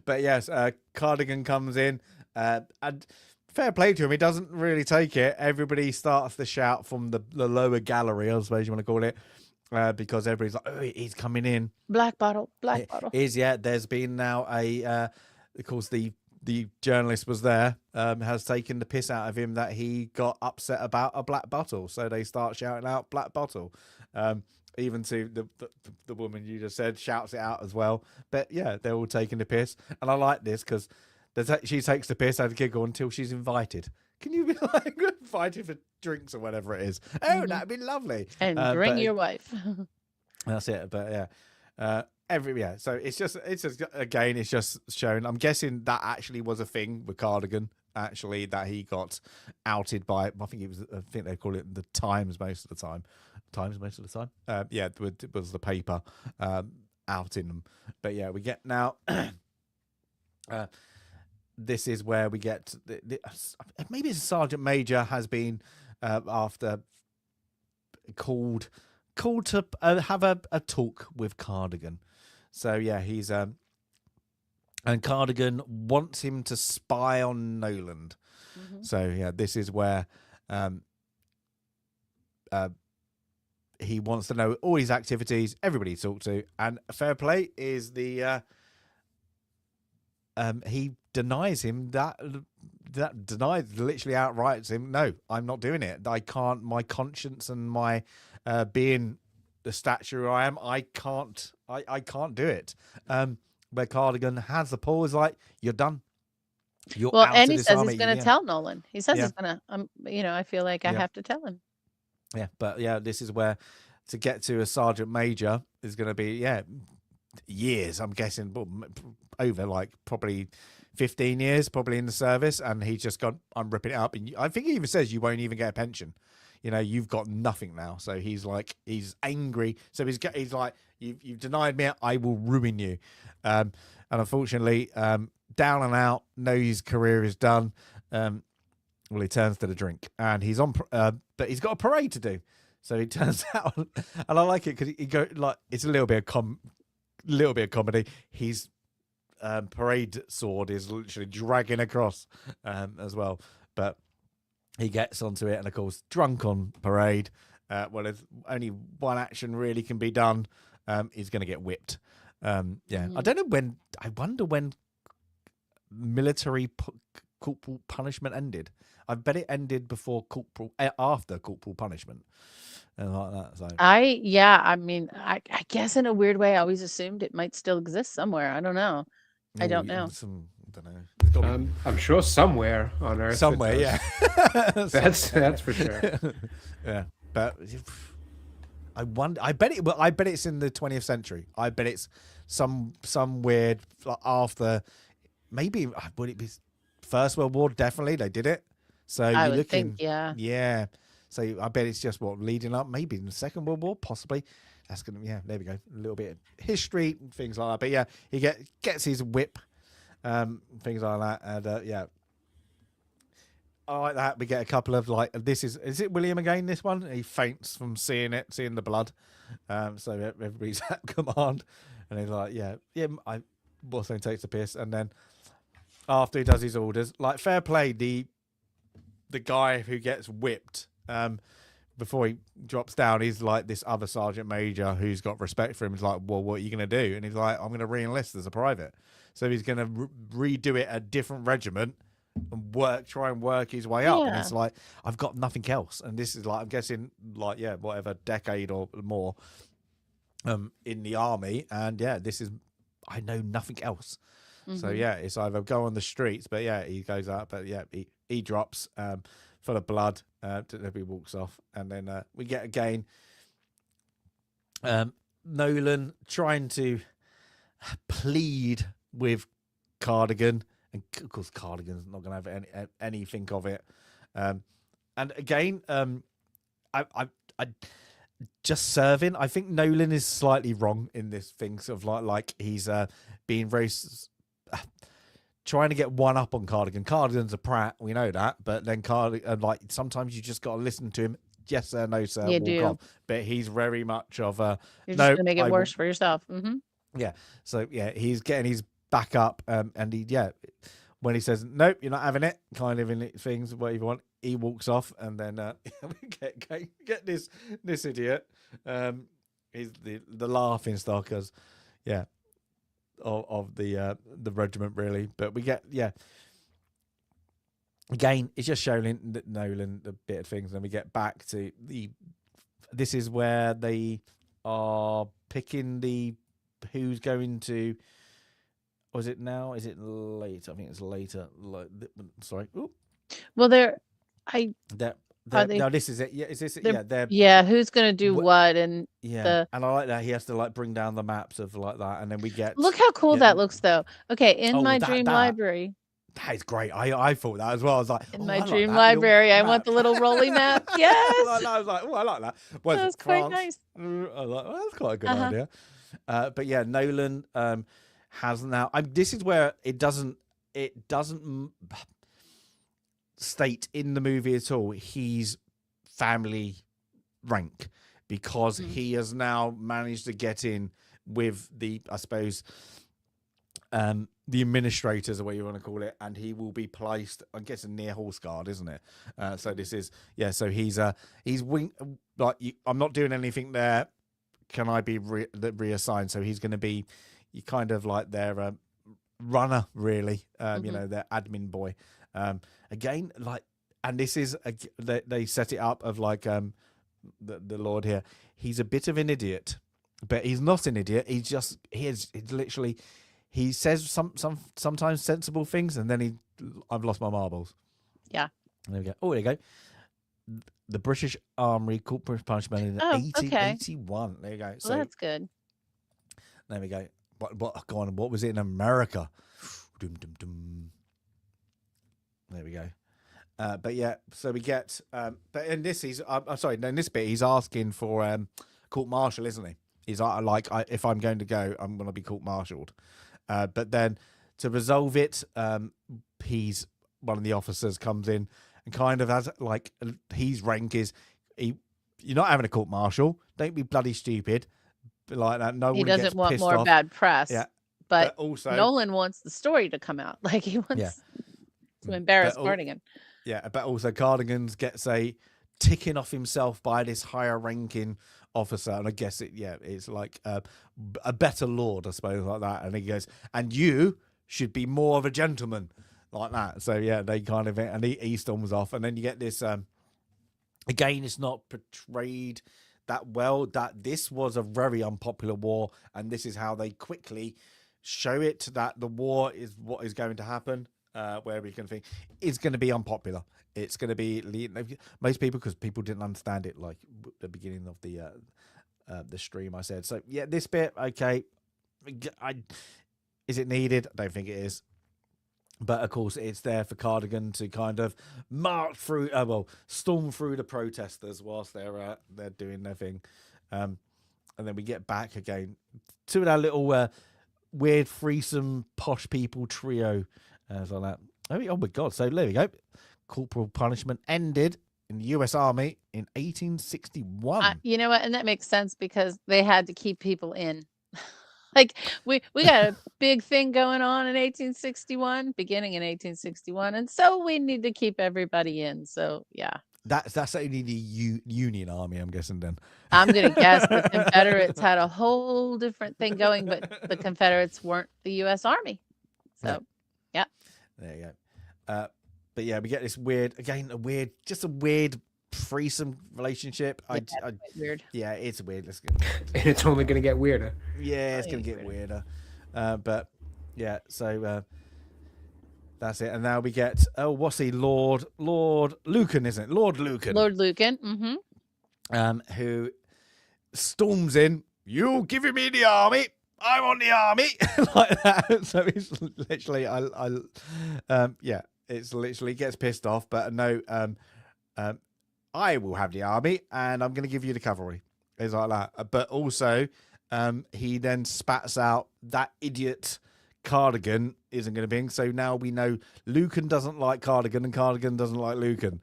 [SPEAKER 1] But yes, Cardigan comes in, and fair play to him. He doesn't really take it. Everybody starts to shout from the lower gallery, I suppose you want to call it, because everybody's like, oh, he's coming in.
[SPEAKER 2] Black bottle.
[SPEAKER 1] There's been now of course, the journalist was there, has taken the piss out of him that he got upset about a black bottle. So they start shouting out black bottle. Even to the woman you just said shouts it out as well. But yeah, they're all taking the piss. And I like this because she takes the piss out of giggle until she's invited. Can you be like invited for drinks or whatever it is? Oh, that'd be lovely.
[SPEAKER 2] And bring your wife.
[SPEAKER 1] That's it. But yeah, so it's just again, it's just shown. I'm guessing that actually was a thing with Cardigan. Actually, that he got outed by. I think they call it the Times most of the time. Yeah, it was the paper outing them. But yeah, we get now. This is where we get maybe a sergeant major has been after called to have a talk with Cardigan. So yeah, he's and Cardigan wants him to spy on Nolan. So yeah, this is where he wants to know all his activities, everybody he talked to, and fair play is the he denies him that denies, literally outrights him, no, I'm not doing it. I can't, my conscience and my being the stature I am, I can't do it. Where Cardigan has the pull, is like, you're done. You're
[SPEAKER 2] Well,
[SPEAKER 1] out
[SPEAKER 2] and
[SPEAKER 1] of
[SPEAKER 2] he
[SPEAKER 1] this
[SPEAKER 2] says
[SPEAKER 1] army.
[SPEAKER 2] he's going to
[SPEAKER 1] Yeah.
[SPEAKER 2] tell Nolan. He says
[SPEAKER 1] Yeah.
[SPEAKER 2] he's going to, I feel like I
[SPEAKER 1] Yeah.
[SPEAKER 2] have to tell him.
[SPEAKER 1] Yeah, but yeah, this is where to get to a sergeant major is going to be years. I'm guessing over like probably 15 years, probably in the service, and he's just gone, I'm ripping it up. And I think he even says you won't even get a pension. You know, you've got nothing now. So he's like, he's angry. So he's like, you've denied me, I will ruin you. And unfortunately, down and out, knows his career is done. Well, he turns to the drink, and he's on, but he's got a parade to do. So he turns out, and I like it because he go like, it's a little bit of comedy. His parade sword is literally dragging across as well, but he gets onto it, and of course, drunk on parade. Well, there's only one action really can be done. He's going to get whipped. I don't know when. I wonder when military corporal punishment ended. I bet it ended before after corporal punishment, and like that. So
[SPEAKER 2] I mean, I guess in a weird way, I always assumed it might still exist somewhere. I don't know. I don't know.
[SPEAKER 1] I don't know. It's got to be
[SPEAKER 3] I'm sure somewhere on Earth.
[SPEAKER 1] somewhere, yeah.
[SPEAKER 3] That's for sure.
[SPEAKER 1] Yeah, but I wonder. I bet it. Well, I bet it's in the 20th century. I bet it's some weird like after. Maybe would it be First World War? Definitely, they did it. So
[SPEAKER 2] I
[SPEAKER 1] you're
[SPEAKER 2] would
[SPEAKER 1] looking,
[SPEAKER 2] think, yeah.
[SPEAKER 1] yeah. So I bet it's just what leading up, maybe in the Second World War, possibly. That's gonna, yeah. There we go. A little bit of history and things like that. But yeah, he gets his whip, things like that, and yeah. I like that. We get a couple of like, is it William again? This one, he faints from seeing the blood. So everybody's at command, and he's like, yeah. I also takes the piss, and then after he does his orders, like fair play, the guy who gets whipped before he drops down, he's like this other sergeant major who's got respect for him. He's like, well, what are you going to do? And he's like, I'm going to re-enlist as a private. So he's going to redo it at a different regiment and try and work his way up. And it's like, I've got nothing else. And this is like, I'm guessing like, yeah, whatever, decade or more in the army. And yeah, I know nothing else. So yeah, it's either go on the streets, but yeah, he goes out, but yeah, he drops full of blood. He walks off, and then we get again Nolan trying to plead with Cardigan, and of course Cardigan's not going to have anything of it. And again, I just serving. I think Nolan is slightly wrong in this thing, sort of like he's being very. Trying to get one up on Cardigan. Cardigan's a prat, we know that, but then Cardigan, like sometimes you just got to listen to him. Yes sir, no sir,
[SPEAKER 2] You
[SPEAKER 1] walk
[SPEAKER 2] do.
[SPEAKER 1] off. But he's very much of a.
[SPEAKER 2] You're just gonna make it worse for yourself.
[SPEAKER 1] Yeah. So yeah, he's getting his back up, and when he says nope, you're not having it, kind of in things, whatever you want, he walks off, and then we get this idiot. He's the laughing stock as, yeah. Of the regiment really, but we get again it's just showing Nolan a bit of things, and we get back to this is where they are picking who's going to, or is it now, is it later? I think it's later, sorry. Ooh.
[SPEAKER 2] Well,
[SPEAKER 1] No, this is it. Yeah, is this it?
[SPEAKER 2] who's gonna do what? And
[SPEAKER 1] and I like that he has to like bring down the maps of like that, and then we get.
[SPEAKER 2] Look how cool that looks, though. Okay, in my dream library.
[SPEAKER 1] That is great. I thought that as well. I was like,
[SPEAKER 2] in my dream library, I want the little rolly map. Yes.
[SPEAKER 1] I was like, oh, I like that.
[SPEAKER 2] That's quite nice.
[SPEAKER 1] I was like, well, that's quite a good idea. But yeah, Nolan has now. This is where it doesn't state in the movie at all he's family rank, because he has now managed to get in with the, I suppose, the administrators, or what you want to call it, and he will be placed, I guess, near Horse Guard, isn't it? So this is, yeah, so he's I'm not doing anything there, can I be reassigned? So he's going to be kind of like their runner, really. You
[SPEAKER 2] Mhm.
[SPEAKER 1] know, their admin boy. Again, like, and this is they set it up of like the Lord here. He's a bit of an idiot, but he's not an idiot. He's literally he says sometimes sensible things, and then I've lost my marbles.
[SPEAKER 2] Yeah.
[SPEAKER 1] There we go. Oh, there you go. The British Army corporal punishment in
[SPEAKER 2] Oh, okay.
[SPEAKER 1] 1881. There you go.
[SPEAKER 2] Well,
[SPEAKER 1] So
[SPEAKER 2] that's good.
[SPEAKER 1] there we go. Go on. What was it in America? Dum, dum, dum. There we go. But yeah, so we get. But in this, in this bit, he's asking for court martial, isn't he? He's like, if I'm going to go, I'm going to be court martialed. But then to resolve it, he's one of the officers comes in and kind of has like his rank is you're not having a court martial. Don't be bloody stupid like that. No
[SPEAKER 2] He
[SPEAKER 1] one gets
[SPEAKER 2] doesn't want
[SPEAKER 1] pissed
[SPEAKER 2] more
[SPEAKER 1] off.
[SPEAKER 2] bad press.
[SPEAKER 1] Yeah,
[SPEAKER 2] But
[SPEAKER 1] also
[SPEAKER 2] Nolan wants the story to come out. Like he wants to embarrass Cardigan.
[SPEAKER 1] Yeah, but also Cardigan gets a ticking off himself by this higher ranking officer, and I guess it's like a better lord, I suppose, like that. And he goes, and you should be more of a gentleman, like that. So yeah, they kind of, and he storms off, and then you get this. Again, it's not portrayed that well. That this was a very unpopular war, and this is how they quickly show it that the war is what is going to happen. Where we can think it's going to be unpopular. It's going to be most people, because people didn't understand it, like the beginning of the stream. I said so. Yeah, this bit, okay. Is it needed? I don't think it is. But of course, it's there for Cardigan to kind of march through, storm through the protesters whilst they're doing their thing, and then we get back again to that little weird threesome posh people trio. So that. Oh my God! So there we go. Corporal punishment ended in the U.S. Army in 1861.
[SPEAKER 2] You know what? And that makes sense because they had to keep people in. Like we got a big thing going on in 1861, beginning in 1861, and so we need to keep everybody in. So yeah.
[SPEAKER 1] That's only the Union Army, I'm guessing. Then
[SPEAKER 2] I'm gonna guess the Confederates had a whole different thing going, but the Confederates weren't the U.S. Army. So. Yeah.
[SPEAKER 1] There you go. But yeah, we get this weird threesome relationship.
[SPEAKER 2] Weird.
[SPEAKER 1] Yeah, it's weird. Let's go.
[SPEAKER 3] And it's only going to get weirder.
[SPEAKER 1] Yeah, it's going to get weirder. But yeah, so that's it. And now we get what's he? Lord Lucan, isn't it? Lord Lucan.
[SPEAKER 2] Lord Lucan. Mm-hmm.
[SPEAKER 1] Who storms in. You giving me the army? I'm on the army, like that. So it's literally, it's literally gets pissed off. But no, I will have the army, and I'm going to give you the cavalry. It's like that. But also, he then spats out that idiot Cardigan isn't going to be in. So now we know Lucan doesn't like Cardigan, and Cardigan doesn't like Lucan.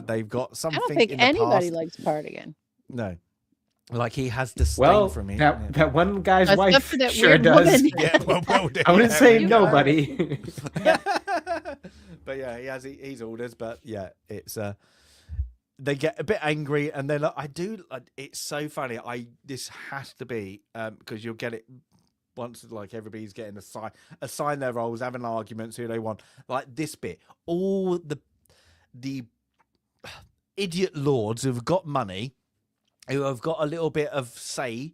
[SPEAKER 1] They've got something.
[SPEAKER 2] I don't think
[SPEAKER 1] in the
[SPEAKER 2] anybody
[SPEAKER 1] past.
[SPEAKER 2] likes Cardigan.
[SPEAKER 1] No. Like he has disdain from me.
[SPEAKER 3] That one guy's
[SPEAKER 2] Except
[SPEAKER 3] wife
[SPEAKER 2] for that
[SPEAKER 3] sure
[SPEAKER 2] weird
[SPEAKER 3] does.
[SPEAKER 2] woman.
[SPEAKER 1] Yeah, well,
[SPEAKER 3] I wouldn't say nobody.
[SPEAKER 1] But yeah, he's orders. But yeah, it's they get a bit angry, and then it's so funny. This has to be because you'll get it once, like everybody's getting assign their roles, having arguments who they want. Like this bit, all the idiot lords who've got money, who have got a little bit of say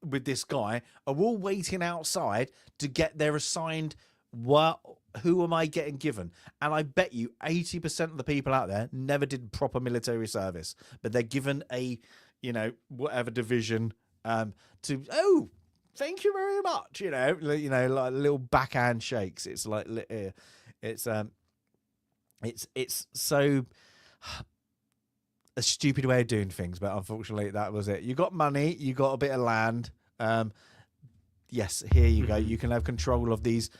[SPEAKER 1] with this guy, are all waiting outside to get their assigned. Who am I getting given? And I bet you 80% of the people out there never did proper military service, but they're given a, whatever division to. Thank you very much. Like little backhand shakes. It's like it's so. A stupid way of doing things, but unfortunately that was it. You got money, you got a bit of land. Yes, here you go. You can have control of these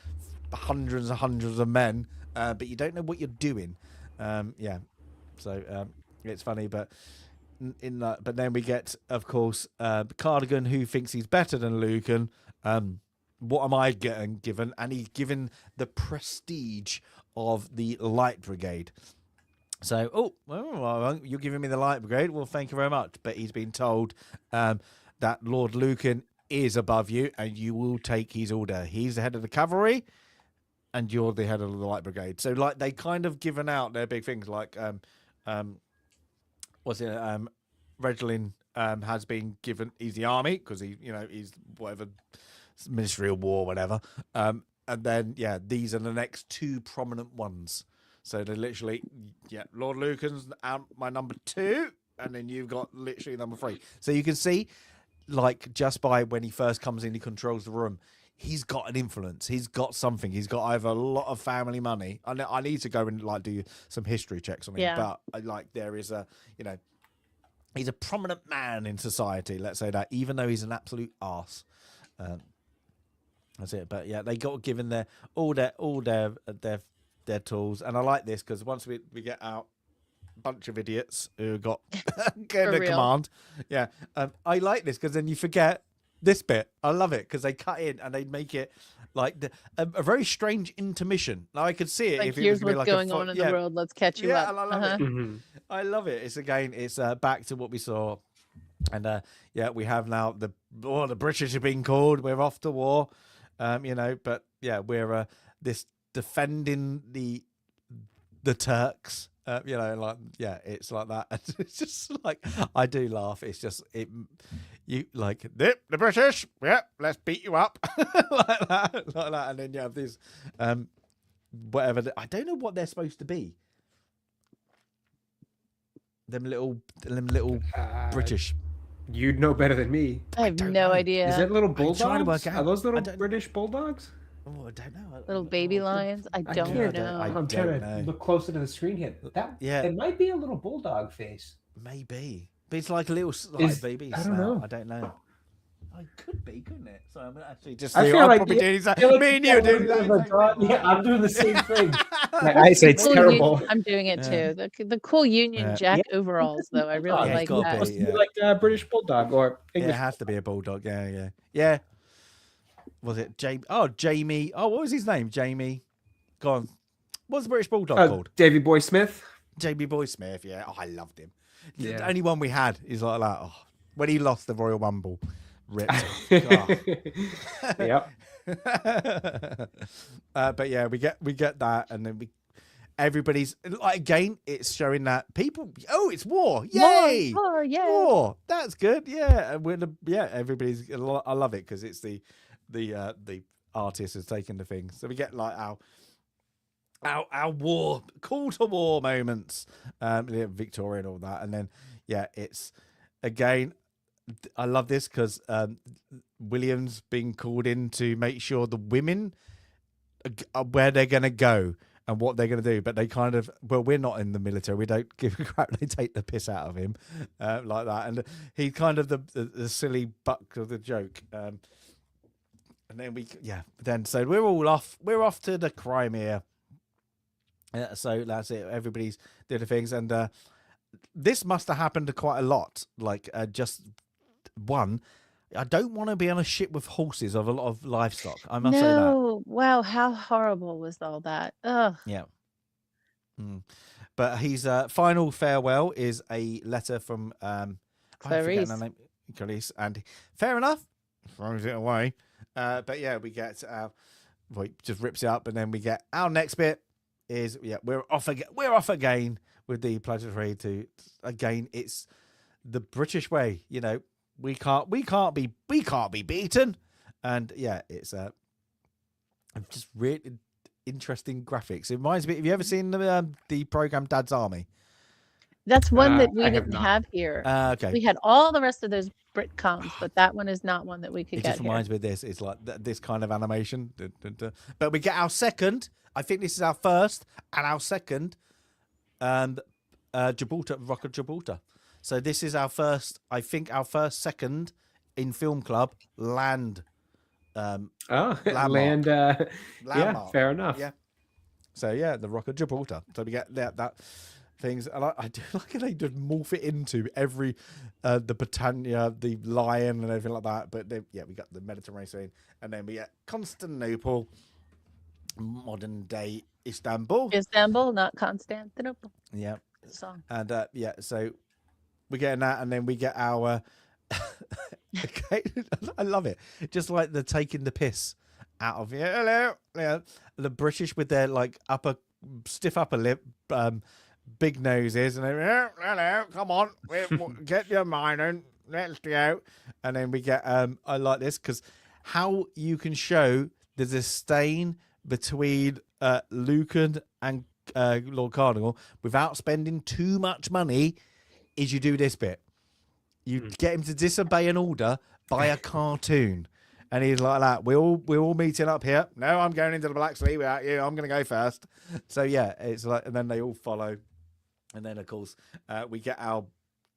[SPEAKER 1] hundreds and hundreds of men, but you don't know what you're doing. Yeah, so it's funny, but but then we get, of course, Cardigan, who thinks he's better than Lucan. What am I getting given? And he's given the prestige of the Light Brigade. So, you're giving me the Light Brigade. Well, thank you very much. But he's been told that Lord Lucan is above you, and you will take his order. He's the head of the cavalry, and you're the head of the Light Brigade. So like they kind of given out their big things like Regelin has been given, he's the army because he's whatever Ministry of War, whatever. And then these are the next two prominent ones. So they're literally Lord Lucan's my number 2, and then you've got literally number 3. So you can see, like, just by when he first comes in, he controls the room. He's got an influence. He's got something. He's got either a lot of family money. I need to go and like do some history checks on him. But there is he's a prominent man in society. Let's say that, even though he's an absolute arse. That's it. But they got given all their tools, and I like this because once we get out a bunch of idiots who got get the command. I like this because then you forget this bit. I love it because they cut in and they make it like a very strange intermission. Now I could see it.
[SPEAKER 2] Like,
[SPEAKER 1] if
[SPEAKER 2] here's
[SPEAKER 1] it was
[SPEAKER 2] what's going on in the world. Let's catch you up.
[SPEAKER 1] I love it. I love it. It's back to what we saw, and we have now the British have been called. We're off to war, but we're this defending the Turks. It's like that. It's just like, I do laugh. It's just you like the British. Let's beat you up like that. And then you have these whatever. I don't know what they're supposed to be. Them little British.
[SPEAKER 3] You'd know better than me.
[SPEAKER 2] I have no idea.
[SPEAKER 3] Is that little bulldogs?
[SPEAKER 1] trying to work out.
[SPEAKER 3] Are those little British bulldogs?
[SPEAKER 1] Oh, I don't know.
[SPEAKER 2] Little baby lions? I don't know.
[SPEAKER 3] I'm trying to look closer to the screen here. It might be a little bulldog face.
[SPEAKER 1] Maybe. But it's like a little baby.
[SPEAKER 3] I don't know.
[SPEAKER 1] I don't know. It could be, couldn't it? So I'm actually just.
[SPEAKER 3] I feel like
[SPEAKER 1] probably doing exactly. Me and you doing that.
[SPEAKER 3] Yeah, I'm doing the same thing. My eyesight's terrible.
[SPEAKER 2] I'm doing it too. The cool Union Jack overalls, though. I really like that.
[SPEAKER 3] Must be like a British bulldog or English.
[SPEAKER 1] It has to be a bulldog. Yeah. Was it Jamie? Oh, Jamie. Oh, what was his name? Jamie. Go on. What's the British bulldog called?
[SPEAKER 3] Davy Boy Smith.
[SPEAKER 1] Jamie Boy Smith. Yeah. Oh, I loved him.
[SPEAKER 3] Yeah.
[SPEAKER 1] The only one we had is like that. Oh, when he lost the Royal Rumble. Ripped.
[SPEAKER 3] Yep.
[SPEAKER 1] But we get that, and then everybody's like, again, it's showing that people. Oh, it's war! Yay!
[SPEAKER 2] War! Yay!
[SPEAKER 1] War! That's good. Yeah, everybody's. I love it because it's the artist has taken the thing. So we get like our war, call to war moments, Victoria and all that, and then it's again. I love this because William's been called in to make sure the women are where they're going to go and what they're going to do. But they kind of, we're not in the military. We don't give a crap. They take the piss out of him like that. And he's kind of the silly buck of the joke. And then so we're all off. We're off to the Crimea. So that's it. Everybody's doing the things. And this must have happened quite a lot. Like just... One, I don't want to be on a ship with horses of a lot of livestock. I must say that.
[SPEAKER 2] No, wow, how horrible was all that? Ugh.
[SPEAKER 1] Yeah. But his final farewell is a letter from
[SPEAKER 2] Clarice.
[SPEAKER 1] Clarice, and fair enough, throws it away. But we get just rips it up, and then we get our next bit is we're off again. We're off again with the planetary to again. It's the British way, We can't be beaten, and it's just really interesting graphics. It reminds me. Have you ever seen the program Dad's Army?
[SPEAKER 2] That's one that we didn't have here.
[SPEAKER 1] Okay,
[SPEAKER 2] we had all the rest of those Britcoms, but that one is not one that we could get.
[SPEAKER 1] It just reminds me of this. It's like this kind of animation. But we get our second. I think this is our first and our second, Gibraltar, Rock of Gibraltar. So this is our first, second in Film Club land.
[SPEAKER 3] Land. Yeah, fair enough.
[SPEAKER 1] Yeah. So the Rock of Gibraltar. So we get that things. And I do like how they just morph it into every the Britannia, the lion, and everything like that. But then, we got the Mediterranean scene, and then we get Constantinople, modern day Istanbul.
[SPEAKER 2] Istanbul, not Constantinople.
[SPEAKER 1] Yeah.
[SPEAKER 2] Song.
[SPEAKER 1] And so. We're getting that, and then we get our. Okay, I love it. Just like the taking the piss out of hello. Yeah, the British with their like stiff upper lip, big noses, and they hello, come on, get your mind in, let's go. And then we get I like this because how you can show there's a stain between Lucan and Lord Cardinal without spending too much money is you do this bit. You get him to disobey an order by a cartoon. And he's like that. We're all meeting up here. No, I'm going into the Black Sea without you. I'm going to go first. So yeah, it's like, and then they all follow. And then of course we get our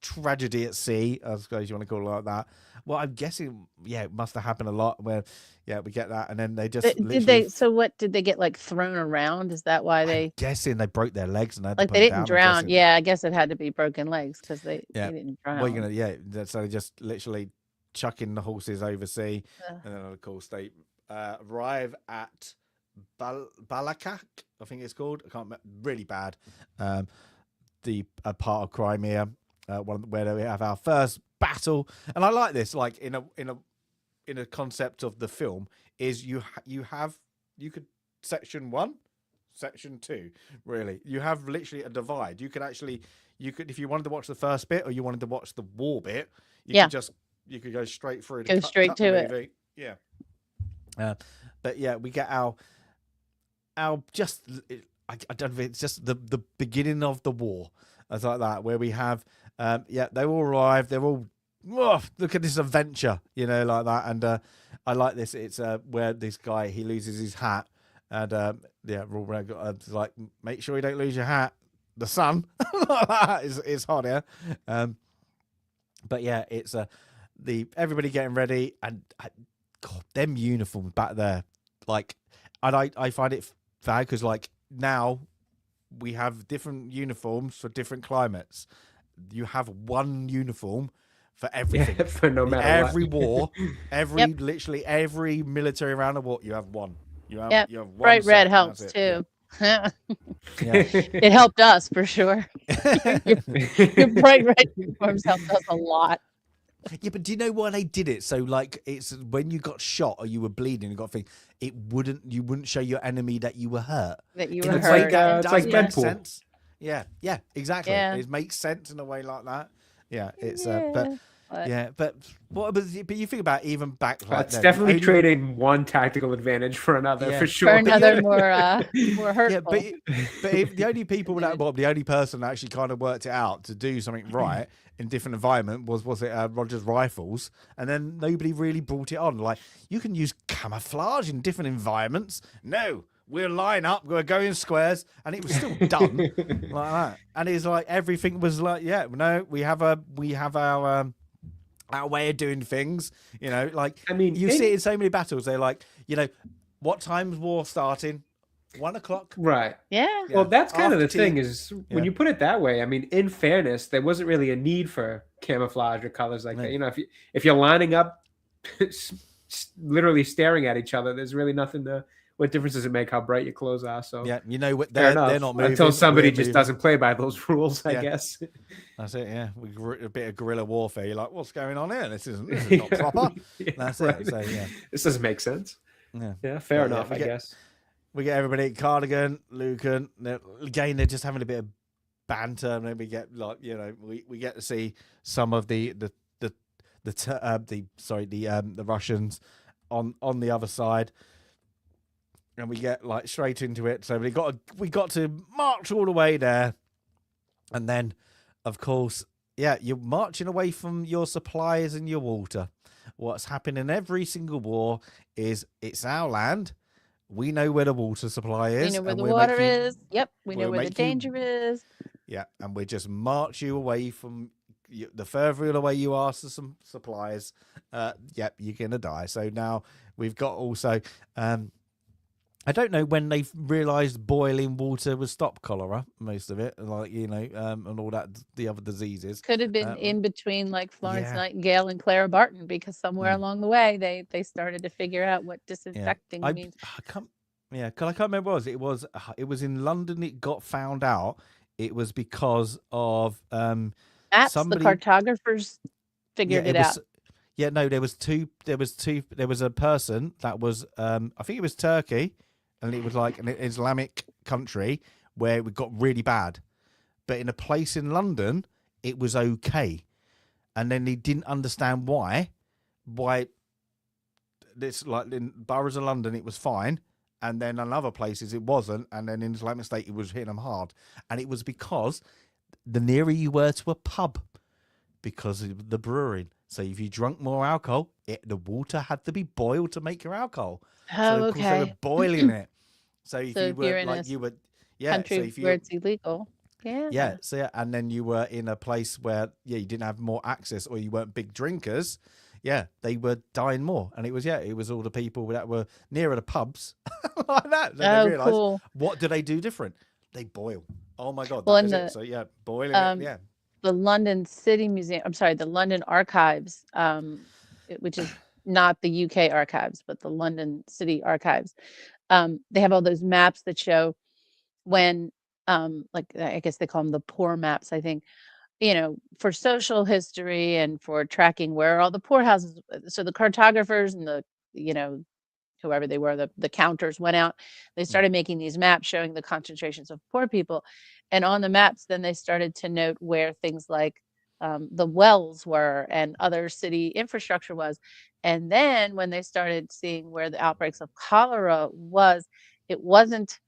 [SPEAKER 1] tragedy at sea, I suppose you want to call it like that. Well, I'm guessing, yeah, it must have happened a lot where, yeah, we get that, and then they just
[SPEAKER 2] did they? So what did they get like thrown around? Is that why they?
[SPEAKER 1] I'm guessing they broke their legs and they had
[SPEAKER 2] Like
[SPEAKER 1] to
[SPEAKER 2] they
[SPEAKER 1] put
[SPEAKER 2] didn't
[SPEAKER 1] them down,
[SPEAKER 2] drown. Yeah, I guess it had to be broken legs because they didn't drown.
[SPEAKER 1] Well, you're gonna, yeah. So they just literally chucking the horses over sea, and then of course they arrive at Balakak, I think it's called. I can't remember. Really bad. The part of Crimea. Where we have our first battle, and I like this. Like in a concept of the film, is you could section 1, section 2. Really, you have literally a divide. You could if you wanted to watch the first bit or you wanted to watch the war bit, you could go straight through.
[SPEAKER 2] Go straight to it.
[SPEAKER 1] Yeah. But yeah, we get our just. I don't know. It's just the beginning of the war. It's like that where we have. They all arrive. They're all look at this adventure, like that. And I like this. It's where this guy he loses his hat, and like make sure you don't lose your hat. The sun is hot here. But yeah, it's everybody getting ready, and God, them uniforms back there, like, and I find it fair because like now we have different uniforms for different climates. You have one uniform for everything.
[SPEAKER 3] Yeah, for no matter
[SPEAKER 1] every
[SPEAKER 3] what.
[SPEAKER 1] war, literally every military around the war, you have one. You have one
[SPEAKER 2] bright
[SPEAKER 1] set,
[SPEAKER 2] red helps too. Yeah. It helped us for sure. Your bright red uniforms helped us a lot.
[SPEAKER 1] Yeah, but do you know why they did it? So like, it's when you got shot or you were bleeding, you got a thing. You wouldn't show your enemy that you were hurt.
[SPEAKER 2] That you were
[SPEAKER 3] It's
[SPEAKER 2] hurt.
[SPEAKER 3] it's like Deadpool.
[SPEAKER 1] Sense. Yeah, exactly.
[SPEAKER 2] Yeah.
[SPEAKER 1] It makes sense in a way like that. Yeah, it's but you think about even back like
[SPEAKER 3] It's definitely trading one tactical advantage for another for sure.
[SPEAKER 2] For another more hurtful.
[SPEAKER 1] But if the only people the only person that actually kind of worked it out to do something right in different environment was Roger's rifles, and then nobody really brought it on. Like, you can use camouflage in different environments. No. We'll line up, we'll go in squares, and it was still done like that. And it's like everything was like, we have our way of doing things. Like, I mean, you see it in so many battles. They're like, what time's war starting? 1 o'clock.
[SPEAKER 3] Right.
[SPEAKER 2] Yeah.
[SPEAKER 3] Well, that's kind of the thing is when you put it that way. I mean, in fairness, there wasn't really a need for camouflage or colors like that. If you're lining up, literally staring at each other, there's really nothing to. What difference does it make how bright your clothes are? So
[SPEAKER 1] yeah, they're not moving
[SPEAKER 3] until somebody just doesn't play by those rules, I guess.
[SPEAKER 1] That's it. Yeah, a bit of guerrilla warfare. You're like, what's going on here? This is not proper. That's right. It. So yeah,
[SPEAKER 3] this doesn't make sense. Yeah, fair enough. I guess
[SPEAKER 1] we get everybody. Cardigan, Lucan. Again, they're just having a bit of banter, and then we get like we get to see some of the Russians on the other side. And we get like straight into it. So we got to march all the way there. And then, of course, you're marching away from your supplies and your water. What's happened in every single war is it's our land. We know where the water supply is.
[SPEAKER 2] We know where the water is. Yep. We know where the danger is.
[SPEAKER 1] Yeah. And we just march you away from the further away you are to some supplies. You're going to die. So now we've got also... I don't know when they realised boiling water would stop cholera, most of it, like, and all that, the other diseases.
[SPEAKER 2] Could have been in between like Florence Nightingale and Clara Barton, because somewhere along the way they started to figure out what disinfecting means.
[SPEAKER 1] I can't remember what it was. It was in London. It got found out. It was because of
[SPEAKER 2] the cartographers figured it out.
[SPEAKER 1] Yeah, no, there was two. There was a person that was, I think it was Turkey, and it was like an Islamic country where it got really bad. But in a place in London, it was okay. And then he didn't understand why this, like in boroughs of London, it was fine. And then in other places, it wasn't. And then in Islamic State, it was hitting them hard. And it was because the nearer you were to a pub, because of the brewing. So if you drunk more alcohol, the water had to be boiled to make your alcohol. So
[SPEAKER 2] Oh,
[SPEAKER 1] of course they were
[SPEAKER 2] okay.
[SPEAKER 1] boiling it. So if
[SPEAKER 2] So
[SPEAKER 1] you
[SPEAKER 2] if you're
[SPEAKER 1] were
[SPEAKER 2] in a
[SPEAKER 1] like you were, yeah. So
[SPEAKER 2] country
[SPEAKER 1] if
[SPEAKER 2] where
[SPEAKER 1] you,
[SPEAKER 2] it's illegal, yeah.
[SPEAKER 1] yeah. So yeah, and then you were in a place where you didn't have more access, or you weren't big drinkers. Yeah, they were dying more, and it was all the people that were nearer the pubs like that. Then they
[SPEAKER 2] Oh,
[SPEAKER 1] realised,
[SPEAKER 2] cool.
[SPEAKER 1] what do they do different? They boil. Oh my god,
[SPEAKER 2] Well,
[SPEAKER 1] that
[SPEAKER 2] in
[SPEAKER 1] is it. So yeah, boiling it.
[SPEAKER 2] um,
[SPEAKER 1] Yeah.
[SPEAKER 2] the London City Museum, I'm sorry, the London Archives, which is not the UK archives, but the London City Archives. They have all those maps that show when, like, I guess they call them the poor maps, I think, for social history and for tracking where all the poorhouses. So the cartographers and you know, whoever they were, the counters went out. They started making these maps showing the concentrations of poor people. And on the maps, then they started to note where things like the wells were and other city infrastructure was. And then when they started seeing where the outbreaks of cholera was, it wasn't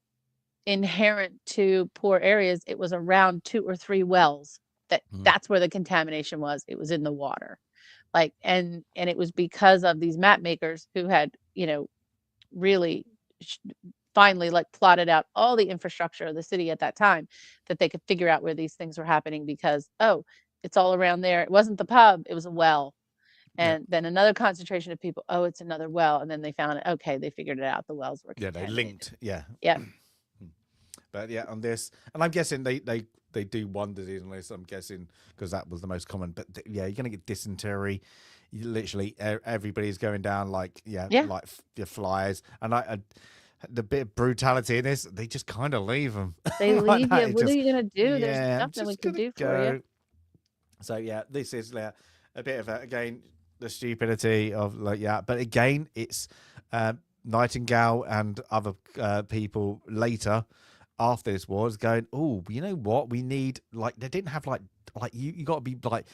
[SPEAKER 2] inherent to poor areas. It was around 2 or 3 wells. That's where the contamination was. It was in the water. Like, and it was because of these map makers who had, really finally like plotted out all the infrastructure of the city at that time, that they could figure out where these things were happening, because, oh, it's all around there. It wasn't the pub, it was a well.
[SPEAKER 1] Yeah.
[SPEAKER 2] And then another concentration of people, oh, it's another well. And then they found it. Okay, they figured it out. The wells were
[SPEAKER 1] Yeah, they
[SPEAKER 2] contaminated.
[SPEAKER 1] linked. Yeah.
[SPEAKER 2] Yeah.
[SPEAKER 1] But yeah, on this, and I'm guessing they do wonders in this. I'm guessing because that was the most common. But yeah, you're gonna get dysentery. You literally everybody's going down like
[SPEAKER 2] Yeah.
[SPEAKER 1] like your flies. And the bit of brutality in this, they just kind of leave them.
[SPEAKER 2] They
[SPEAKER 1] like
[SPEAKER 2] leave
[SPEAKER 1] that.
[SPEAKER 2] you.
[SPEAKER 1] It
[SPEAKER 2] What are
[SPEAKER 1] just,
[SPEAKER 2] you gonna do? There's
[SPEAKER 1] yeah, I'm
[SPEAKER 2] nothing we
[SPEAKER 1] just
[SPEAKER 2] can
[SPEAKER 1] gonna
[SPEAKER 2] do for you.
[SPEAKER 1] go. So yeah, this is a bit of again the stupidity of but again it's Nightingale and other people later after this war is going, oh, you know what? We need, like, they didn't have like you got to be like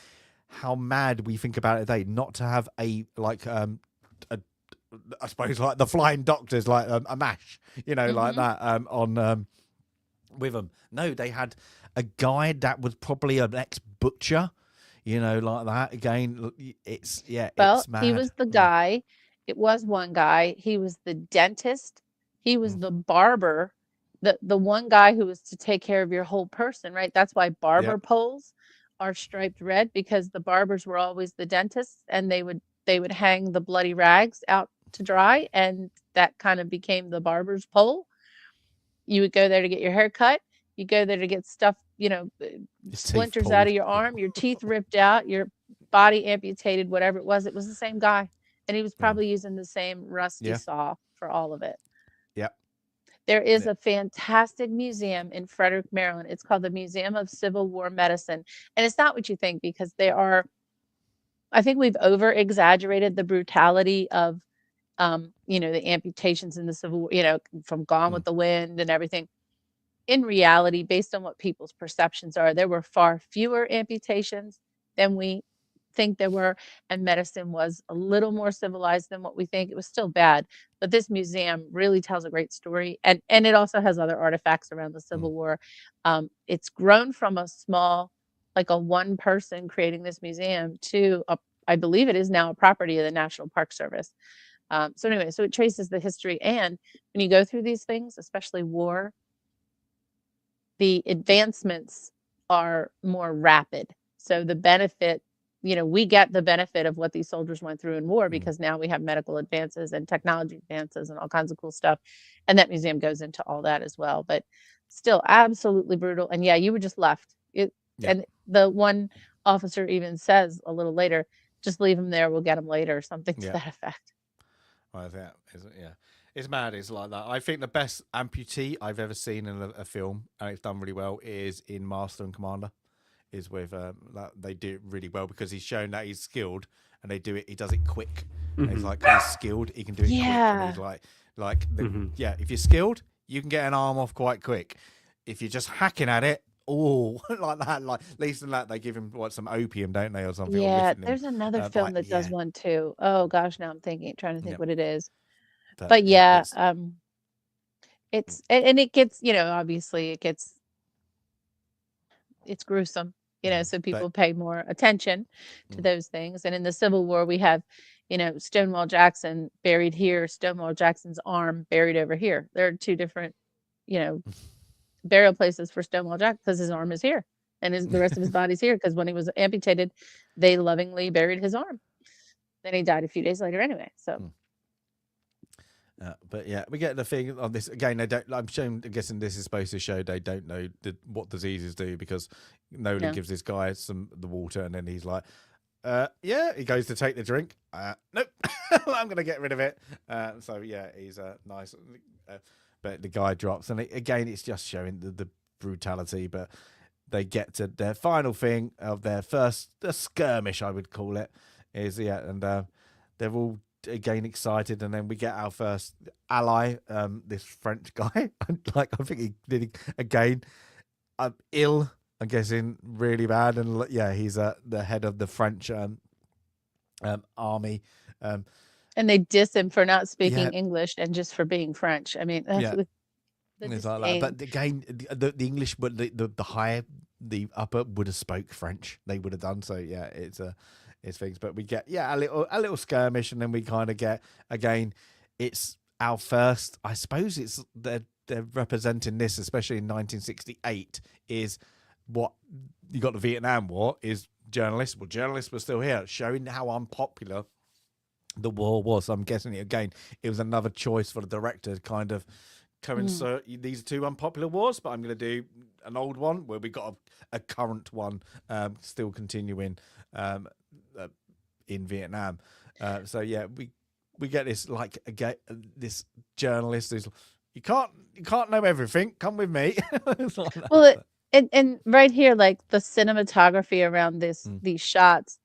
[SPEAKER 1] how mad we think about it today, not to have a I suppose like the flying doctors, like a mash, like that on with them. No, they had a guy that was probably an ex-butcher, like that. Again, it's
[SPEAKER 2] Well,
[SPEAKER 1] it's mad.
[SPEAKER 2] he was the guy. It was one guy. He was the dentist. He was the barber. The one guy who was to take care of your whole person, right? That's why barber poles are striped red, because the barbers were always the dentists, and they would hang the bloody rags out to dry, and that kind of became the barber's pole. You would go there to get your hair cut. You go there to get stuff, splinters out of your arm, your teeth ripped out, your body amputated, whatever it was the same guy. And he was probably using the same rusty saw for all of it.
[SPEAKER 1] Yeah.
[SPEAKER 2] There is a fantastic museum in Frederick, Maryland. It's called the Museum of Civil War Medicine. And it's not what you think, because I think we've over exaggerated the brutality of, the amputations in the Civil War, from Gone with the Wind and everything. In reality, based on what people's perceptions are, there were far fewer amputations than we think there were, and medicine was a little more civilized than what we think. It was still bad, but this museum really tells a great story, and it also has other artifacts around the Civil War. It's grown from a small, like a one person creating this museum, to I believe it is now a property of the National Park Service. So anyway, so it traces the history, and when you go through these things, especially war, the advancements are more rapid. So the benefit, we get the benefit of what these soldiers went through in war, because now we have medical advances and technology advances and all kinds of cool stuff. And that museum goes into all that as well. But still absolutely brutal. And you were just left. And the one officer even says a little later, just leave him there, we'll get him later, or something to that effect.
[SPEAKER 1] I think it's mad. It's like that. I think the best amputee I've ever seen in a film, and it's done really well, is in Master and Commander. Is with that they do it really well, because he's shown that he's skilled, and they do it. He does it quick. And he's like, 'cause he's skilled. He can do it quick. And he's if you're skilled, you can get an arm off quite quick. If you're just hacking at it, like that, like at least in that they give him some opium, don't they, or something?
[SPEAKER 2] Yeah,
[SPEAKER 1] Or
[SPEAKER 2] there's another film that does one too. Oh gosh, now I'm trying to think what it is. But it's and it gets, obviously it's gruesome, so people pay more attention to those things. And in the Civil War, we have, Stonewall Jackson buried here, Stonewall Jackson's arm buried over here. There are two different, burial places for Stonewall Jackson because his arm is here and the rest of his body's here, because when he was amputated, they lovingly buried his arm. Then he died a few days later anyway. So.
[SPEAKER 1] But yeah, we get the thing on this again. I'm guessing this is supposed to show they don't know what diseases do, because Nolan gives this guy the water, and then he's like, he goes to take the drink. Nope, I'm gonna get rid of it. So yeah, he's nice. But the guy drops, and again, it's just showing the brutality. But they get to their final thing of their first skirmish, I would call it. And they're all again excited, and then we get our first ally, this French guy. I think he did again. Ill, I'm guessing, really bad, and he's the head of the French army.
[SPEAKER 2] And they diss him for not speaking English and just for being French. I mean,
[SPEAKER 1] it's like that. But again, the English, but the upper would have spoke French. They would have done so. Yeah, it's things. But we get a little skirmish, and then we kind of get again. It's our first. I suppose it's they're representing this, especially in 1968. Is what you got the Vietnam War is journalists. Well, journalists were still here, showing how unpopular the war was. I'm guessing it was another choice for the director to kind of coincide these two unpopular wars, but I'm going to do an old one where we got a current one still continuing in Vietnam. So yeah, we get this this journalist who's you can't know everything. Come with me.
[SPEAKER 2] Well, and right here, like the cinematography around these shots.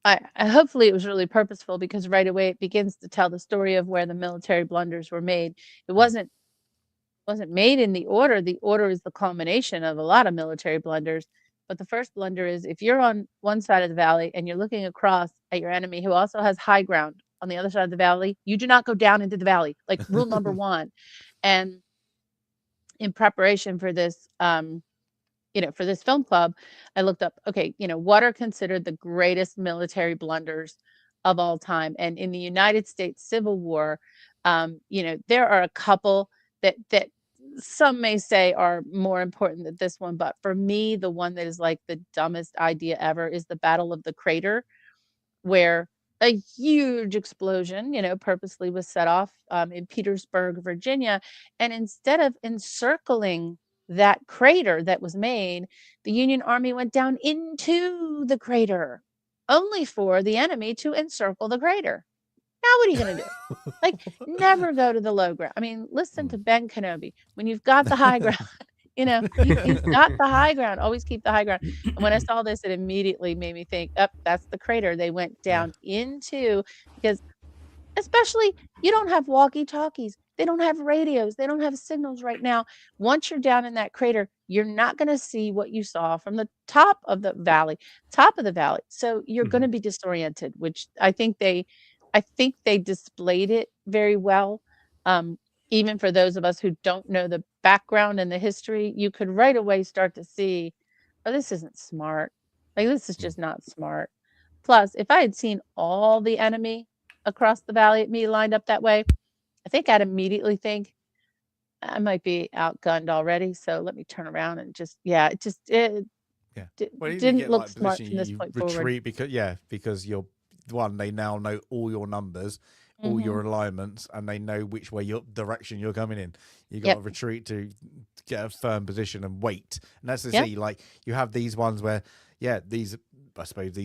[SPEAKER 2] I hopefully it was really purposeful, because right away it begins to tell the story of where the military blunders were made. It wasn't made in the order. The order is the culmination of a lot of military blunders. But the first blunder is, if you're on one side of the valley and you're looking across at your enemy who also has high ground on the other side of the valley, you do not go down into the valley. Like rule number one. And in preparation for this, for this film club, I looked up, what are considered the greatest military blunders of all time? And in the United States Civil War, there are a couple that some may say are more important than this one. But for me, the one that is like the dumbest idea ever is the Battle of the Crater, where a huge explosion, purposely was set off in Petersburg, Virginia. And instead of encircling that crater that was made, the Union Army went down into the crater, only for the enemy to encircle the crater. Now what are you going to do? Like, never go to the low ground. I mean, listen to Ben Kenobi. When you've got the high ground, you've got the high ground. Always keep the high ground. And when I saw this, it immediately made me think, that's the crater they went down into, because especially you don't have walkie-talkies. They don't have radios. They don't have signals right now. Once you're down in that crater, you're not going to see what you saw from the top of the valley. So you're going to be disoriented, which I think they displayed it very well. Even for those of us who don't know the background and the history, you could right away start to see, this isn't smart. Like, this is just not smart. Plus, if I had seen all the enemy across the valley at me lined up that way, I think I'd immediately think I might be outgunned already. So let me turn around and didn't look smart from this point forward.
[SPEAKER 1] Because you're one, they now know all your numbers, all your alignments, and they know which way direction you're coming in. You got to retreat to get a firm position and wait. And that's the see, like you have these ones where, these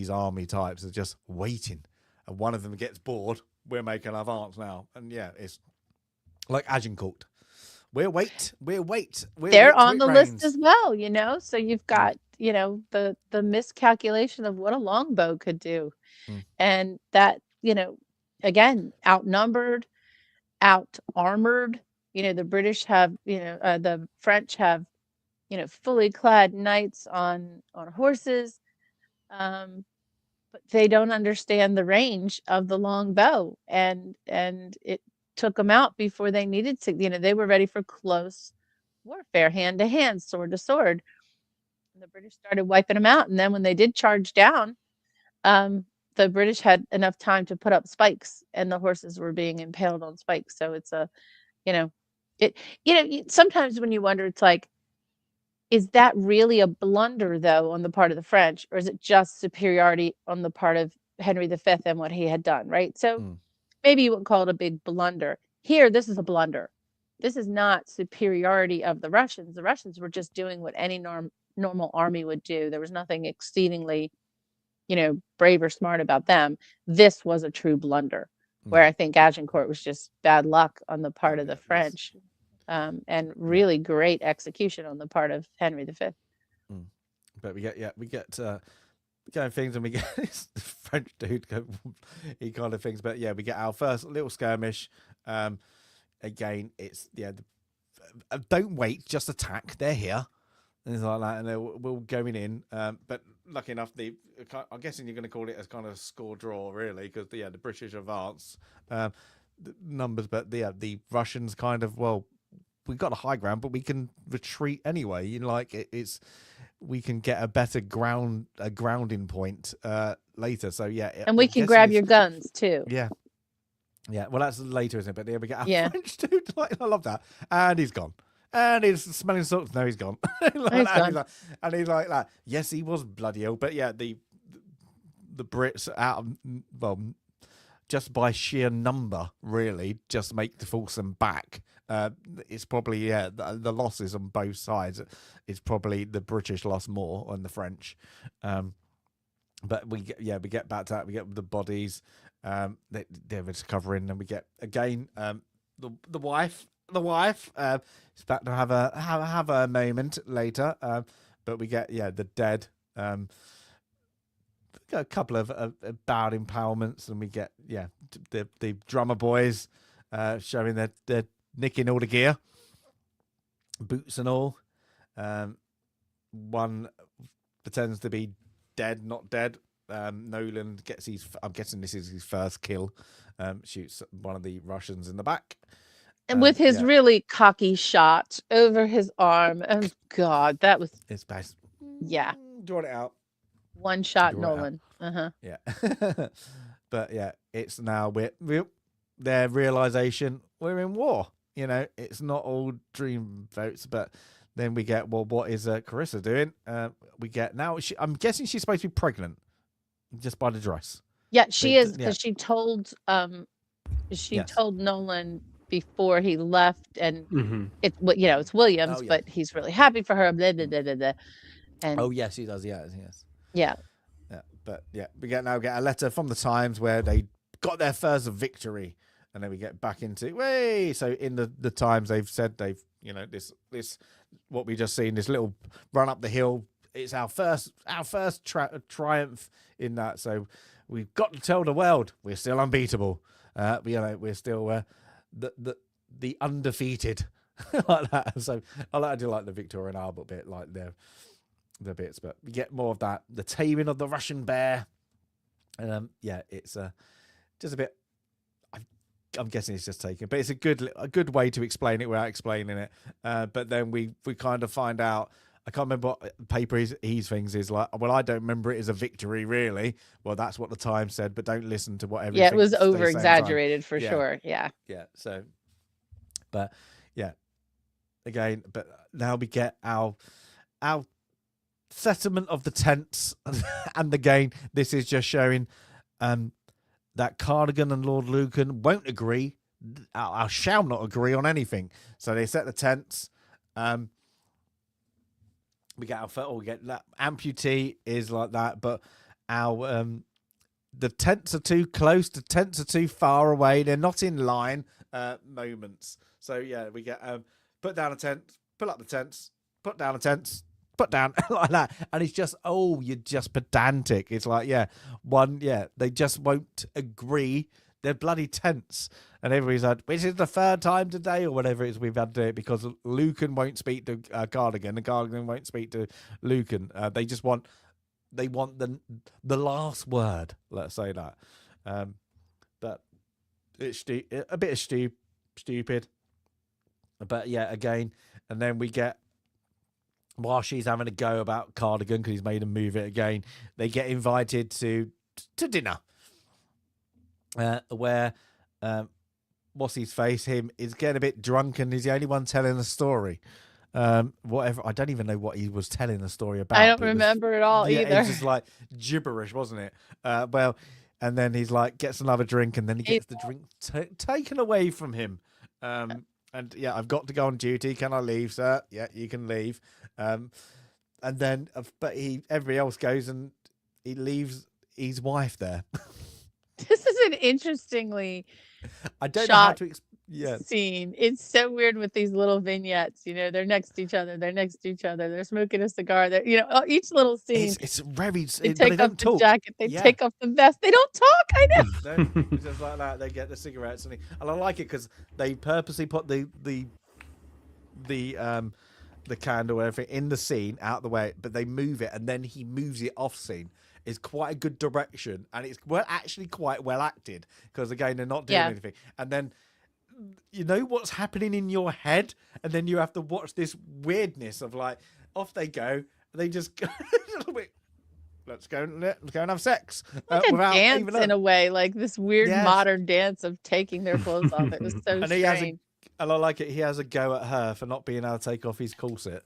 [SPEAKER 1] army types are just waiting, and one of them gets bored. We're making our advance now, and it's like Agincourt. We're wait.
[SPEAKER 2] They're on the list as well, So you've got the miscalculation of what a longbow could do.
[SPEAKER 1] Mm.
[SPEAKER 2] And that, again, outnumbered, out armored. The British have, the French have, fully clad knights on horses. But they don't understand the range of the long bow, and it took them out before they needed to. They were ready for close warfare, hand to hand, sword to sword. And the British started wiping them out, and then when they did charge down, the British had enough time to put up spikes, and the horses were being impaled on spikes. So it's you know, sometimes when you wonder, it's like, is that really a blunder, though, on the part of the French, or is it just superiority on the part of Henry V and what he had done, right? So maybe you wouldn't call it a big blunder. Here, this is a blunder. This is not superiority of the Russians. The Russians were just doing what any normal army would do. There was nothing exceedingly, brave or smart about them. This was a true blunder, where I think Agincourt was just bad luck on the part of the French. And really great execution on the part of Henry V.
[SPEAKER 1] But we get going things, and we get this French dude. He kind of things, but we get our first little skirmish. Again, it's don't wait, just attack. They're here, and it's like that, and we're going in. But lucky enough, I'm guessing you're going to call it as kind of a score draw, really, because the British advance the numbers, but the Russians kind of we got a high ground, but we can retreat anyway. We can get a better grounding point later. So
[SPEAKER 2] and we can grab your guns too.
[SPEAKER 1] Yeah. Well, that's later, isn't it? But we get our French dude. I love that, and he's gone. And he's smelling salts. No, he's gone. And he's like that. Yes, he was bloody ill, but the Brits just by sheer number, really, just make the force them back. It's probably the losses on both sides. It's probably the British lost more than the French, but we get back to that. We get the bodies. They're recovering, and we get again the wife. Is back to have a moment later. But we get the dead. Got a couple of bad empowerments, and we get the drummer boys showing their nicking all the gear, boots and all. One pretends to be dead, not dead. Nolan gets I'm guessing this is his first kill. Shoots one of the Russians in the back.
[SPEAKER 2] And with his really cocky shot over his arm. Oh, God, that was...
[SPEAKER 1] It's best.
[SPEAKER 2] Yeah.
[SPEAKER 1] Draw it out.
[SPEAKER 2] One shot, Nolan.
[SPEAKER 1] Yeah. But it's now their realization we're in war. It's not all dream votes, but then we get, what is Carissa doing? We get now, I'm guessing she's supposed to be pregnant just by the dress.
[SPEAKER 2] Yeah, she is, because she told told Nolan before he left, and it's Williams, but he's really happy for her. Blah, blah, blah, blah, blah. And
[SPEAKER 1] yes, he does. Yes.
[SPEAKER 2] Yeah.
[SPEAKER 1] But we get a letter from the Times where they got their first victory, and then we get back into So in the Times, they've said this what we just seen, this little run up the hill. It's our first triumph in that. So we've got to tell the world we're still unbeatable. We're still the undefeated like that. So I do like the Victorian Albert bit, like the bits, but we get more of that. The taming of the Russian bear. It's just a bit. I'm guessing it's just taken, but it's a good way to explain it without explaining it. But then we kind of find out. I can't remember what paper he's things is like. Well, I don't remember it as a victory, really. Well, that's what the Times said, but don't listen to whatever.
[SPEAKER 2] Yeah, it was over exaggerated for sure. Yeah.
[SPEAKER 1] Yeah. So, but again, but now we get our settlement of the tents, and again, this is just showing that Cardigan and Lord Lucan won't agree. I shall not agree on anything. So they set the tents. We get we get that amputee is like that, but our the tents are too close, the tents are too far away, they're not in line moments. So we get put down a tent, pull up the tents, put down the tents, put down like that. And it's just, oh, you're just pedantic. It's like, they just won't agree. They're bloody tense. And everybody's like, which is the third time today or whatever it is we've had to do it, because Lucan won't speak to Cardigan and Cardigan won't speak to Lucan. They just want the last word, let's say that. But it's a bit of stupid. But yeah, again, and then we get, while she's having a go about Cardigan because he's made him move it again, they get invited to dinner, where what's his face, him, is getting a bit drunk and he's the only one telling the story. Whatever, I don't even know what he was telling the story about.
[SPEAKER 2] I don't remember it all either.
[SPEAKER 1] It was just like gibberish, wasn't it? And then he's like, gets another drink, and then he gets the drink taken away from him. And yeah, I've got to go on duty. Can I leave, sir? Yeah, you can leave. And then, but everybody else goes and he leaves his wife there.
[SPEAKER 2] This is an interestingly
[SPEAKER 1] I don't know how to
[SPEAKER 2] scene. It's so weird with these little vignettes. You know, they're next to each other. They're smoking a cigar. They're, you know, each little scene.
[SPEAKER 1] It's very.
[SPEAKER 2] They take off the jacket. They take off the vest. They don't talk. I know.
[SPEAKER 1] No, it's just like that. They get the cigarettes and I like it because they purposely put the candle and everything in the scene out the way, but they move it and then he moves it off scene. Is quite a good direction, and it's actually quite well acted, because again, they're not doing anything, and then you know what's happening in your head, and then you have to watch this weirdness of like, off they go, they just go a little bit, let's go and have sex,
[SPEAKER 2] like a dance in a way, like this weird modern dance of taking their clothes off. It was so strange.
[SPEAKER 1] And I like it. He has a go at her for not being able to take off his corset.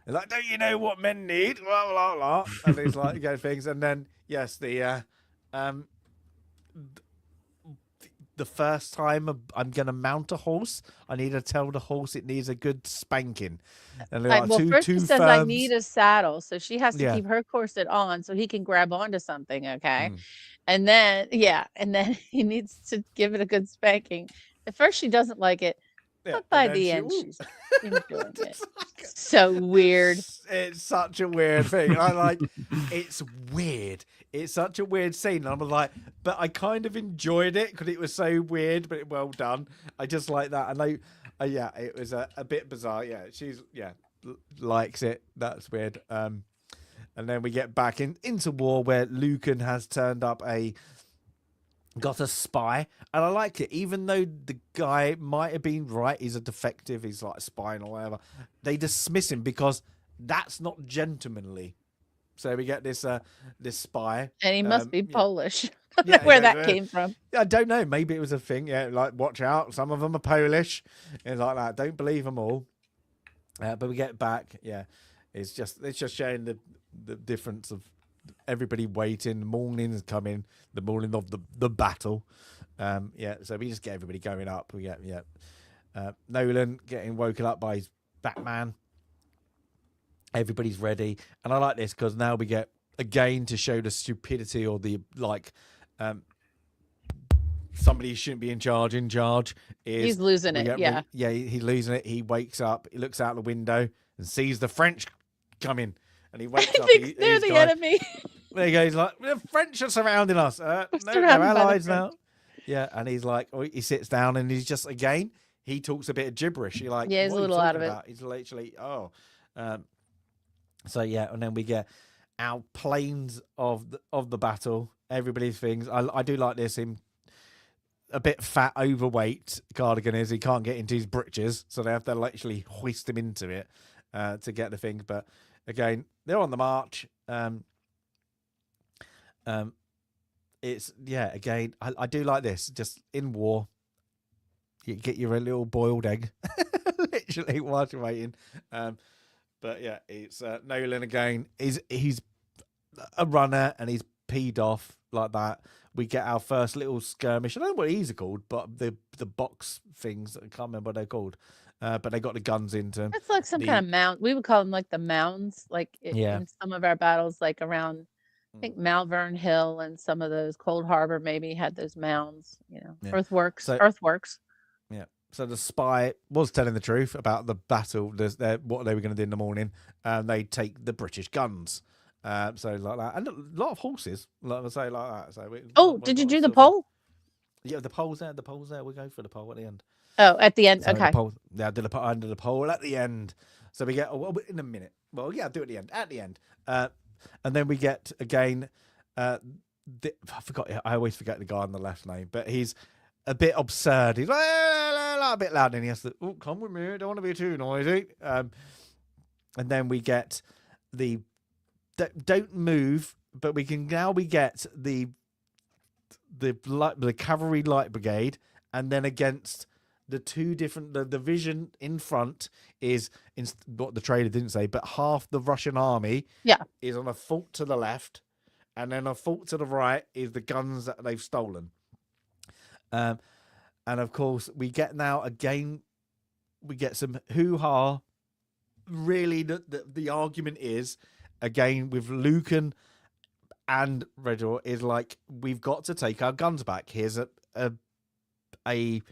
[SPEAKER 1] He's like, don't you know what men need? Blah, blah, blah. And he's like, go things. And then, yes, the first time I'm going to mount a horse, I need to tell the horse it needs a good spanking. And
[SPEAKER 2] like, well, first she says, I need a saddle. So she has to keep her corset on so he can grab onto something, okay? And then, and then he needs to give it a good spanking. At first, she doesn't like it. But by the end, she's enjoying it. So weird.
[SPEAKER 1] It's such a weird thing. I like. It's weird. It's such a weird scene. I'm like, but I kind of enjoyed it because it was so weird, but well done. I just like that. And it was a bit bizarre. Yeah, she's likes it. That's weird. And then we get back into war where Lucan has turned up got a spy, and I like it, even though the guy might have been right, he's a defective, he's like a spy or whatever, they dismiss him because that's not gentlemanly. So we get this spy,
[SPEAKER 2] and he must be Polish. I don't know where that came from.
[SPEAKER 1] I don't know, maybe it was a thing, like watch out, some of them are Polish and like that, don't believe them all. But we get back, it's just showing the difference of everybody waiting. The morning is coming, the morning of the battle. So we just get everybody going up. We get Nolan getting woken up by his Batman. Everybody's ready, and I like this because now we get again to show the stupidity or the somebody who shouldn't be in charge is
[SPEAKER 2] he's losing it.
[SPEAKER 1] He's losing it. He wakes up, he looks out the window and sees the French coming. And he wakes up.
[SPEAKER 2] They're the enemy.
[SPEAKER 1] There he goes. He's like, the French are surrounding us. No, they're allies now. Yeah, and he's like, he sits down and he's just, again, he talks a bit of gibberish. You're like,
[SPEAKER 2] he's a little out of it.
[SPEAKER 1] He's literally, and then we get our planes of the battle. Everybody's things. I do like this. Him a bit fat, overweight. Cardigan is. He can't get into his breeches, so they have to literally hoist him into it to get the thing. But again, they're on the march. It's again, I do like this. Just in war, you get your little boiled egg, literally whilst you're waiting. But yeah, it's Nolan again. He's a runner and he's peed off like that. We get our first little skirmish. I don't know what these are called, but the box things. I can't remember what they're called. But they got the guns into them.
[SPEAKER 2] It's like some kind of mound. We would call them like the mounds, like in some of our battles, like around, I think Malvern Hill and some of those Cold Harbor maybe had those mounds, earthworks.
[SPEAKER 1] So,
[SPEAKER 2] earthworks.
[SPEAKER 1] Yeah. So the spy was telling the truth about the battle, what they were going to do in the morning. They take the British guns. So like that, and a lot of horses, like I say, like that. So
[SPEAKER 2] Did you do the poll?
[SPEAKER 1] Yeah, the poll's there. The poll's there. We go for the poll at the end.
[SPEAKER 2] Oh, at the end.
[SPEAKER 1] So
[SPEAKER 2] Okay.
[SPEAKER 1] The poll, yeah, I did under the poll at the end. So we get in a minute. Well, yeah, I'll do it at the end. At the end, and then we get again. I forgot. I always forget the guy on the left name, but he's a bit absurd. He's like a bit loud, and he has to come with me. Don't want to be too noisy. And then we get the don't move, but we get the cavalry light brigade, and then against the two different the division in front is what the trailer didn't say, but half the Russian army is on a fort to the left, and then a fort to the right is the guns that they've stolen. And of course we get some hoo-ha. Really, the argument is again with Lucan and Redor is like, we've got to take our guns back. Here's a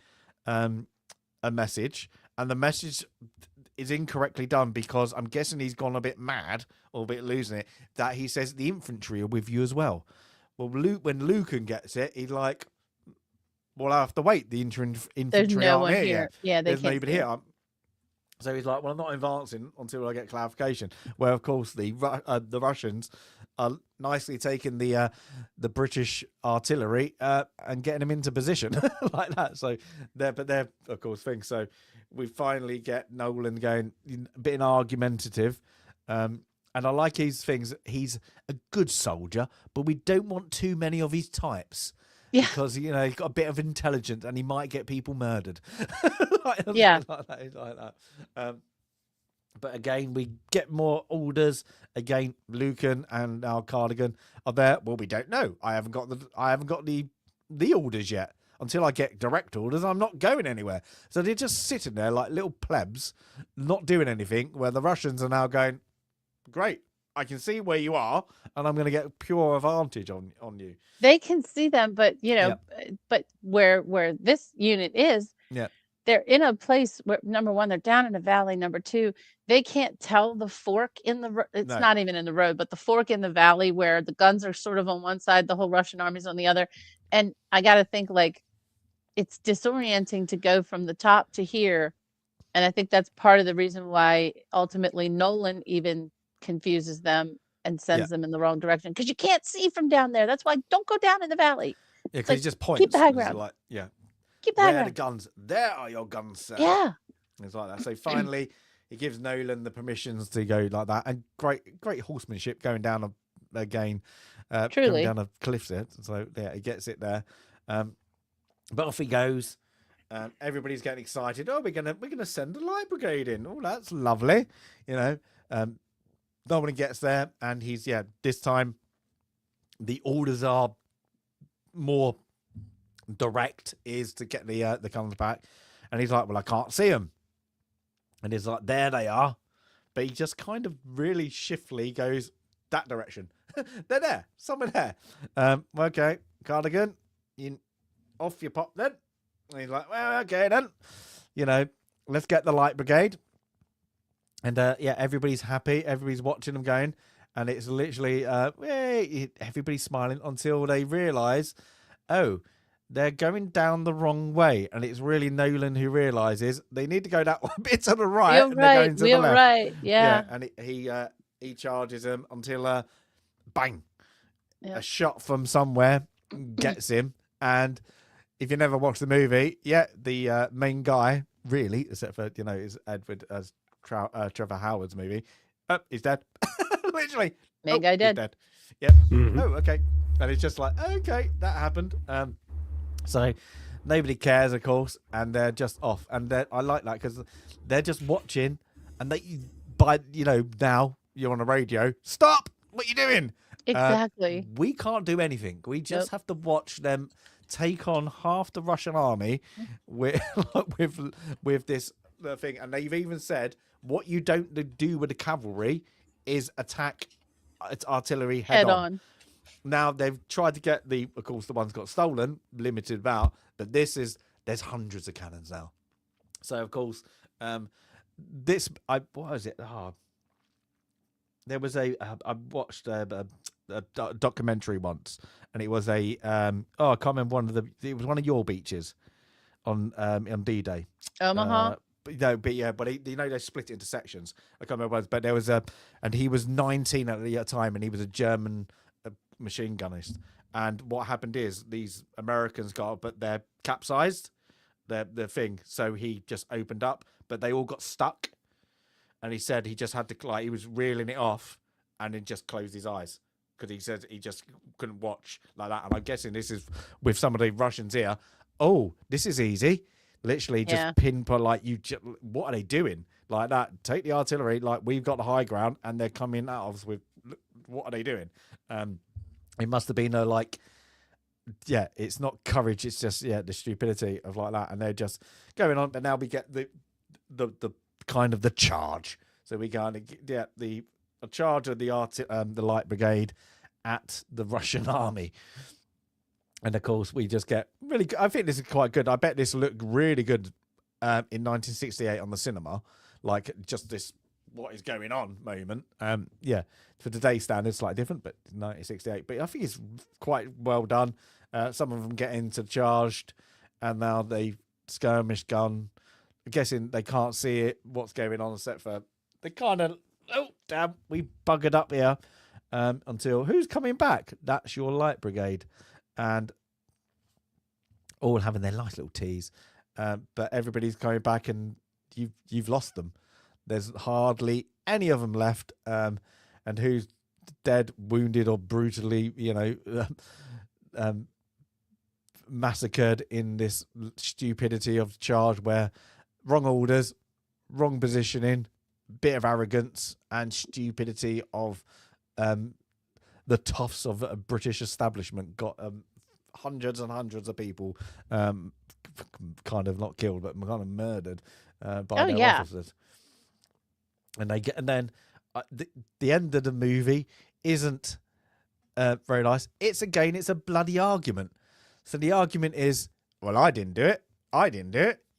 [SPEAKER 1] message, and the message is incorrectly done because I'm guessing he's gone a bit mad or a bit losing it. That he says the infantry are with you as well. Well, when Lucan gets it, he's like, well, I have to wait. The infantry
[SPEAKER 2] There's no one
[SPEAKER 1] aren't
[SPEAKER 2] here.
[SPEAKER 1] yet.
[SPEAKER 2] Yeah,
[SPEAKER 1] there's nobody here. So he's like, well, I'm not advancing until I get clarification. Where, of course, the Russians are nicely taking the British artillery and getting them into position like that. So they're of course things. So we finally get Nolan going a bit argumentative. And I like his things. He's a good soldier, but we don't want too many of his types. Yeah. Because, he's got a bit of intelligence and he might get people murdered. Like that. But again, we get more orders. Again, Lucan and our Cardigan are there. Well, we don't know. I haven't got the orders yet. Until I get direct orders, I'm not going anywhere. So they're just sitting there like little plebs, not doing anything, where the Russians are now going, great, I can see where you are, and I'm going to get pure advantage on you.
[SPEAKER 2] They can see them, but but where this unit is, they're in a place where, number one, they're down in a valley. Number two, they can't tell the fork in the it's not even in the road, but the fork in the valley where the guns are sort of on one side, the whole Russian army's on the other. And I got to think, like, it's disorienting to go from the top to here. And I think that's part of the reason why ultimately Nolan even confuses them and sends them in the wrong direction, because you can't see from down there. That's why don't go down in the valley.
[SPEAKER 1] Yeah, because he just points.
[SPEAKER 2] Keep the high ground.
[SPEAKER 1] Like,
[SPEAKER 2] keep the high
[SPEAKER 1] ground.
[SPEAKER 2] Where
[SPEAKER 1] are the guns? There are your guns, sir.
[SPEAKER 2] Yeah.
[SPEAKER 1] It's like that. So finally, he gives Nolan the permissions to go like that, and great horsemanship going down again.
[SPEAKER 2] Truly.
[SPEAKER 1] Going down a cliff there. So yeah, he gets it there. But off he goes. Everybody's getting excited. Oh, we're gonna send the light brigade in. Oh, that's lovely. Nobody gets there, and he's this time the orders are more direct, is to get the guns back, and he's like, well, I can't see them, and he's like, there they are, but he just kind of really shiftily goes that direction. They're there, somewhere there. Okay, Cardigan, off you pop then. And he's like, well, okay then, let's get the light brigade. And everybody's happy. Everybody's watching them going, and it's literally everybody's smiling until they realise, oh, they're going down the wrong way, and it's really Nolan who realises they need to go that one bit to the right.
[SPEAKER 2] You're right. We're right. Yeah.
[SPEAKER 1] And he charges them until bang, a shot from somewhere gets him. And if you never watched the movie, the main guy, really, except for is Edward as Trevor Howard's movie, he's dead. Literally,
[SPEAKER 2] main guy dead.
[SPEAKER 1] He's dead. Yep. Mm-hmm. Oh, okay. And it's just like, okay, that happened. So nobody cares, of course, and they're just off. And I like that because they're just watching, and now you're on a radio. Stop! What are you doing?
[SPEAKER 2] Exactly.
[SPEAKER 1] We can't do anything. We just have to watch them take on half the Russian army with this thing. And they've even said what you don't do with the cavalry is attack its artillery head on. Now they've tried to get of course the ones got stolen, limited amount, but there's hundreds of cannons now. So of course, this what was it? Oh, there was I watched a documentary once, and it was a I can't remember it was one of your beaches on D-Day.
[SPEAKER 2] Omaha.
[SPEAKER 1] But they split it into sections. I can't remember what it was, but there was and he was 19 at the time, and he was a German machine gunnist. And what happened is these Americans got up, but they're capsized, their thing. So he just opened up, but they all got stuck. And he said he just had to, he was reeling it off, and then just closed his eyes because he said he just couldn't watch like that. And I'm guessing this is with some of the Russians here. Oh, this is easy. Literally just pinpoint, what are they doing? Like that. Take the artillery, we've got the high ground, and they're coming at us with, what are they doing? It must have been it's not courage, it's just the stupidity of like that, and they're just going on. But now we get the kind of the charge. So we kind of get the charge of the light brigade at the Russian army. And of course, we just get really good. I think this is quite good. I bet this looked really good in 1968 on the cinema. Just this, what is going on moment. For today's standards, slightly different, but 1968. But I think it's quite well done. Some of them get into charged, and now they skirmish gun. I'm guessing they can't see it, what's going on, except for they kind of, oh, damn, we buggered up here until who's coming back? That's your light brigade. And all having their nice little teas, but everybody's coming back, and you've lost them. There's hardly any of them left, and who's dead, wounded, or brutally, massacred in this stupidity of charge, where wrong orders, wrong positioning, bit of arrogance, and stupidity of the toughs of a British establishment got hundreds and hundreds of people kind of not killed, but kind of murdered by their officers. And then the end of the movie isn't very nice. It's a bloody argument. So the argument is, well, I didn't do it.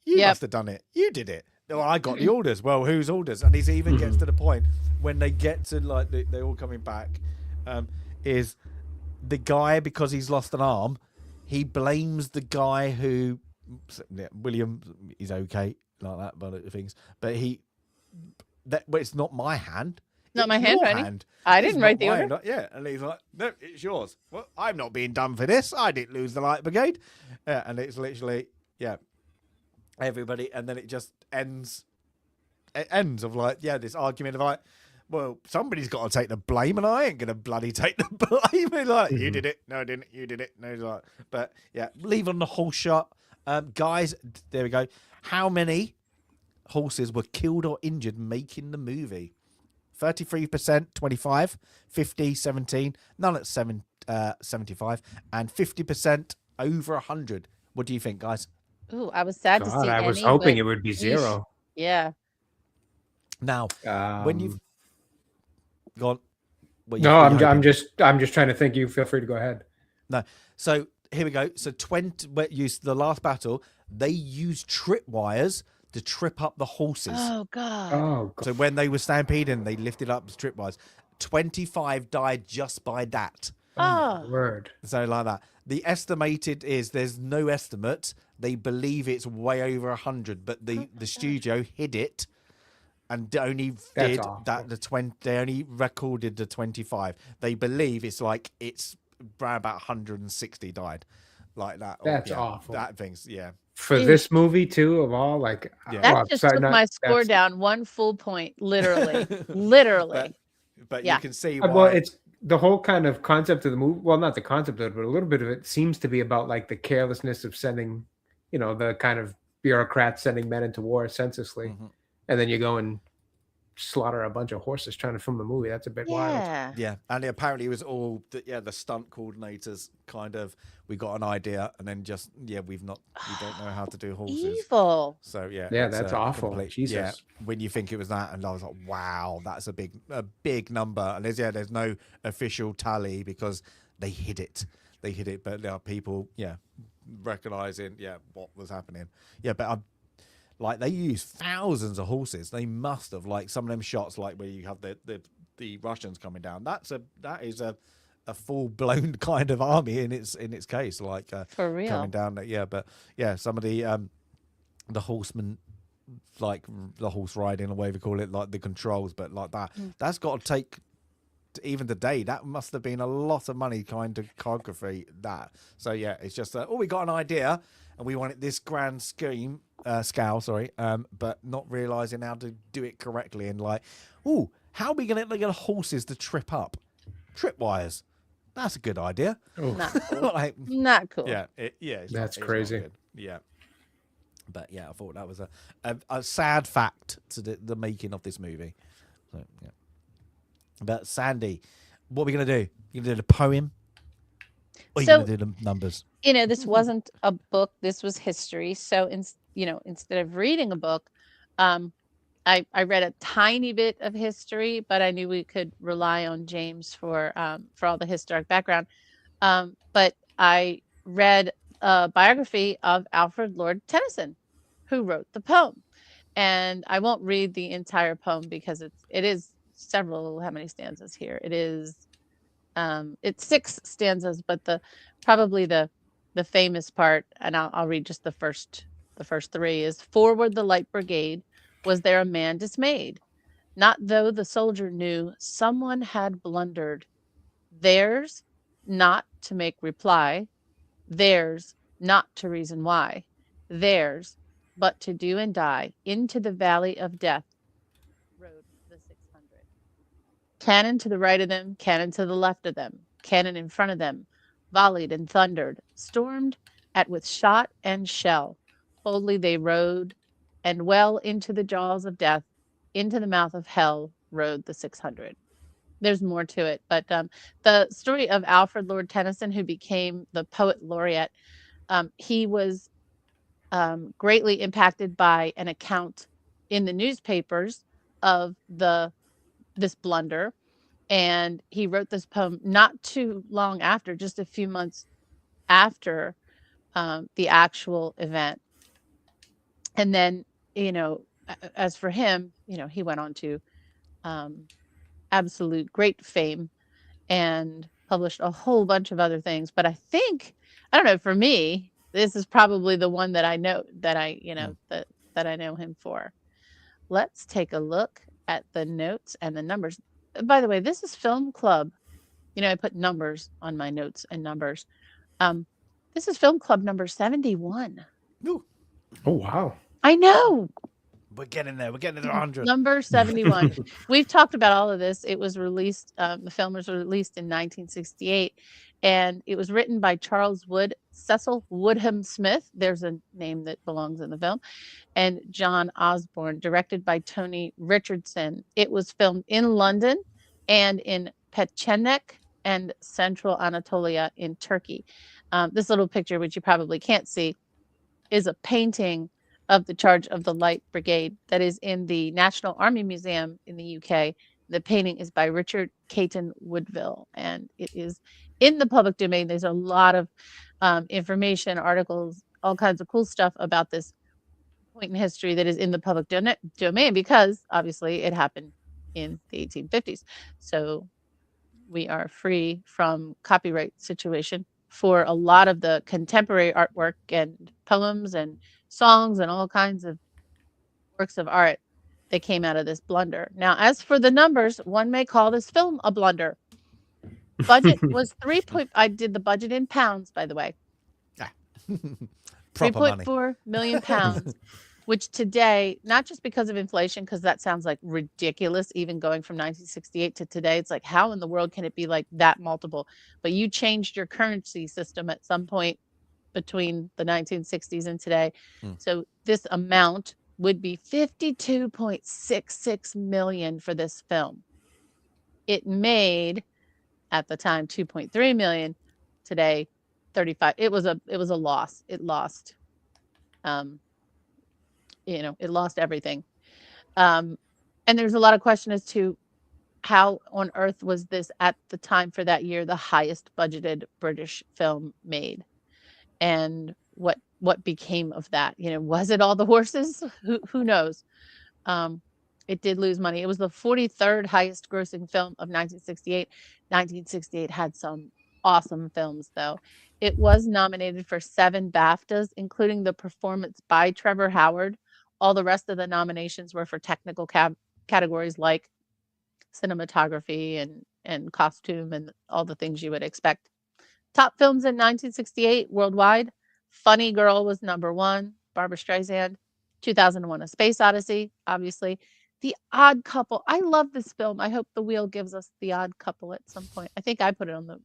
[SPEAKER 1] You must have done it. You did it. Well, I got the orders. Well, whose orders? And it even gets to the point when they get to they're all coming back. Is the guy, because he's lost an arm, he blames the guy who William is okay like that, but things. But it's not my hand.
[SPEAKER 2] Not my
[SPEAKER 1] hand.
[SPEAKER 2] I didn't write the order.
[SPEAKER 1] And he's like, no, it's yours. Well, I'm not being done for this. I didn't lose the light brigade. And it's literally everybody, and then it just ends. It ends of this argument of well, somebody's got to take the blame, and I ain't gonna bloody take the blame. You did it. No, I didn't. You did it. No, but leave on the horse shot, guys. There we go. How many horses were killed or injured making the movie? 33%, 25, 50, 17, none at 75, and 50% over 100. What do you think, guys?
[SPEAKER 2] Ooh, I was sad to see.
[SPEAKER 3] I was hoping it would be zero.
[SPEAKER 2] Yeah.
[SPEAKER 1] Now, when you've gone,
[SPEAKER 3] I'm just trying to think. You feel free to go ahead.
[SPEAKER 1] No, so here we go. So the last battle, they used tripwires to trip up the horses.
[SPEAKER 2] Oh God.
[SPEAKER 1] So when they were stampeding, they lifted up the tripwires. 25 died just by that.
[SPEAKER 2] Oh,
[SPEAKER 3] word.
[SPEAKER 1] So like that. The estimated is, there's no estimate. They believe it's way over 100, but the studio hid it and only did that. They only recorded the 25. They believe it's around about 160 died, like that.
[SPEAKER 3] That's awful.
[SPEAKER 1] That thing's
[SPEAKER 3] for this movie too, of all,
[SPEAKER 2] that just took my score down 1 full point, literally.
[SPEAKER 1] But you can see why.
[SPEAKER 3] Well, it's the whole kind of concept of the movie. Well, not the concept of it, but a little bit of it seems to be about the carelessness of sending, the kind of bureaucrats sending men into war senselessly, and then you go and slaughter a bunch of horses trying to film a movie. That's a bit wild.
[SPEAKER 1] Yeah, and apparently it was all the stunt coordinators kind of, we got an idea, and then just we don't know how to do horses.
[SPEAKER 2] Evil.
[SPEAKER 1] So
[SPEAKER 3] that's awful. Jesus.
[SPEAKER 1] When you think it was that, and I was like, wow, that's a big number. And there's no official tally because they hid it, but there are people recognizing what was happening. But Like they use thousands of horses. They must have, like some of them shots, like where you have the Russians coming down. That is a full blown kind of army in its case, like
[SPEAKER 2] For real.
[SPEAKER 1] coming down. Yeah, but yeah, some of the horsemen, like the horse riding or whatever you call it, like the controls, but like that's got to take. Even today, that must have been a lot of money kind of choreography that. So yeah, it's just we got an idea and we wanted this grand scale, but not realizing how to do it correctly, and like, how are we gonna get horses to trip up? Tripwires. That's a good idea.
[SPEAKER 2] Not cool.
[SPEAKER 1] Like,
[SPEAKER 2] Not cool.
[SPEAKER 1] yeah, it's
[SPEAKER 3] That's
[SPEAKER 1] not
[SPEAKER 3] crazy.
[SPEAKER 1] good. Yeah. But yeah, I thought that was a sad fact to the making of this movie. So yeah. But Sandy, what are we gonna do? You gonna do the poem, or you gonna do the numbers?
[SPEAKER 2] This wasn't a book. This was history. So instead of reading a book, I read a tiny bit of history, but I knew we could rely on James for all the historic background. But I read a biography of Alfred Lord Tennyson, who wrote the poem. And I won't read the entire poem because it is several. How many stanzas here? It is it's 6 stanzas, but probably the famous part, and I'll read just the first 3 is: forward the light brigade, was there a man dismayed? Not though the soldier knew someone had blundered. Theirs not to make reply, theirs not to reason why, theirs but to do and die. Into the valley of death rode the 600. Cannon to the right of them, cannon to the left of them, cannon in front of them, volleyed and thundered, stormed at with shot and shell. Boldly they rode, and well into the jaws of death, into the mouth of hell rode the 600. There's more to it, but the story of Alfred Lord Tennyson, who became the poet laureate, he was greatly impacted by an account in the newspapers of this blunder, and he wrote this poem not too long after, just a few months after the actual event. And then, as for him, he went on to absolute great fame and published a whole bunch of other things. But I don't know, for me, this is probably the one that I know that I know him for. Let's take a look at the notes and the numbers. By the way, this is Film Club. I put numbers on my notes and numbers. This is Film Club number 71.
[SPEAKER 1] Ooh.
[SPEAKER 3] Oh, wow.
[SPEAKER 2] I know.
[SPEAKER 1] We're getting there. We're getting to 100.
[SPEAKER 2] Number 71. We've talked about all of this. It was released, the film was released in 1968, and it was written by Charles Wood, Cecil Woodham Smith, there's a name that belongs in the film, and John Osborne, directed by Tony Richardson. It was filmed in London and in Pechenek and Central Anatolia in Turkey. This little picture, which you probably can't see, is a painting of the Charge of the Light Brigade that is in the National Army Museum in the UK. The painting is by Richard Caton Woodville, and it is in the public domain. There's a lot of information, articles, all kinds of cool stuff about this point in history that is in the public domain, because obviously it happened in the 1850s. So we are free from copyright situation for a lot of the contemporary artwork and poems and songs and all kinds of works of art that came out of this blunder. Now, as for the numbers, one may call this film a blunder. Budget was I did the budget in pounds, by the way.
[SPEAKER 1] Proper money.
[SPEAKER 2] 3.4 million pounds, which today, not just because of inflation, because that sounds like ridiculous, even going from 1968 to today, it's like, how in the world can it be like that multiple? But you changed your currency system at some point between the 1960s and today. So this amount would be 52.66 million for this film. It made, at the time, 2.3 million. Today, 35. It was a loss. It lost it lost everything. And there's a lot of question as to how on earth was this, at the time for that year, the highest budgeted British film made. And what what became of that. Was it all the horses? Who knows? It did lose money. It was the 43rd highest grossing film of 1968. 1968 had some awesome films, though. It was nominated for 7 BAFTAs, including the performance by Trevor Howard. All the rest of the nominations were for technical categories like cinematography and costume and all the things you would expect. Top films in 1968 worldwide. Funny Girl was number 1, Barbra Streisand. 2001: A Space Odyssey, obviously. The Odd Couple. I love this film. I hope the wheel gives us The Odd Couple at some point. I hope I put it on the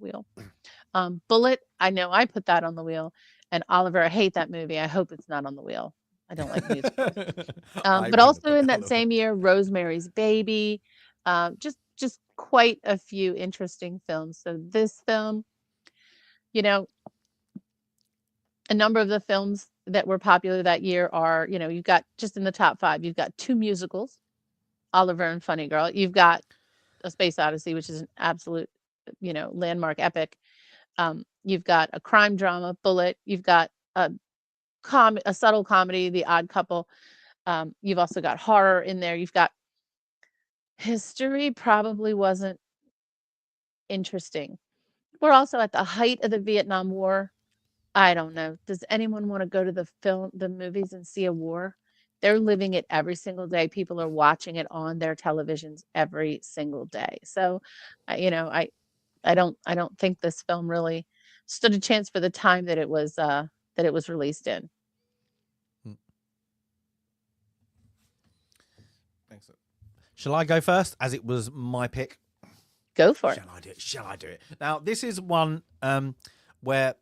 [SPEAKER 2] wheel. Bullet. I know I put that on the wheel. And Oliver, I hate that movie. I hope it's not on the wheel. I don't like music. But also in that same year, Rosemary's Baby. Just quite a few interesting films. So this film, a number of the films that were popular that year are, you've got just in the top 5, you've got 2 musicals, Oliver and Funny Girl. You've got A Space Odyssey, which is an absolute, landmark epic. You've got a crime drama, Bullet. You've got a subtle comedy, The Odd Couple. You've also got horror in there. You've got history, probably wasn't interesting. We're also at the height of the Vietnam War. I don't know. Does anyone want to go to the movies and see a war? They're living it every single day. People are watching it on their televisions every single day. So, I don't think this film really stood a chance for the time that it was released in.
[SPEAKER 1] Excellent. Shall I go first, as it was my pick?
[SPEAKER 2] Go for it.
[SPEAKER 1] Shall I do it? Now, this is one where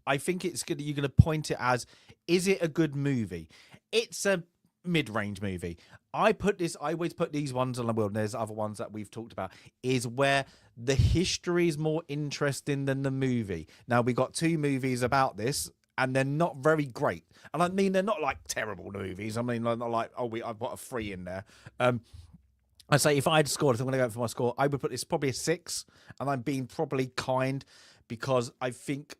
[SPEAKER 1] I think it's good. You're going to point it as, is it a good movie? It's a mid-range movie. I always put these ones on the wheel, and there's other ones that we've talked about, is where the history is more interesting than the movie. Now, we got 2 movies about this, and they're not very great. And I mean, they're not like terrible movies. I mean, not like, I've got a 3 in there. I'd say if I had scored, if I'm going to go for my score, I would put this probably a 6, and I'm being probably kind, because I think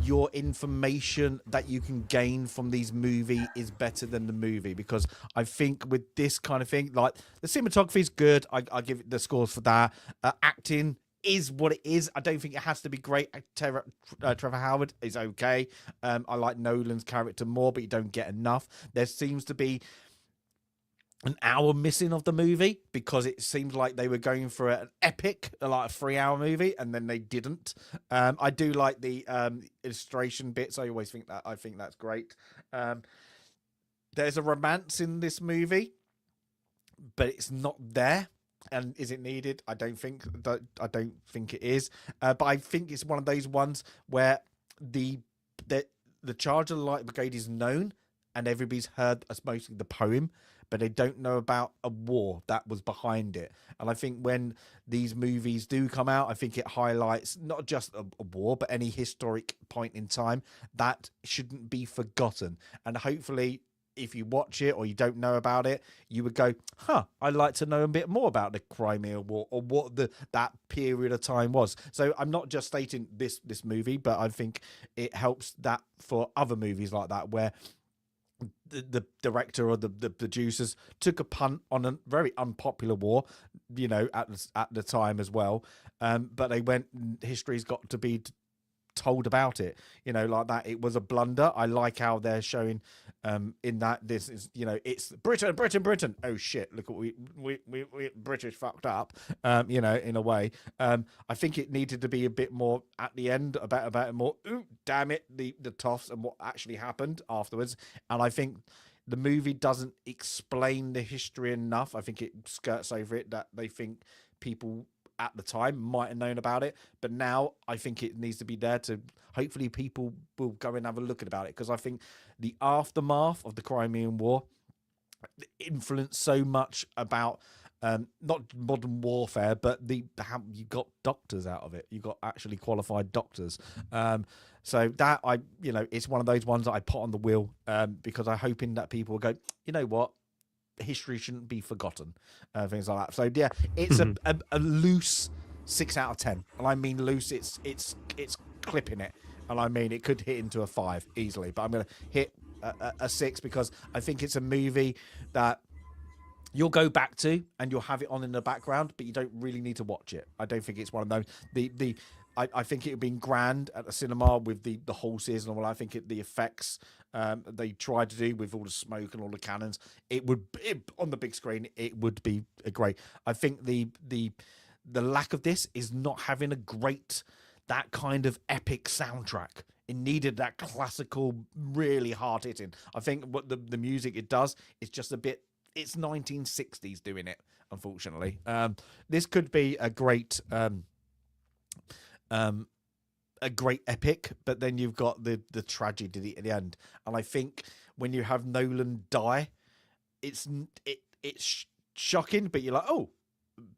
[SPEAKER 1] your information that you can gain from these movies is better than the movie, because I think with this kind of thing, like, the cinematography is good. I give it the scores for that. Acting is what it is. I don't think it has to be great. Trevor Howard is okay. I like Nolan's character more, but you don't get enough. There seems to be an hour missing of the movie, because it seems like they were going for an epic, like a 3-hour movie, and then they didn't. I do like the illustration bits. I think that's great. There's a romance in this movie, but it's not there. And is it needed? I don't think it is. But I think it's one of those ones where the Charge of the Light Brigade is known, and everybody's heard mostly the poem, but they don't know about a war that was behind it. And I think when these movies do come out, I think it highlights not just a war, but any historic point in time that shouldn't be forgotten. And hopefully, if you watch it or you don't know about it, you would go, I'd like to know a bit more about the Crimea War, or what that period of time was. So I'm not just stating this movie, but I think it helps that for other movies like that, where the director or the producers took a punt on a very unpopular war, at the time as well. But they went, history's got to be told about it, like that. It was a blunder. I like how they're showing in that this is, it's Britain. Oh shit, look what we British fucked up, in a way. I think it needed to be a bit more at the end about more, ooh, damn it, the toffs and what actually happened afterwards. And I think the movie doesn't explain the history enough. I think it skirts over it, that they think people at the time might have known about it, but now I think it needs to be there to hopefully people will go and have a look about it, because I think the aftermath of the Crimean War influenced so much about not modern warfare, but how you got doctors out of it. You got actually qualified doctors. So that it's one of those ones that I put on the wheel, because I'm hoping that people will go, you know what, history shouldn't be forgotten, things like that. So yeah, it's a loose 6 out of 10, and I mean loose. It's clipping it. And I mean, it could hit into a 5 easily, but I'm going to hit a 6 because I think it's a movie that you'll go back to and you'll have it on in the background, but you don't really need to watch it. I don't think it's one of those. I think it would have been grand at the cinema with the whole season. Well, I think the effects they tried to do with all the smoke and all the cannons, on the big screen, it would be great. I think the lack of this is not having that kind of epic soundtrack. It needed that classical, really hard hitting. I think what the music it does is just a bit. It's 1960s doing it, unfortunately. This could be a great epic, but then you've got the tragedy at the end. And I think when you have Nolan die, it's shocking, but you're like, oh,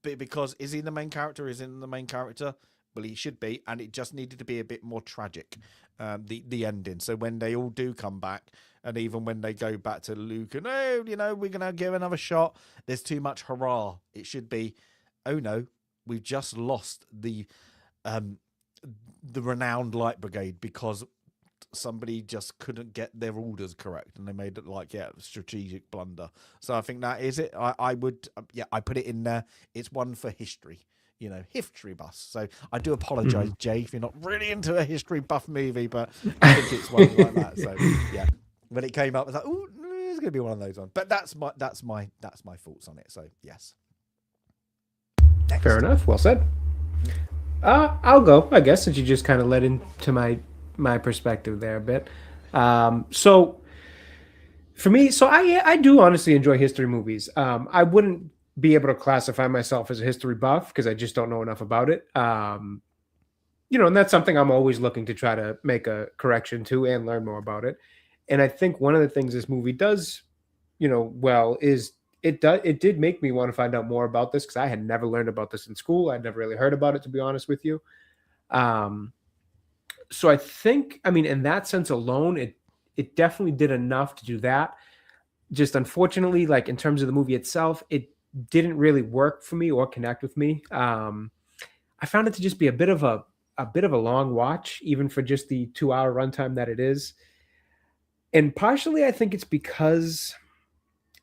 [SPEAKER 1] because is he the main character? Is he the main character? Well, he should be, and it just needed to be a bit more tragic, the ending. So when they all do come back, and even when they go back to Luke and, oh, we're going to give another shot, there's too much hurrah. It should be, oh no, we've just lost the renowned Light Brigade because somebody just couldn't get their orders correct, and they made it strategic blunder. So I think that is it. I would, I put it in there. It's one for history. History buffs. So I do apologize, Jay, if you're not really into a history buff movie, but I think it's one like that. So yeah, when it came up, I was like, oh, it's going to be one of those ones. But that's my thoughts on it. So yes.
[SPEAKER 3] Next. Fair enough. Well said. I'll go, I guess, since you just kind of led into my perspective there a bit. So for me, I do honestly enjoy history movies. I wouldn't be able to classify myself as a history buff because I just don't know enough about it. And that's something I'm always looking to try to make a correction to and learn more about it. And I think one of the things this movie does, well, is it did make me want to find out more about this because I had never learned about this in school. I'd never really heard about it, to be honest with you. So I think, in that sense alone, it definitely did enough to do that. Just unfortunately, like in terms of the movie itself, it didn't really work for me or connect with me. I found it to just be a bit of a long watch, even for just the 2-hour runtime that it is. And partially, I think it's because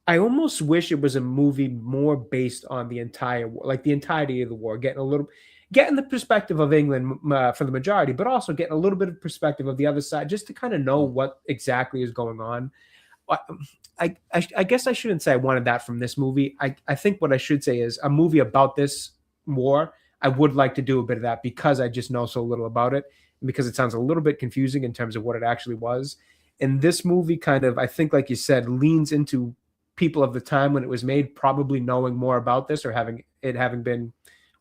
[SPEAKER 3] I almost wish it was a movie more based on the entire war, like the entirety of the war, getting the perspective of England for the majority, but also getting a little bit of perspective of the other side, just to kind of know what exactly is going on. I guess I shouldn't say I wanted that from this movie. I think what I should say is a movie about this war, I would like to do a bit of that because I just know so little about it and because it sounds a little bit confusing in terms of what it actually was. And this movie kind of, I think, like you said, leans into people of the time when it was made probably knowing more about this or having been,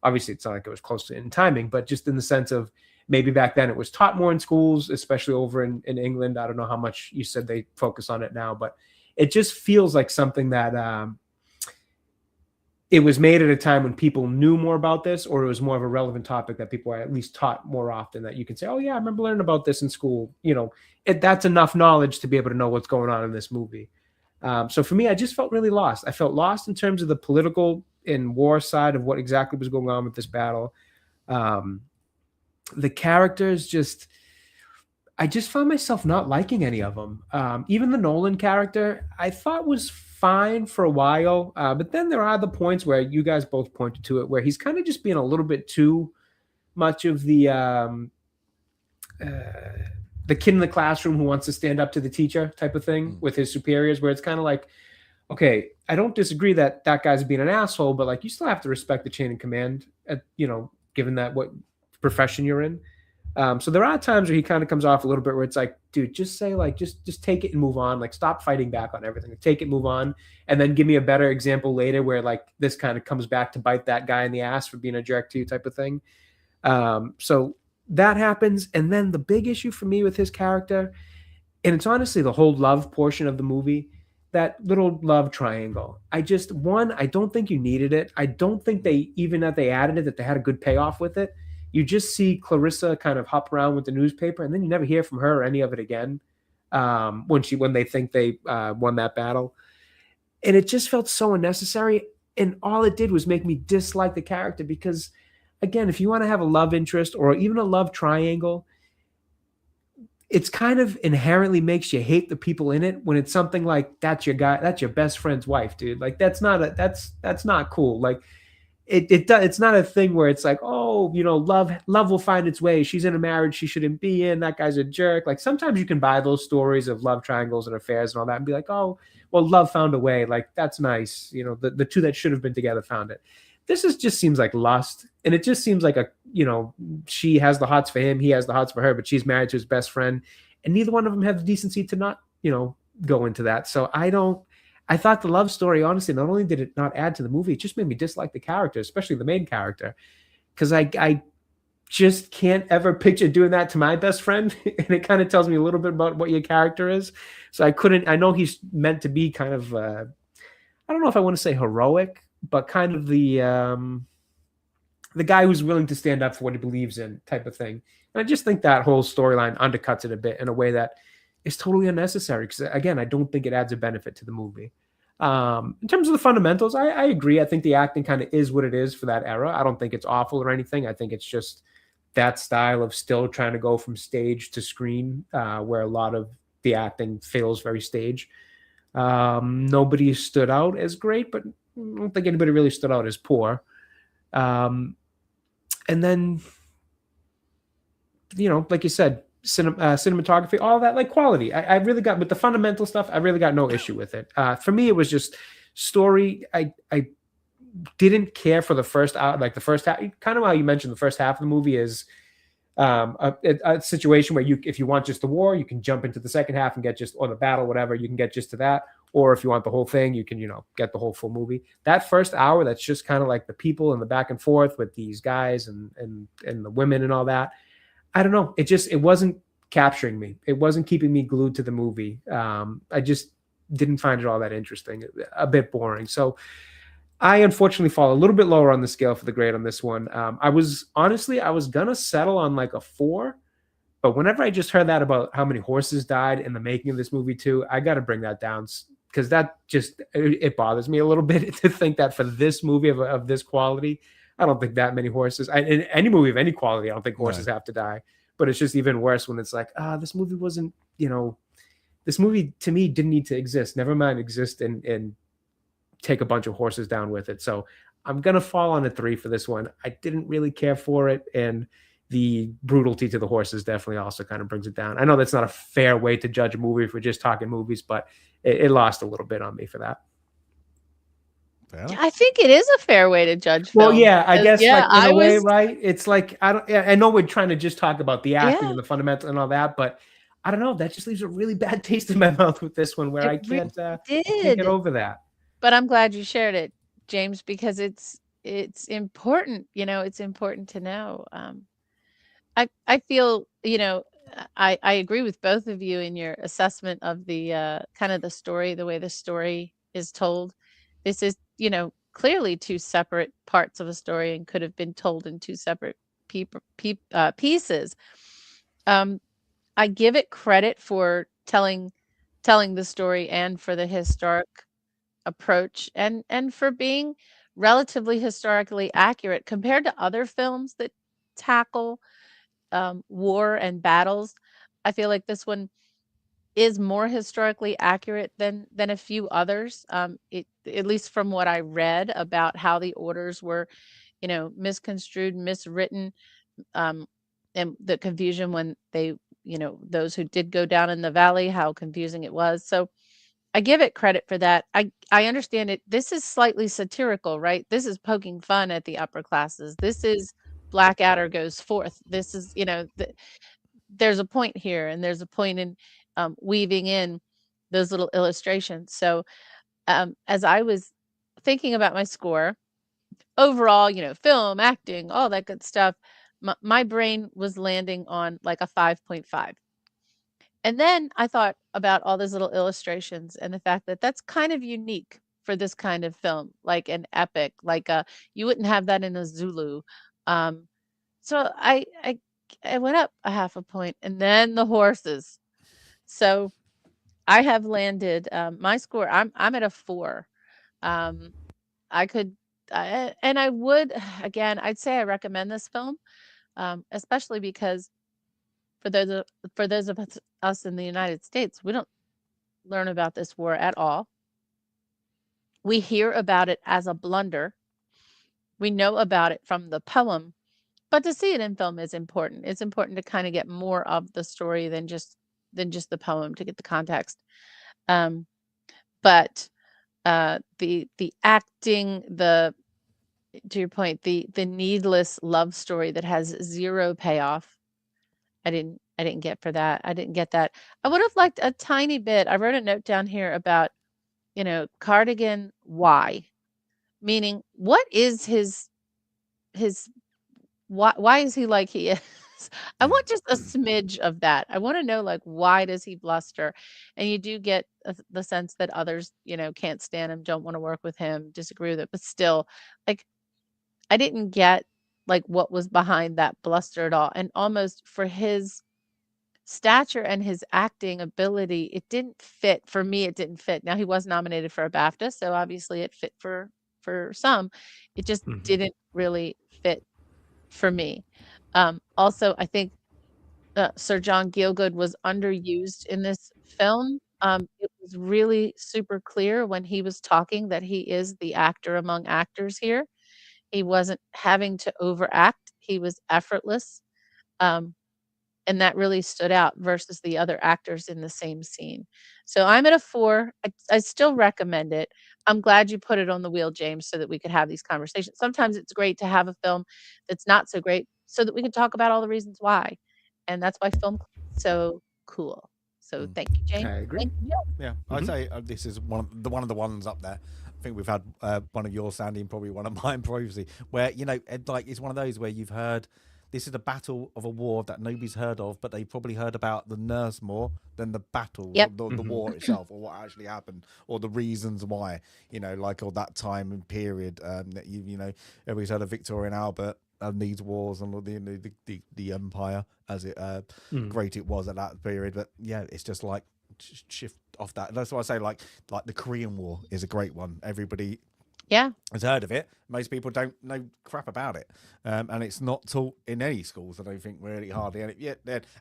[SPEAKER 3] obviously it's not like it was close to in timing, but just in the sense of maybe back then it was taught more in schools, especially over in England. I don't know how much you said they focus on it now, but it just feels like something that it was made at a time when people knew more about this, or it was more of a relevant topic that people are at least taught more often, that you can say, oh yeah, I remember learning about this in school. That's enough knowledge to be able to know what's going on in this movie. So for me, I just felt really lost. I felt lost in terms of the political and war side of what exactly was going on with this battle. The characters I just found myself not liking any of them. Even the Nolan character, I thought was fine for a while. But then there are the points where you guys both pointed to it, where he's kind of just being a little bit too much of the kid in the classroom who wants to stand up to the teacher type of thing with his superiors, where it's kind of like, okay, I don't disagree that guy's being an asshole, but like you still have to respect the chain of command, given that what profession you're in. So there are times where he kind of comes off a little bit where it's like, dude, just say like, just take it and move on. Like, stop fighting back on everything. Take it, move on. And then give me a better example later where like this kind of comes back to bite that guy in the ass for being a jerk to you type of thing. So that happens. And then the big issue for me with his character, and it's honestly the whole love portion of the movie, that little love triangle. I don't think you needed it. I don't think that they added it, that they had a good payoff with it. You just see Clarissa kind of hop around with the newspaper, and then you never hear from her or any of it again when they think they won that battle. And it just felt so unnecessary. And all it did was make me dislike the character because, again, if you want to have a love interest or even a love triangle, it's kind of inherently makes you hate the people in it when it's something like that's your guy, that's your best friend's wife, dude. Like that's not cool. Like it's not a thing where it's like, oh, love will find its way. She's in a marriage she shouldn't be in. That guy's a jerk. Like sometimes you can buy those stories of love triangles and affairs and all that and be like, oh, well, love found a way. Like that's nice. The two that should have been together found it. This just seems like lust, and it just seems like she has the hots for him, he has the hots for her, but she's married to his best friend, and neither one of them have the decency to not go into that. So I thought the love story, honestly, not only did it not add to the movie, it just made me dislike the character, especially the main character, because I just can't ever picture doing that to my best friend. And it kind of tells me a little bit about what your character is. So I know he's meant to be kind of, I don't know if I want to say heroic, but kind of the guy who's willing to stand up for what he believes in type of thing. And I just think that whole storyline undercuts it a bit in a way that is totally unnecessary. Because again, I don't think it adds a benefit to the movie. In terms of the fundamentals, I agree. I think the acting kind of is what it is for that era. I don't think it's awful or anything. I think it's just that style of still trying to go from stage to screen, where a lot of the acting feels very stage. Nobody stood out as great, but I don't think anybody really stood out as poor. And then, like you said, cinematography, all that, like quality. I really got with the fundamental stuff. I really got no issue with it. For me, it was just story. I didn't care for the first hour, like the first half. Kind of how you mentioned, the first half of the movie is a situation where if you want just the war, you can jump into the second half and get or the battle, whatever, you can get just to that. Or if you want the whole thing, you can, get the whole full movie. That first hour, that's just kind of like the people and the back and forth with these guys and the women and all that. I don't know. It wasn't capturing me. It wasn't keeping me glued to the movie. I just didn't find it all that interesting, a bit boring. So I unfortunately fall a little bit lower on the scale for the grade on this one. I was going to settle on like a 4, but whenever I just heard that about how many horses died in the making of this movie too, I got to bring that down, because that just, it bothers me a little bit to think that for this movie of this quality, I don't think that many horses, in any movie of any quality, I don't think horses have to die. But it's just even worse when it's like, this movie wasn't, this movie to me didn't need to exist. Never mind exist and take a bunch of horses down with it. So I'm going to fall on a 3 for this one. I didn't really care for it. And the brutality to the horses definitely also kind of brings it down. I know that's not a fair way to judge a movie if we're just talking movies, but it lost a little bit on me for that.
[SPEAKER 2] I think it is a fair way to judge
[SPEAKER 3] film. Well, yeah, I guess
[SPEAKER 2] like in
[SPEAKER 3] a way, right? It's like, I know we're trying to just talk about the acting and the fundamentals and all that, but I don't know. That just leaves a really bad taste in my mouth with this one, where I can't get over that.
[SPEAKER 2] But I'm glad you shared it, James, because it's important. It's important to know. I feel, I agree with both of you in your assessment of the kind of the story, the way the story is told. This is, clearly 2 separate parts of a story and could have been told in 2 separate pieces. I give it credit for telling the story and for the historic approach and for being relatively historically accurate compared to other films that tackle war and battles. I feel like this one is more historically accurate than a few others. At least from what I read about how the orders were, misconstrued, miswritten, and the confusion when they, those who did go down in the valley, how confusing it was. So I give it credit for that. I understand it. This is slightly satirical, right? This is poking fun at the upper classes. This is Blackadder goes forth. This is, there's a point here, and there's a point in weaving in those little illustrations. So as I was thinking about my score, overall, film, acting, all that good stuff, my brain was landing on like a 5.5. And then I thought about all those little illustrations and the fact that that's kind of unique for this kind of film, like an epic, like you wouldn't have that in a Zulu. So I went up a half a point, and then the horses. So I have landed my score. I'm at a 4. I could, and I would again. I'd say I recommend this film, especially because for those of us in the United States, we don't learn about this war at all. We hear about it as a blunder. We know about it from the poem, but to see it in film is important. It's important to kind of get more of the story than just the poem, to get the context. But the acting, to your point, the needless love story that has zero payoff, I didn't get for that. I didn't get that. I would have liked a tiny bit. I wrote a note down here about, Cardigan, why? Meaning, what is his why is he like he is? I want just a smidge of that. I want to know, like, why does he bluster? And you do get the sense that others, can't stand him, don't want to work with him, disagree with it. But still, like, I didn't get like what was behind that bluster at all. And almost for his stature and his acting ability, it didn't fit. For me, it didn't fit. Now, he was nominated for a BAFTA, so obviously it fit for some. It just didn't really fit for me. Also, I think Sir John Gielgud was underused in this film. It was really super clear when he was talking that he is the actor among actors here. He wasn't having to overact. He was effortless. And that really stood out versus the other actors in the same scene. So I'm at a 4. I still recommend it. I'm glad you put it on the wheel, James, so that we could have these conversations. Sometimes it's great to have a film that's not so great so that we can talk about all the reasons why. And that's why film club is so cool. So thank you, James.
[SPEAKER 3] I agree.
[SPEAKER 2] Thank you.
[SPEAKER 1] Yeah, I'd say this is one of the ones up there. I think we've had one of yours, Sandy, and probably one of mine previously, where, it's one of those where you've heard this is a battle of a war that nobody's heard of, but they probably heard about the nurse more than the battle, the war itself, or what actually happened, or the reasons why, like all that time and period that everybody's heard of Victorian Albert and these wars and all the empire as it great it was at that period. But yeah, it's just like shift off that. That's why I say like the Korean War is a great one. Everybody has heard of it. Most people don't know crap about it, and it's not taught in any schools. I don't think really hardly any.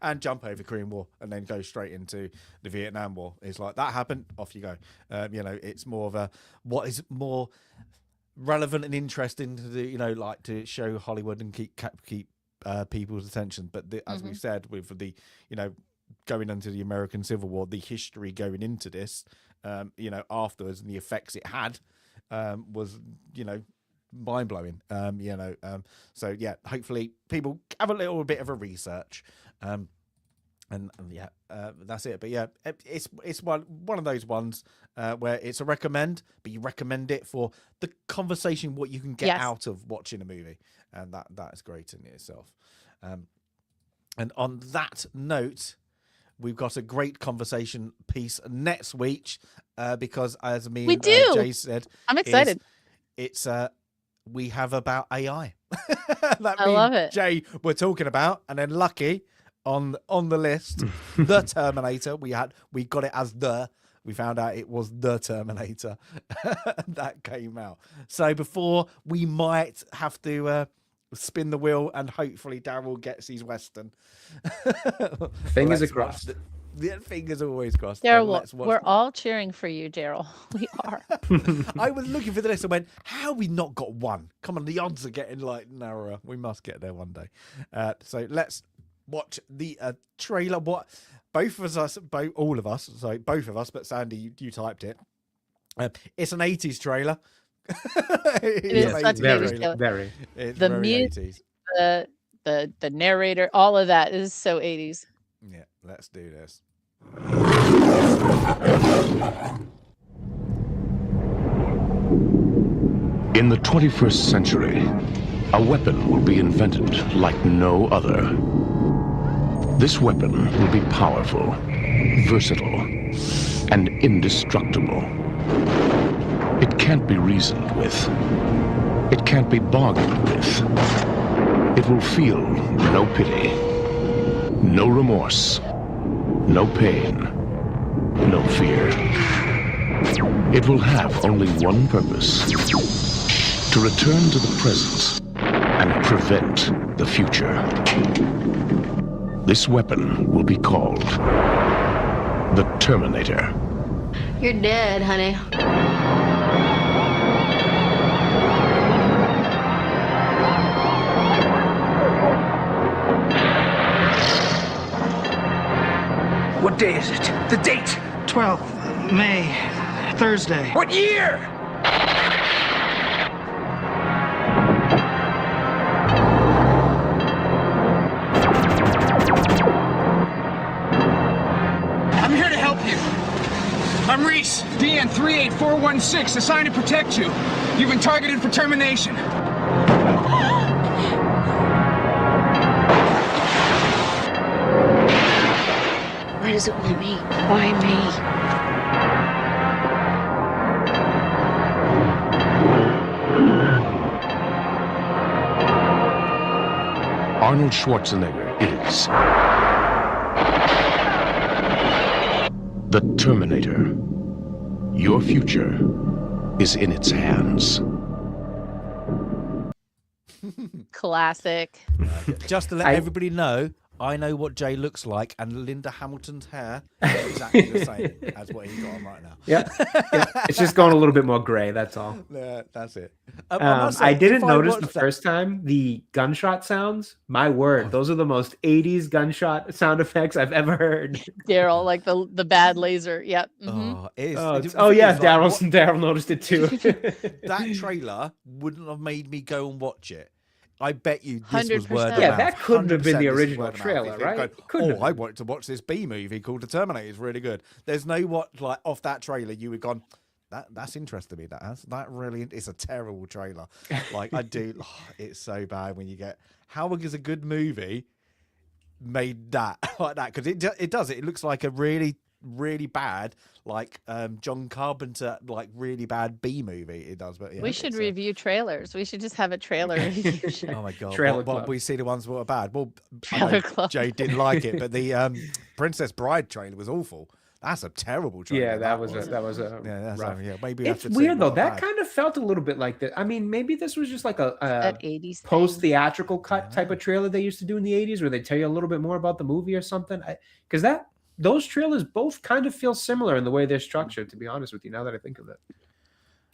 [SPEAKER 1] And jump over Korean War and then go straight into the Vietnam War. It's like that happened, off you go. It's more of a what is more relevant and interesting to the like to show Hollywood and keep people's attention. But as we said, with the going into the American Civil War, the history going into this, afterwards and the effects it had. Was mind-blowing. So yeah, hopefully people have a little bit of a research, and that's it. But yeah, it's one of those ones where it's a recommend, but you recommend it for the conversation, what you can get out of watching a movie, and that is great in itself. And on that note, we've got a great conversation piece next week because, as me and Jay said,
[SPEAKER 2] I'm excited.
[SPEAKER 1] It's we have about AI.
[SPEAKER 2] I love it.
[SPEAKER 1] Jay, we're talking about, and then Lucky on the list, the Terminator. We got it as we found out it was the Terminator that came out. So before we might have to spin the wheel, and hopefully Daryl gets his Western.
[SPEAKER 3] Fingers crossed.
[SPEAKER 1] The fingers always crossed.
[SPEAKER 2] Daryl, we're all cheering for you, Daryl. We are.
[SPEAKER 1] I was looking for the list and went, how have we not got one? Come on, the odds are getting narrower. We must get there one day. So let's watch the trailer. Both of us, but Sandy, you typed it. It's an 80s trailer.
[SPEAKER 2] It is such
[SPEAKER 3] very.
[SPEAKER 1] It's
[SPEAKER 2] the
[SPEAKER 1] very
[SPEAKER 2] music,
[SPEAKER 1] 80s.
[SPEAKER 2] the narrator, all of that is so 80s.
[SPEAKER 1] Yeah, let's do this.
[SPEAKER 4] In the 21st century, a weapon will be invented like no other. This weapon will be powerful, versatile, and indestructible. It can't be reasoned with. It can't be bargained with. It will feel no pity, no remorse, no pain, no fear. It will have only one purpose: to return to the present and prevent the future. This weapon will be called the Terminator.
[SPEAKER 5] You're dead, honey.
[SPEAKER 6] What day is it? The date?
[SPEAKER 7] 12th May, Thursday.
[SPEAKER 6] What year? I'm here to help you. I'm Reese, DN 38416, assigned to protect you. You've been targeted for termination.
[SPEAKER 5] Why does it want me? Why me?
[SPEAKER 4] Arnold Schwarzenegger is the Terminator. Your future is in its hands.
[SPEAKER 2] Classic.
[SPEAKER 1] Just to let everybody know, I know what Jay looks like, and Linda Hamilton's hair is exactly the same as what he's got on right now.
[SPEAKER 3] Yeah. It's just going a little bit more gray. That's all.
[SPEAKER 1] Yeah, that's it.
[SPEAKER 3] I didn't notice the first time the gunshot sounds. My word, those are the most 80s gunshot sound effects I've ever heard.
[SPEAKER 2] Daryl, like the bad laser. Yep.
[SPEAKER 1] Oh,
[SPEAKER 3] Yeah, Daryl noticed it too.
[SPEAKER 1] That trailer wouldn't have made me go and watch it. I bet you this was
[SPEAKER 2] 100%.
[SPEAKER 1] word of
[SPEAKER 3] Yeah,
[SPEAKER 1] mouth.
[SPEAKER 3] that couldn't have been
[SPEAKER 1] 100%
[SPEAKER 3] the
[SPEAKER 1] this is
[SPEAKER 3] original
[SPEAKER 1] word of mouth.
[SPEAKER 3] trailer,
[SPEAKER 1] If they'd
[SPEAKER 3] right?
[SPEAKER 1] gone,
[SPEAKER 3] Couldn't have
[SPEAKER 1] I
[SPEAKER 3] been.
[SPEAKER 1] wanted to watch this B movie called The Terminator. It's really good. There's no like off that trailer you would gone. That's interesting to me. That really is a terrible trailer. Like I do, it's so bad when you get how is a good movie made that like that because it does it looks like a really bad like John Carpenter like really bad B movie. It does, but yeah,
[SPEAKER 2] We should review trailers. We should just have a trailer review show.
[SPEAKER 1] Oh my god!
[SPEAKER 3] Trailer
[SPEAKER 1] Well,
[SPEAKER 3] Club.
[SPEAKER 1] we see the ones that are bad. Well, I
[SPEAKER 2] Trailer
[SPEAKER 1] know
[SPEAKER 2] Club.
[SPEAKER 1] Jay didn't like it, but the Princess Bride trailer was awful. That's a terrible trailer.
[SPEAKER 3] Yeah, that was
[SPEAKER 1] rough. Yeah, maybe
[SPEAKER 3] It's weird though. That kind of felt a little bit like that. I mean, maybe this was just like a
[SPEAKER 2] That 80s thing.
[SPEAKER 3] post theatrical cut type of trailer they used to do in the 80s, where they tell you a little bit more about the movie or something. Because those trailers both kind of feel similar in the way they're structured. To be honest with you, now that I think of it,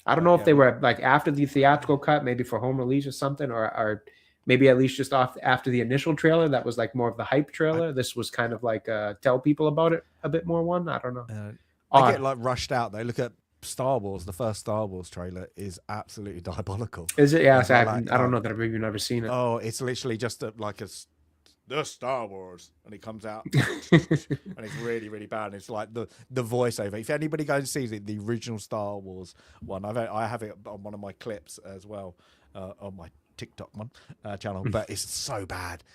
[SPEAKER 3] I don't know if they were like after the theatrical cut, maybe for home release or something, or maybe at least just off after the initial trailer that was like more of the hype trailer. This was kind of like tell people about it a bit more one. I don't know.
[SPEAKER 1] I get like rushed out though. Look at Star Wars. The first Star Wars trailer is absolutely diabolical.
[SPEAKER 3] Is it? Yeah,
[SPEAKER 1] It's
[SPEAKER 3] I
[SPEAKER 1] like,
[SPEAKER 3] don't know that I've even never seen it.
[SPEAKER 1] Oh, it's literally just the Star Wars, and it comes out, and it's really, really bad. And it's like the voiceover. If anybody goes and sees it, the original Star Wars one, I have it on one of my clips as well, on my TikTok one channel. But it's so bad.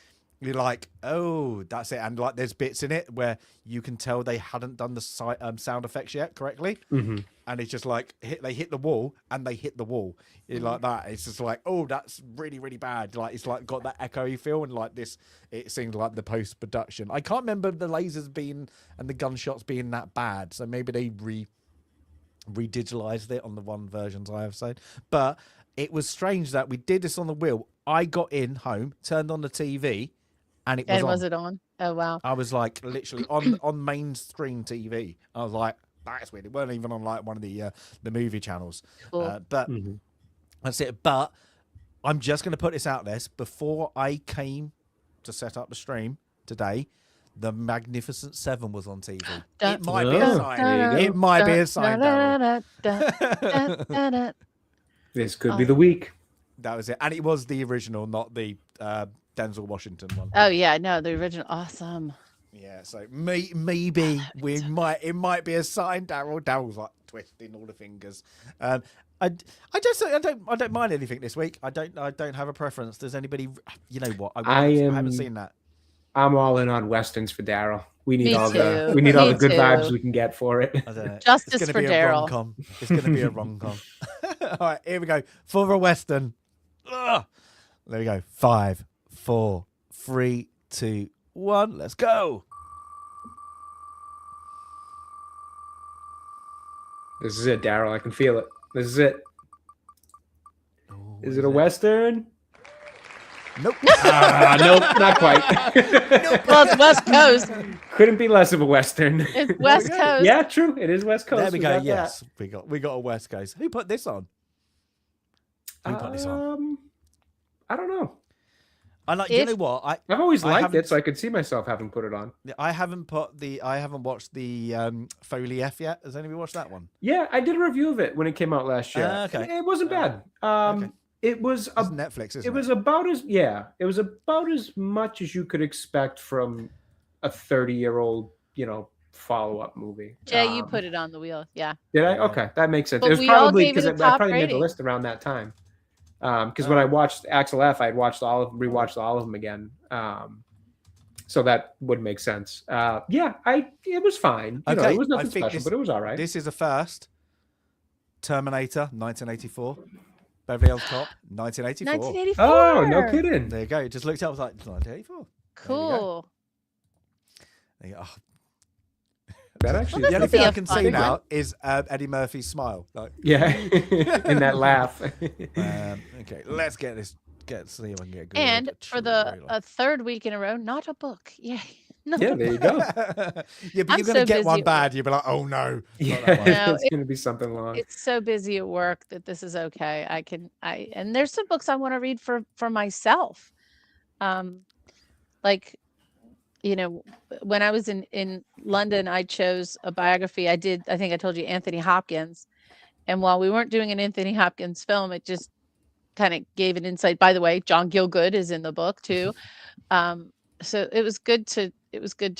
[SPEAKER 1] You're like, oh, that's it. And like, there's bits in it where you can tell they hadn't done the sound effects yet correctly, and it's just like they hit the wall and they hit the wall. Like that. It's just like, oh, that's really, really bad. Like it's like got that echoey feel, and like this, it seems like the post production. I can't remember the lasers being and the gunshots being that bad, so maybe they re-digitalized it on the one versions I have seen. But it was strange that we did this on the wheel. I got in home, turned on the TV. And it was
[SPEAKER 2] Was it on? Oh, wow.
[SPEAKER 1] I was like literally on main screen TV. I was like, that's weird. It weren't even on like one of the movie channels.
[SPEAKER 2] Cool.
[SPEAKER 1] But that's it. But I'm just going to put this out there. Before I came to set up the stream today, the Magnificent Seven was on TV. It might be a sign. It might be a sign, Daryl.
[SPEAKER 3] This could be the week.
[SPEAKER 1] That was it. And it was the original, not the Denzel Washington one.
[SPEAKER 2] Oh yeah, no, the original. Awesome.
[SPEAKER 1] Yeah, so maybe it might be a sign. Daryl's like twisting all the fingers. I don't mind anything this week. I don't have a preference. Does anybody? You know what? I haven't seen that.
[SPEAKER 3] I'm all in on westerns for Daryl. We need
[SPEAKER 2] Me
[SPEAKER 3] all
[SPEAKER 2] too.
[SPEAKER 3] the good vibes we can get for it.
[SPEAKER 1] I don't know.
[SPEAKER 2] Justice
[SPEAKER 1] it's
[SPEAKER 2] for
[SPEAKER 1] be
[SPEAKER 2] Daryl.
[SPEAKER 1] It's going to be a rom-com. All right, here we go. For a western. Ugh. There we go. 5, 4, 3, 2, 1. Let's go.
[SPEAKER 3] This is it, Daryl. I can feel it. This is it.
[SPEAKER 1] Oh,
[SPEAKER 3] Is it a western?
[SPEAKER 1] Nope.
[SPEAKER 3] Nope, not quite.
[SPEAKER 2] Well, it's West Coast.
[SPEAKER 3] Couldn't be less of a Western.
[SPEAKER 2] It's West Coast.
[SPEAKER 3] Yeah, true. It is West Coast.
[SPEAKER 1] There we go.
[SPEAKER 3] got
[SPEAKER 1] Yes, we got a West Coast. Who put this on? Who put this on?
[SPEAKER 3] I don't know.
[SPEAKER 1] I like. You know what?
[SPEAKER 3] I've always liked
[SPEAKER 1] haven't-
[SPEAKER 3] it, so I could see myself having put it on.
[SPEAKER 1] I haven't watched the Foley F yet. Has anybody watched that one?
[SPEAKER 3] Yeah, I did a review of it when it came out last year.
[SPEAKER 1] Okay.
[SPEAKER 3] It wasn't bad.
[SPEAKER 1] Okay.
[SPEAKER 3] It was
[SPEAKER 1] It's Netflix, isn't it?
[SPEAKER 3] it was about as it was about as much as you could expect from a 30-year-old, follow-up movie.
[SPEAKER 2] Yeah, you put it on the wheel. Yeah.
[SPEAKER 3] Did I? Okay, that makes sense.
[SPEAKER 2] But
[SPEAKER 3] It was
[SPEAKER 2] we all
[SPEAKER 3] probably
[SPEAKER 2] gave it
[SPEAKER 3] because
[SPEAKER 2] a
[SPEAKER 3] I
[SPEAKER 2] top
[SPEAKER 3] probably made the
[SPEAKER 2] rating.
[SPEAKER 3] list around that time. Because when I watched Axel F, I'd rewatched all of them again. So that would make sense. It was fine.
[SPEAKER 1] Okay,
[SPEAKER 3] it was
[SPEAKER 1] I
[SPEAKER 3] nothing
[SPEAKER 1] think
[SPEAKER 3] special, but it was all right.
[SPEAKER 1] This is a first. Terminator, 1984. Beverly Hills Cop, 1984.
[SPEAKER 2] 1984.
[SPEAKER 3] Oh, no kidding.
[SPEAKER 1] There you go. Just looked up. I was like, 1984.
[SPEAKER 2] Cool.
[SPEAKER 1] There you go. Oh,
[SPEAKER 3] That actually,
[SPEAKER 2] Well,
[SPEAKER 1] the
[SPEAKER 2] this
[SPEAKER 1] only
[SPEAKER 2] will
[SPEAKER 1] thing
[SPEAKER 2] be
[SPEAKER 1] I
[SPEAKER 2] a
[SPEAKER 1] can
[SPEAKER 2] fun
[SPEAKER 1] see
[SPEAKER 2] one.
[SPEAKER 1] now is Eddie Murphy's smile. Like,
[SPEAKER 3] yeah, in that laugh.
[SPEAKER 1] okay, let's see if I can get good.
[SPEAKER 2] And for the third week in a row, not a book. Yay. Not
[SPEAKER 3] Yeah,
[SPEAKER 2] a
[SPEAKER 3] there you
[SPEAKER 2] book.
[SPEAKER 3] go.
[SPEAKER 1] Yeah, but
[SPEAKER 2] I'm
[SPEAKER 1] you're gonna
[SPEAKER 2] so
[SPEAKER 1] get one
[SPEAKER 2] busy.
[SPEAKER 1] bad. You'll be like, oh no.
[SPEAKER 3] Yeah,
[SPEAKER 1] Not that one.
[SPEAKER 2] No,
[SPEAKER 3] it's going to be something long.
[SPEAKER 2] It's so busy at work that this is okay. And there's some books I want to read for myself. Like, when I was in London, I chose a biography. I think I told you Anthony Hopkins. And while we weren't doing an Anthony Hopkins film, it just kind of gave an insight. By the way, John Gielgud is in the book too. So it was good to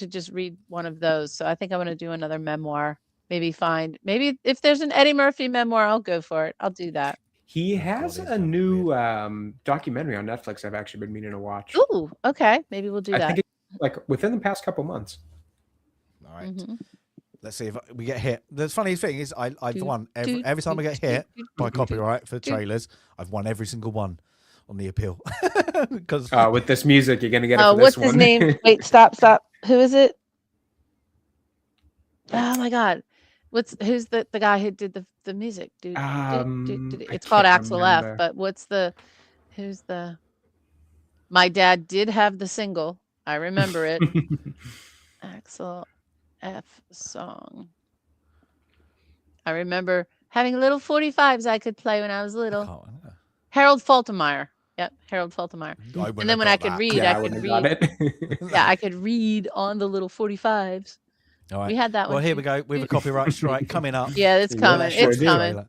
[SPEAKER 2] just read one of those. So I think I want to do another memoir. Maybe if there's an Eddie Murphy memoir, I'll go for it. I'll do that.
[SPEAKER 3] He has a new documentary on Netflix I've actually been meaning to watch.
[SPEAKER 2] Ooh, okay. Maybe we'll do
[SPEAKER 3] I
[SPEAKER 2] that.
[SPEAKER 3] think it's like within the past couple months.
[SPEAKER 1] All right.
[SPEAKER 2] Mhm.
[SPEAKER 1] Let's see if we get hit. The funny thing is, I've won every time I get hit by copyright for trailers. I've won every single one on the appeal. Because
[SPEAKER 3] With this music, you're gonna get it. For
[SPEAKER 2] What's
[SPEAKER 3] this
[SPEAKER 2] his
[SPEAKER 3] one.
[SPEAKER 2] name? Wait, stop. Who is it? Oh my God. Who's the guy who did the music? Dude,
[SPEAKER 3] I
[SPEAKER 2] it's called
[SPEAKER 3] can't
[SPEAKER 2] Axel
[SPEAKER 3] remember.
[SPEAKER 2] F, but my dad did have the single. I remember it. Axel F song. I remember having little 45s I could play when I was little. Harold Faltermeyer. Yep, Harold Faltermeyer. And then when I could read,
[SPEAKER 3] Yeah, I
[SPEAKER 2] I could
[SPEAKER 3] wouldn't have got
[SPEAKER 2] read.
[SPEAKER 3] it.
[SPEAKER 2] Yeah, I could read on the little 45s.
[SPEAKER 1] all right.
[SPEAKER 2] We had that one.
[SPEAKER 1] Well, here
[SPEAKER 2] too.
[SPEAKER 1] we go. We have a copyright strike coming up.
[SPEAKER 2] Yeah, it's
[SPEAKER 3] Yeah,
[SPEAKER 2] coming.
[SPEAKER 3] sure
[SPEAKER 2] It's
[SPEAKER 3] do.
[SPEAKER 2] coming.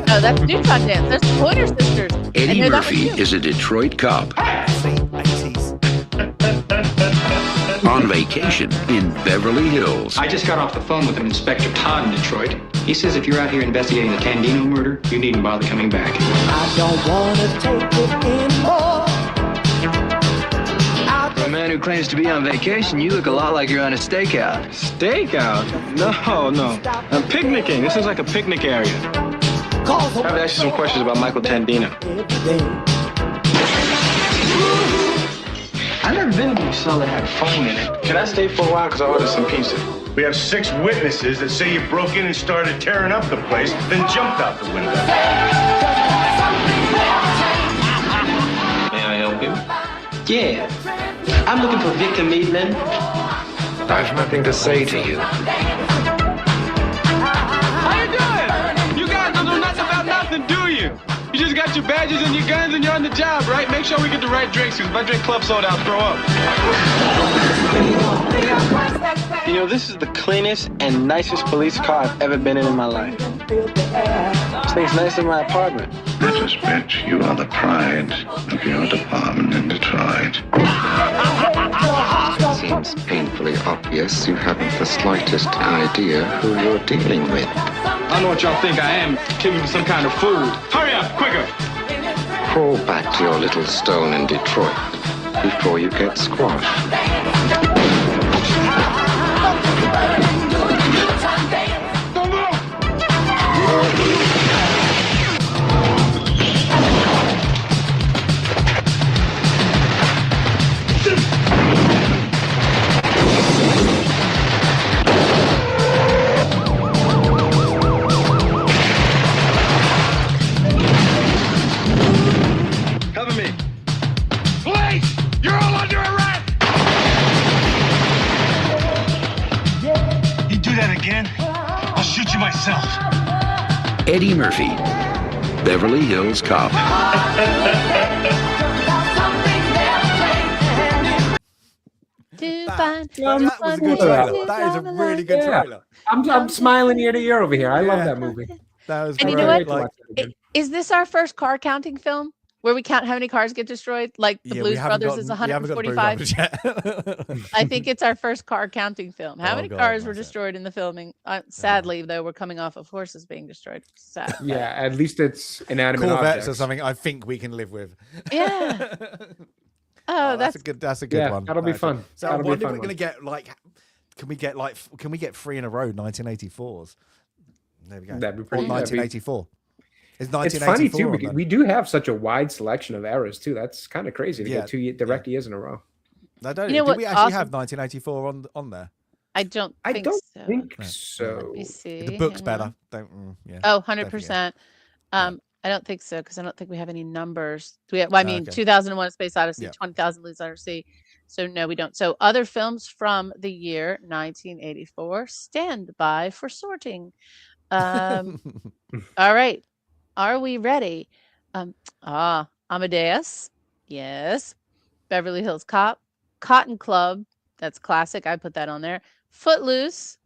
[SPEAKER 2] No, that's Neutron Dance. There's the Pointer Sisters.
[SPEAKER 4] Eddie
[SPEAKER 2] And that
[SPEAKER 4] Murphy
[SPEAKER 2] one too.
[SPEAKER 4] is a Detroit cop
[SPEAKER 1] See, 80s.
[SPEAKER 4] on vacation in Beverly Hills.
[SPEAKER 6] I just got off the phone with an Inspector Todd in Detroit. He says if you're out here investigating the Tandino murder, you needn't bother coming back.
[SPEAKER 8] For a man who claims to be on vacation, you look a lot like you're on a stakeout.
[SPEAKER 9] Stakeout? No. I'm picnicking. This is like a picnic area. I have to ask you some questions about Michael Tandino. I've never been to a cell that had a phone in it. Can I stay for a while? Because I ordered some pizza.
[SPEAKER 10] We have 6 witnesses that say you broke in and started tearing up the place, then jumped out the window.
[SPEAKER 9] May I help you?
[SPEAKER 8] Yeah. I'm looking for Victor Maitland.
[SPEAKER 4] I've nothing to say to you.
[SPEAKER 9] How you doing? You guys don't know nothing about nothing, do you? You just got your badges and your guns and you're on the job, right? Make sure we get the right drinks, because if I drink club soda, I'll throw up. You know, this is the cleanest and nicest police car I've ever been in my life. This thing's nicer than my apartment.
[SPEAKER 4] Let us bet you are the pride of your department in Detroit. Seems painfully obvious you haven't the slightest idea who you're dealing with.
[SPEAKER 9] I know what y'all think I am. Killing me some kind of food. Hurry up, quicker!
[SPEAKER 4] Crawl back to your little stone in Detroit before you get squashed.
[SPEAKER 9] Don't move!
[SPEAKER 10] that again, I'll shoot you myself.
[SPEAKER 4] Eddie Murphy, Beverly Hills Cop.
[SPEAKER 1] That was a good trailer. That is a really good trailer.
[SPEAKER 3] I'm smiling ear to ear over here. I love that movie.
[SPEAKER 1] That was
[SPEAKER 2] And you
[SPEAKER 1] great.
[SPEAKER 2] know what? Is this our first car counting film where we count how many cars get destroyed? Like the Blues Brothers is 145. I think it's our first car counting film. How many cars were destroyed in the filming? Sadly, though, we're coming off of horses being destroyed. Sad.
[SPEAKER 3] Yeah, at least it's inanimate
[SPEAKER 1] Corvettes
[SPEAKER 3] objects.
[SPEAKER 1] or something I think we can live with.
[SPEAKER 2] Yeah. Oh,
[SPEAKER 1] that's a good one.
[SPEAKER 3] That'll be fun.
[SPEAKER 1] So I wonder if we're gonna get can we get 3 in a row 1984s? There we go.
[SPEAKER 3] That'd be pretty.
[SPEAKER 1] 1984.
[SPEAKER 3] It's funny too because we do have such a wide selection of eras too. That's kind of crazy to get 2 direct years in a row.
[SPEAKER 1] I don't.
[SPEAKER 2] You know
[SPEAKER 1] do we actually have 1984 on there?
[SPEAKER 2] I don't
[SPEAKER 3] think so.
[SPEAKER 2] Let me see.
[SPEAKER 1] The book's better. Yeah.
[SPEAKER 2] Oh, 100%. I don't think so because I don't think we have any numbers. I mean, 2001: A Space Odyssey, 20,000 Leagues Under Sea. So no, we don't. So other films from the year 1984. Stand by for sorting. All right. Are we ready? Amadeus. Yes. Beverly Hills Cop. Cotton Club. That's classic. I put that on there. Footloose.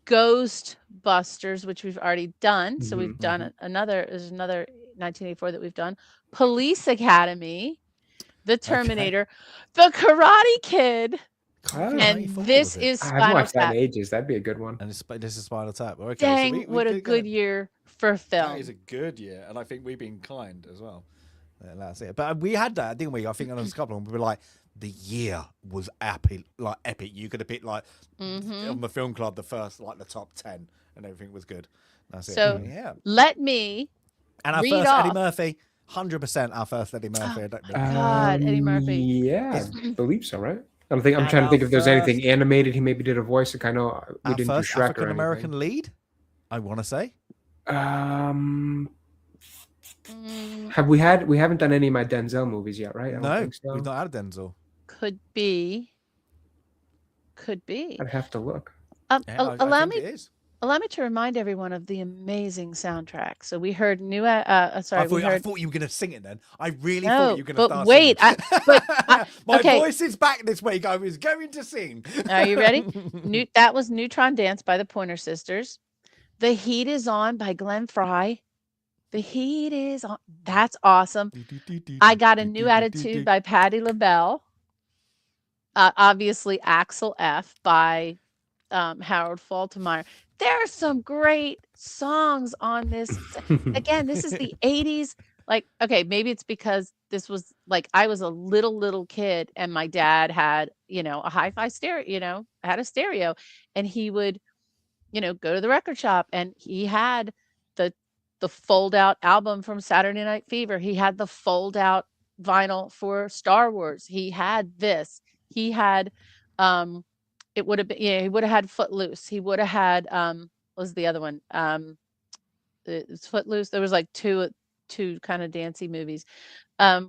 [SPEAKER 2] Ghostbusters, which we've already done. So we've done there's another 1984 that we've done. Police Academy. The Terminator. The Karate Kid. And this is
[SPEAKER 3] I haven't
[SPEAKER 2] Spinal
[SPEAKER 3] watched that
[SPEAKER 2] Tap.
[SPEAKER 3] in ages. That'd be a good one.
[SPEAKER 1] And this is Spinal Tap. Okay,
[SPEAKER 2] Dang,
[SPEAKER 1] so
[SPEAKER 2] what a good year for film.
[SPEAKER 1] That is a good year, and I think we've been kind as well. That's it. But we had that, didn't we? I think on a couple of them, we were like, the year was epic. You could have picked on the film club the first the top 10, and everything was good. That's
[SPEAKER 2] so
[SPEAKER 1] it.
[SPEAKER 2] Let me
[SPEAKER 1] and our first Eddie Murphy, 100% our first Eddie Murphy.
[SPEAKER 2] Oh my God, Eddie Murphy.
[SPEAKER 3] Yeah, I believe so, right? I'm trying to think if there's anything animated. He maybe did a voice. Like I know we didn't do Shrek
[SPEAKER 1] African American lead. I want to say.
[SPEAKER 3] We haven't done any of my Denzel movies yet, right? I don't think so.
[SPEAKER 1] We've not had a Denzel.
[SPEAKER 2] Could be.
[SPEAKER 3] I'd have to look.
[SPEAKER 2] Allow me to remind everyone of the amazing soundtrack. So we heard
[SPEAKER 1] I thought you were going to sing it then. I really thought you were going to start
[SPEAKER 2] but wait.
[SPEAKER 1] My voice is back this week. I was going to sing.
[SPEAKER 2] Are you ready? That was Neutron Dance by the Pointer Sisters. The Heat Is On by Glenn Frey. The Heat Is On. That's awesome. I Got a New Attitude by Patti LaBelle. Obviously, Axel F by Harold Faltermeyer. There are some great songs on this. Again, this is the 80s. Okay, maybe it's because this was I was a little kid and my dad had, a hi-fi stereo, had a stereo, and he would, go to the record shop and he had the fold-out album from Saturday Night Fever. He had the fold-out vinyl for Star Wars. He had this. He had it would have been, he would have had Footloose. He would have had what was the other one? It's Footloose. There was two kind of dancey movies. But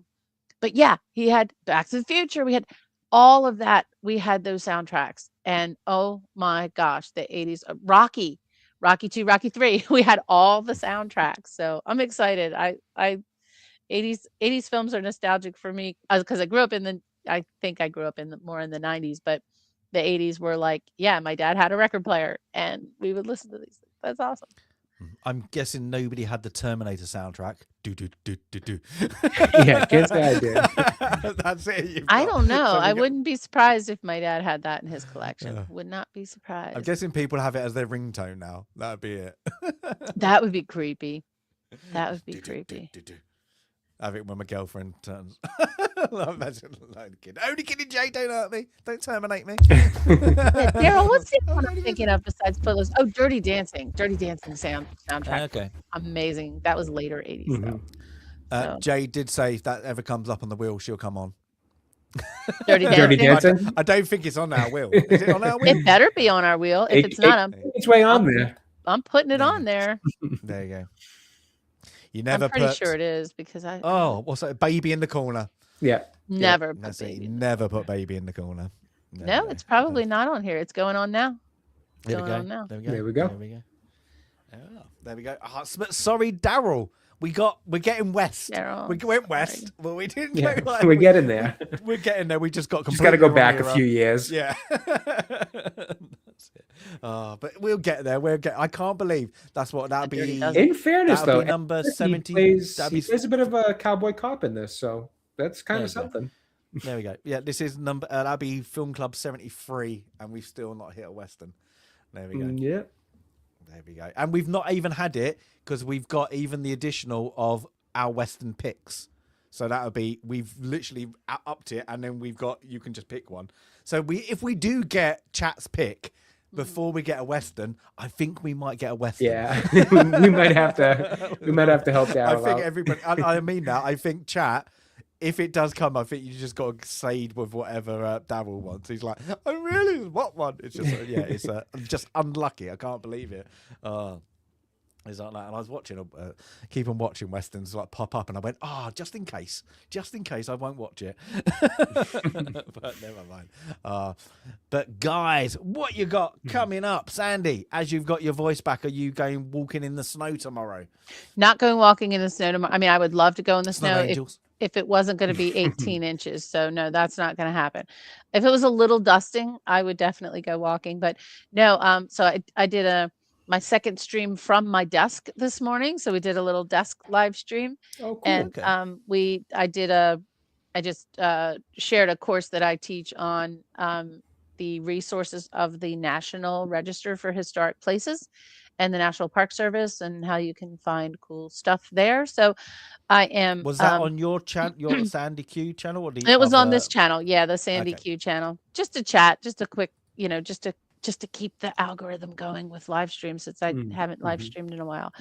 [SPEAKER 2] yeah, he had Back to the Future. We had all of that. We had those soundtracks. And oh my gosh, the 80s. Rocky 2, Rocky 3. We had all the soundtracks. So I'm excited. 80s films are nostalgic for me because I grew up I think I grew up more in the 90s, but the 80s were my dad had a record player and we would listen to these things. That's awesome.
[SPEAKER 1] I'm guessing nobody had the Terminator soundtrack. Do.
[SPEAKER 3] Yeah, kids I did.
[SPEAKER 1] That's it.
[SPEAKER 2] I don't know. I wouldn't be surprised if my dad had that in his collection. Would not be surprised.
[SPEAKER 1] I'm guessing people have it as their ringtone now. That would be it.
[SPEAKER 2] That would be creepy. That would be creepy.
[SPEAKER 1] Have it when my girlfriend turns. Imagine kid. Only kidding, Jay. Don't hurt me. Don't terminate me.
[SPEAKER 2] Daryl, what's the one I'm thinking of besides Footloose? Oh, Dirty Dancing. Dirty Dancing soundtrack.
[SPEAKER 1] Okay.
[SPEAKER 2] Amazing. That was later 80s though.
[SPEAKER 1] Jay did say if that ever comes up on the wheel, she'll come on.
[SPEAKER 2] Dirty Dancing.
[SPEAKER 1] I don't think it's on our wheel. Is it on our wheel?
[SPEAKER 2] It better be on our wheel. If it's not,
[SPEAKER 3] it's way on there.
[SPEAKER 2] I'm putting it on there.
[SPEAKER 1] There you go. You never
[SPEAKER 2] I'm pretty sure it is because I.
[SPEAKER 1] Oh, what's that? Baby in the corner.
[SPEAKER 3] Yeah.
[SPEAKER 2] Never
[SPEAKER 1] put
[SPEAKER 2] baby.
[SPEAKER 1] Never put Baby in the corner.
[SPEAKER 2] No, it's probably not on here. It's going on now. going on now.
[SPEAKER 1] There we go.
[SPEAKER 3] There we go.
[SPEAKER 1] There we go. Oh, there we go. Sorry, Daryl. We're getting west.
[SPEAKER 2] Daryl,
[SPEAKER 1] We went west, but we didn't go.
[SPEAKER 3] Yeah,
[SPEAKER 1] Like,
[SPEAKER 3] we're getting there.
[SPEAKER 1] We're getting there. We just got
[SPEAKER 3] Just got to go
[SPEAKER 1] completely
[SPEAKER 3] back
[SPEAKER 1] wrong
[SPEAKER 3] a
[SPEAKER 1] era.
[SPEAKER 3] few years.
[SPEAKER 1] Yeah. That's it. But we'll get there. I can't believe that'd be.
[SPEAKER 3] In fairness,
[SPEAKER 1] that'd
[SPEAKER 3] though,
[SPEAKER 1] be number
[SPEAKER 3] he
[SPEAKER 1] 70.
[SPEAKER 3] plays a bit of a cowboy cop in this, so that's kind of something.
[SPEAKER 1] There we go. Yeah, this is number. That'd be Film Club 73, and we've still not hit a western. There we go.
[SPEAKER 3] Yeah.
[SPEAKER 1] There we go. And we've not even had it because we've got even the additional of our western picks. So that'll be, we've literally upped it, and then we've got, you can just pick one. So if we do get Chat's pick before we get a western, I think we might get a western.
[SPEAKER 3] Yeah, we might have to help Daryl
[SPEAKER 1] I think
[SPEAKER 3] out.
[SPEAKER 1] everybody. I mean that. I think Chat. If it does come, I think you just got to side with whatever Daryl wants. He's like, I really want one. It's just, it's just unlucky. I can't believe it. It's like that. And I was watching, keep on watching westerns like pop up, and I went, just in case, I won't watch it. But never mind. But guys, what you got coming up, Sandy? As you've got your voice back, are you going walking in the snow tomorrow?
[SPEAKER 2] Not going walking in the snow tomorrow. I mean, I would love to go in the snow
[SPEAKER 1] angels.
[SPEAKER 2] if it wasn't going to be 18 inches. So no, that's not going to happen. If it was a little dusting, I would definitely go walking. But no, so I did my second stream from my desk this morning. So we did a little desk live stream.
[SPEAKER 3] Oh, cool.
[SPEAKER 2] And I just shared a course that I teach on the resources of the National Register for Historic Places and the National Park Service, and how you can find cool stuff there. So I am.
[SPEAKER 1] Was that on your channel, your Sandy Q channel? Or
[SPEAKER 2] it was on this channel. Yeah, the Sandy Q channel. Just a chat, just a quick, just to keep the algorithm going with live streams, since I haven't live streamed in a while.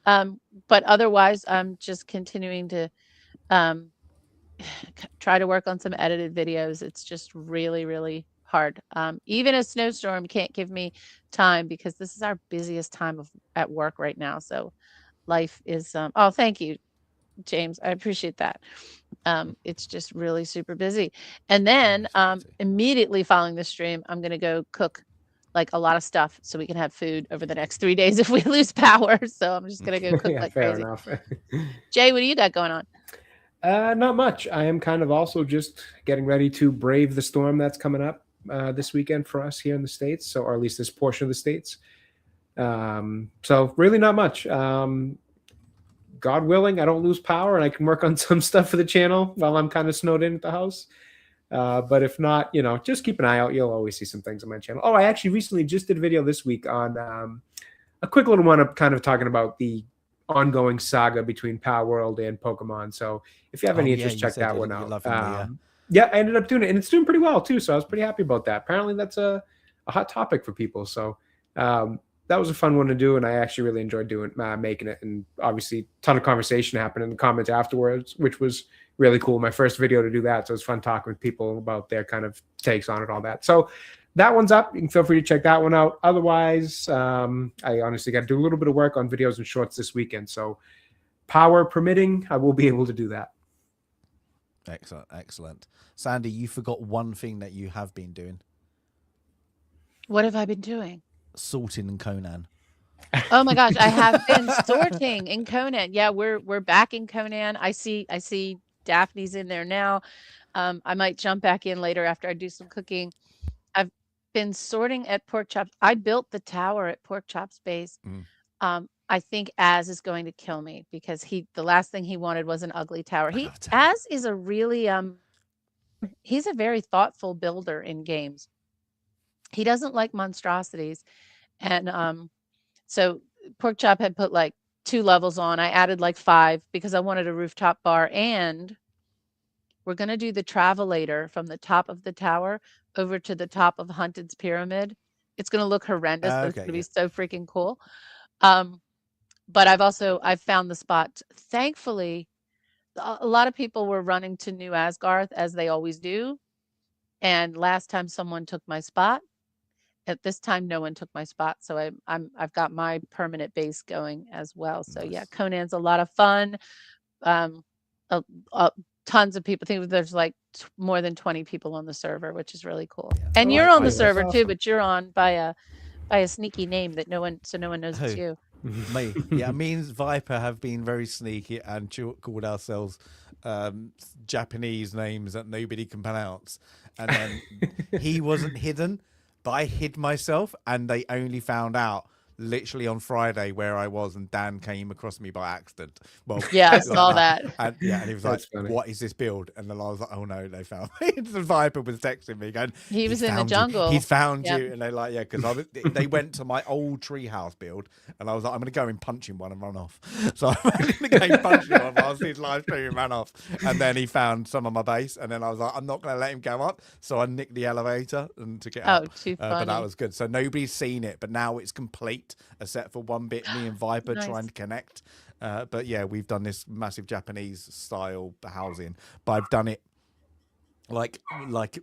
[SPEAKER 2] But otherwise, I'm just continuing to try to work on some edited videos. It's just really, really hard. Even a snowstorm can't give me time, because this is our busiest time at work right now. So life is, thank you, James. I appreciate that. It's just really super busy. And then immediately following the stream, I'm going to go cook like a lot of stuff so we can have food over the next 3 days if we lose power. So I'm just going to go cook like
[SPEAKER 3] fair
[SPEAKER 2] crazy.
[SPEAKER 3] enough.
[SPEAKER 2] Jay, what do you got going on?
[SPEAKER 3] Not much. I am kind of also just getting ready to brave the storm that's coming up this weekend for us here in the States. So, or at least this portion of the States. So really not much. God willing, I don't lose power and I can work on some stuff for the channel while I'm kind of snowed in at the house. But if not, just keep an eye out. You'll always see some things on my channel. Oh, I actually recently just did a video this week on a quick little one of kind of talking about the ongoing saga between Power World and Pokemon. So if you have any interest, check that one out. Yeah, I ended up doing it, and it's doing pretty well too. So I was pretty happy about that. Apparently that's a hot topic for people. So that was a fun one to do, and I actually really enjoyed making it. And obviously, a ton of conversation happened in the comments afterwards, which was really cool. My first video to do that, so it was fun talking with people about their kind of takes on it, all that. So that one's up. You can feel free to check that one out. Otherwise, I honestly got to do a little bit of work on videos and shorts this weekend. So power permitting, I will be able to do that.
[SPEAKER 1] Excellent. Sandy, you forgot one thing that you have been doing.
[SPEAKER 2] What have I been doing?
[SPEAKER 1] Sorting in Conan.
[SPEAKER 2] Oh my gosh, I have been sorting in Conan. Yeah, we're back in Conan. I see Daphne's in there now. I might jump back in later after I do some cooking. I've been sorting at Pork Chops. I built the tower at Pork Chops base. I think Az is going to kill me, because the last thing he wanted was an ugly tower. Az is a really he's a very thoughtful builder in games. He doesn't like monstrosities. And so Pork Chop had put like 2 levels on. I added like 5 because I wanted a rooftop bar, and we're going to do the travelator from the top of the tower over to the top of Hunted's pyramid. It's going to look horrendous, but it's going to be so freaking cool. But I've found the spot. Thankfully, a lot of people were running to New Asgarth, as they always do. And last time someone took my spot. At this time, no one took my spot, so I've got my permanent base going as well. So yeah, Conan's a lot of fun. Tons of people. I think there's like more than 20 people on the server, which is really cool. And you're on the server too, but you're on by by a sneaky name that no one knows it's
[SPEAKER 1] Who?
[SPEAKER 2] you.
[SPEAKER 1] Me. Yeah, me and Viper have been very sneaky and called ourselves Japanese names that nobody can pronounce. And then he wasn't hidden, but I hid myself, and they only found out literally on Friday where I was, and Dan came across me by accident. Well,
[SPEAKER 2] Yeah, I saw that.
[SPEAKER 1] And and he was like,
[SPEAKER 3] That's funny.
[SPEAKER 1] "What is this build?" And then I was like, "Oh no, they found me." The Viper was texting me going,
[SPEAKER 2] He was
[SPEAKER 1] "He's
[SPEAKER 2] in the
[SPEAKER 1] found you.
[SPEAKER 2] jungle.
[SPEAKER 1] He's found
[SPEAKER 2] Yep.
[SPEAKER 1] you." And they're like, "Yeah," because they went to my old treehouse build, and I was like, "I'm going to go and punch him one and run off." So I went in the game, punched him one whilst his live stream and ran off. And then he found some of my base, and then I was like, "I'm not going to let him go up." So I nicked the elevator and took it up.
[SPEAKER 2] Oh, too
[SPEAKER 1] But that
[SPEAKER 2] funny.
[SPEAKER 1] was good. So nobody's seen it, but now it's complete, except for one bit. Me and Viper
[SPEAKER 2] Nice.
[SPEAKER 1] trying to connect. But yeah, we've done this massive Japanese style housing, but I've done it like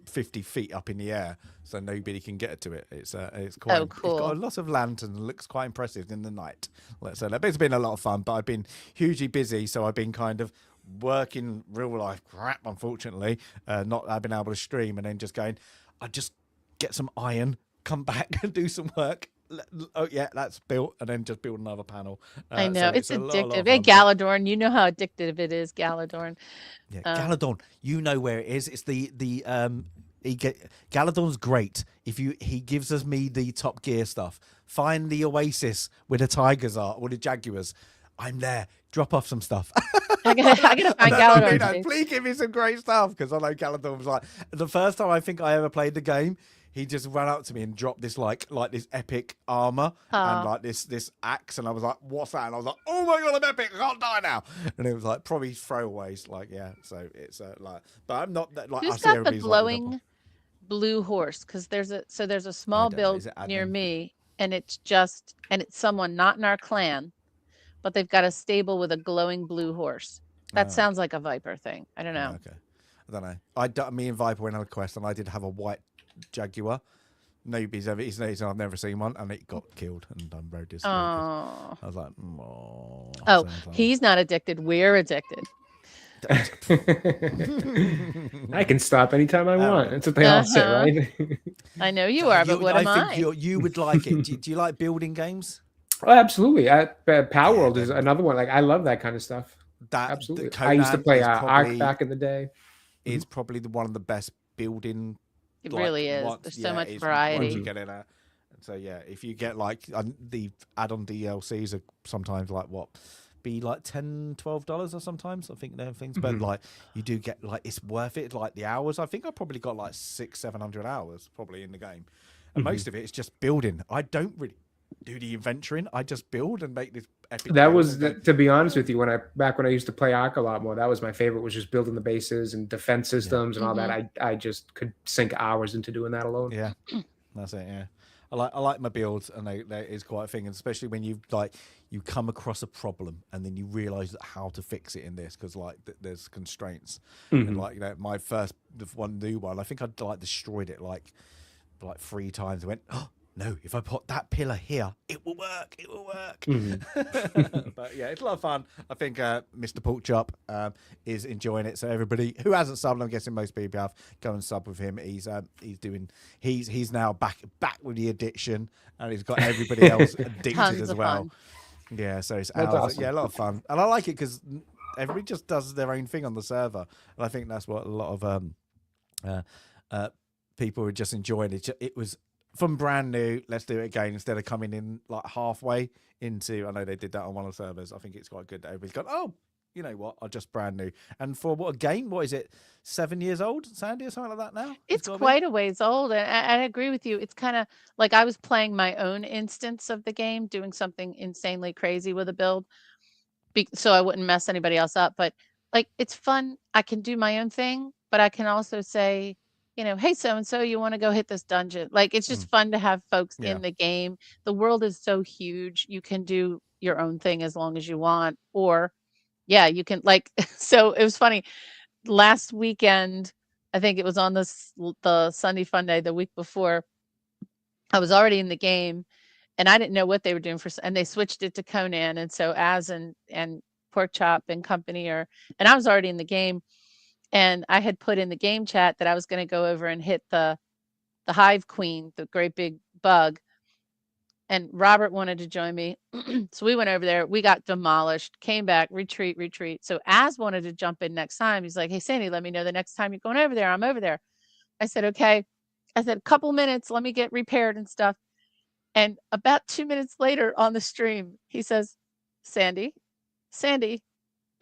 [SPEAKER 1] 50 feet up in the air, so nobody can get to it. It's quite.
[SPEAKER 2] Oh, cool.
[SPEAKER 1] It's got a lot of lanterns and looks quite impressive in the night. Let's say that. But it's been a lot of fun. But I've been hugely busy, so I've been kind of working real life crap. Unfortunately, not I've been able to stream, and then just going. I just get some iron, come back and do some work. Oh yeah, that's built, and then just build another panel.
[SPEAKER 2] I know,
[SPEAKER 1] So
[SPEAKER 2] it's
[SPEAKER 1] a lot
[SPEAKER 2] addictive.
[SPEAKER 1] of
[SPEAKER 2] Hey,
[SPEAKER 1] fun.
[SPEAKER 2] Galadorn, you know how addictive it is, Galadorn.
[SPEAKER 1] Yeah, Galadorn, you know where it is. It's Galadorn's great. He gives me the Top Gear stuff. Find the Oasis where the tigers are or the jaguars. I'm there. Drop off some stuff.
[SPEAKER 2] I gotta find Galadorn. too.
[SPEAKER 1] Please give me some great stuff, because I know Galadorn was like the first time I think I ever played the game. He just ran up to me and dropped this like this epic armor and like this axe, and I was like, "What's that?" And I was like, "Oh my god, I'm epic! I can't die now!" And it was like probably throwaways, like yeah. So it's like, but I'm not that like. I
[SPEAKER 2] Who's
[SPEAKER 1] see
[SPEAKER 2] got the
[SPEAKER 1] everybody's like,
[SPEAKER 2] glowing blue horse? Because there's a small
[SPEAKER 1] don't know.
[SPEAKER 2] build
[SPEAKER 1] Is it
[SPEAKER 2] near
[SPEAKER 1] admin?
[SPEAKER 2] me, and it's someone not in our clan, but they've got a stable with a glowing blue horse. That
[SPEAKER 1] Oh.
[SPEAKER 2] sounds like a Viper thing. I don't know.
[SPEAKER 1] Okay, I don't know. Me and Viper went on a quest, and I did have a white jaguar. Nobody's ever. I've never seen one, and it got killed, and I'm very disappointed.
[SPEAKER 2] Oh,
[SPEAKER 1] I was like, "Oh."
[SPEAKER 2] oh, he's not addicted. We're addicted.
[SPEAKER 3] I can stop anytime I want. That's what they all say, right?
[SPEAKER 2] I know you are, but what am I?
[SPEAKER 1] think you would like it. Do you like building games?
[SPEAKER 3] Oh, absolutely. Power World is another one. Like I love that kind of stuff. Absolutely. I used to play Ark back in the day.
[SPEAKER 1] Is probably one of the best building.
[SPEAKER 2] It really is. There's so much variety.
[SPEAKER 1] Once you get in it. So yeah, if you get like the add-on DLCs are sometimes like be like $10-12 or sometimes I think they're things, but like you do get like it's worth it. Like the hours, I think I probably got like 600-700 hours probably in the game, and most of it is just building. I don't really do the inventorying. I just build and make this epic.
[SPEAKER 3] That was to be honest with you, when I used to play Ark a lot more, that was my favorite, was just building the bases and defense systems and all that. I just could sink hours into doing that alone.
[SPEAKER 1] Yeah, that's it. Yeah, I like my builds, and that is quite a thing, and especially when you come across a problem and then you realize how to fix it in this, because like there's constraints, and like my first new one, I think I like destroyed it like 3 times. I went, oh no, if I put that pillar here, it will work. It will work. But yeah, it's a lot of fun. I think Mr. Porkchop is enjoying it. So everybody who hasn't subbed, I'm guessing most people have, go and sub with him. He's now back with the addiction, and he's got everybody else addicted
[SPEAKER 2] Tons
[SPEAKER 1] as
[SPEAKER 2] of
[SPEAKER 1] well.
[SPEAKER 2] fun.
[SPEAKER 1] Yeah, so it's
[SPEAKER 3] That's
[SPEAKER 1] hours.
[SPEAKER 3] awesome.
[SPEAKER 1] Yeah, a lot of fun, and I like it because everybody just does their own thing on the server, and I think that's what a lot of people are just enjoying. It was from brand new, let's do it again, instead of coming in like halfway into. I know they did that on one of the servers. I think it's quite good that everybody's gone, oh, you know what, I'll just brand new. And for what a game, what is it, 7 years old, Sandy, or something like that now?
[SPEAKER 2] It's quite a ways old, and I agree with you. It's kind of like I was playing my own instance of the game, doing something insanely crazy with a build, so I wouldn't mess anybody else up. But like, it's fun. I can do my own thing, but I can also say, hey, so-and-so, you want to go hit this dungeon? Like, it's just fun to have folks in the game. The world is so huge. You can do your own thing as long as you want, or yeah, you can like, so it was funny. Last weekend, I think it was on the Sunday Fun Day, the week before, I was already in the game, and I didn't know what they were doing and they switched it to Conan, and so Az and Porkchop and company and I was already in the game, and I had put in the game chat that I was going to go over and hit the hive queen, the great big bug, and Robert wanted to join me. So we went over there. We got demolished, came back, retreat. So Az wanted to jump in next time. He's like, hey, Sandy, let me know the next time you're going over there. I'm over there. I said, okay. I said, a couple minutes. Let me get repaired and stuff. And about 2 minutes later on the stream, he says, Sandy,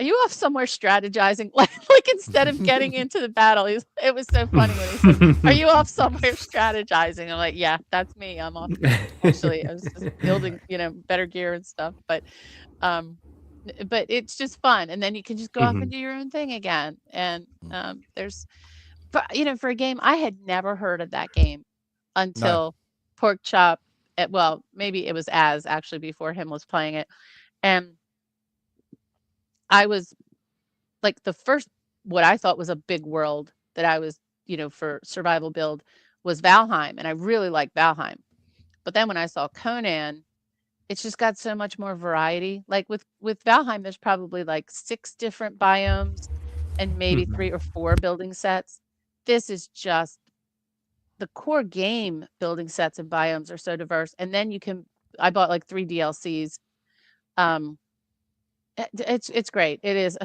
[SPEAKER 2] are you off somewhere strategizing? Like instead of getting into the battle, it was so funny when he said, are you off somewhere strategizing? I'm like, yeah, that's me. I'm off. Actually, I was just building, better gear and stuff. But it's just fun. And then you can just go off and do your own thing again. And for a game, I had never heard of that game until Pork Chop. Well, maybe it was Az actually before him was playing it. And I was like the first, what I thought was a big world that I was, for survival build was Valheim. And I really like Valheim. But then when I saw Conan, it's just got so much more variety. Like with Valheim, there's probably like 6 different biomes and maybe 3 or 4 building sets. This is just the core game building sets and biomes are so diverse. And then I bought like 3 DLCs. It's great. It is.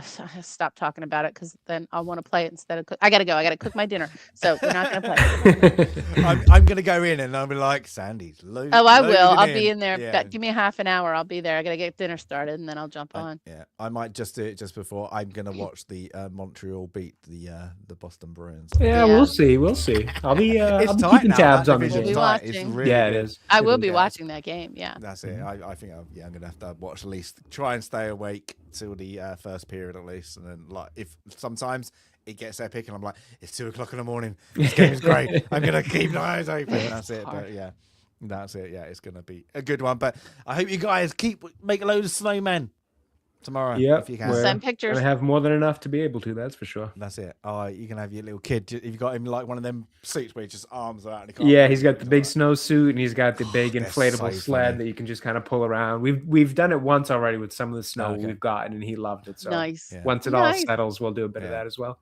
[SPEAKER 2] Stop talking about it because then I'll want to play it instead of cook. I gotta go. I gotta cook my dinner. So we're not gonna play.
[SPEAKER 1] I'm gonna go in and I'll be like, Sandy's loaded.
[SPEAKER 2] Oh, I will. I'll be in there. Yeah. Give me a half an hour. I'll be there. I gotta get dinner started and then I'll jump on.
[SPEAKER 1] Yeah, I might just do it just before. I'm gonna watch the Montreal beat the Boston Bruins.
[SPEAKER 3] Yeah, we'll see. I'll be keeping tabs on the game.
[SPEAKER 2] It is. I will be watching that game. Yeah.
[SPEAKER 1] That's it. I think I'm gonna have to watch at least. Try and stay awake till the first period at least, and then like if sometimes it gets epic and I'm like, it's 2:00 in the morning, this game is great, I'm gonna keep my eyes open. That's it. But yeah, that's it. Yeah, it's gonna be a good one. But I hope you guys make a load of snowmen tomorrow.
[SPEAKER 3] Yeah,
[SPEAKER 1] if you can.
[SPEAKER 2] Send pictures.
[SPEAKER 3] I have more than enough to be able to. That's for sure.
[SPEAKER 1] That's it. Oh, you can have your little kid. If you got him like one of them suits where he just arms out. And
[SPEAKER 3] He's got the big snow suit and he's got the big inflatable sled that you can just kind of pull around. We've done it once already with some of the snow we've gotten, and he loved it. So once it all settles, we'll do a bit of that as well.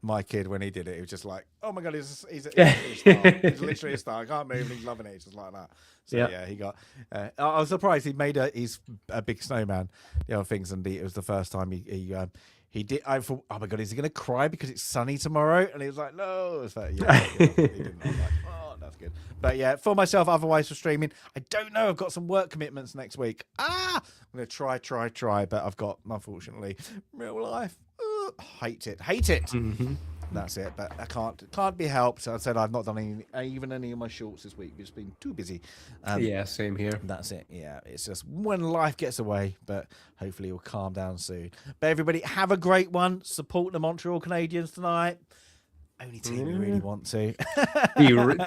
[SPEAKER 1] My kid, when he did it, he was just like, "Oh my god, he's a star. He's literally a star. I can't move, and he's loving it. It's just like that." So yeah, he got. I was surprised he made he's a big snowman. Things, and it was the first time he did. I thought, oh my god, is he gonna cry because it's sunny tomorrow? And he was like, no. It's like, he didn't. I was like, oh, that's good. But yeah, for myself, otherwise for streaming, I don't know. I've got some work commitments next week. I'm gonna try, but I've got, unfortunately, real life. Hate it. That's it. But I can't be helped. So I said I've not done any of my shorts this week. It's been too busy.
[SPEAKER 3] Same here.
[SPEAKER 1] That's it. Yeah, it's just when life gets away. But hopefully it'll calm down soon. But everybody, have a great one. Support the Montreal Canadiens tonight. Only team you really want to.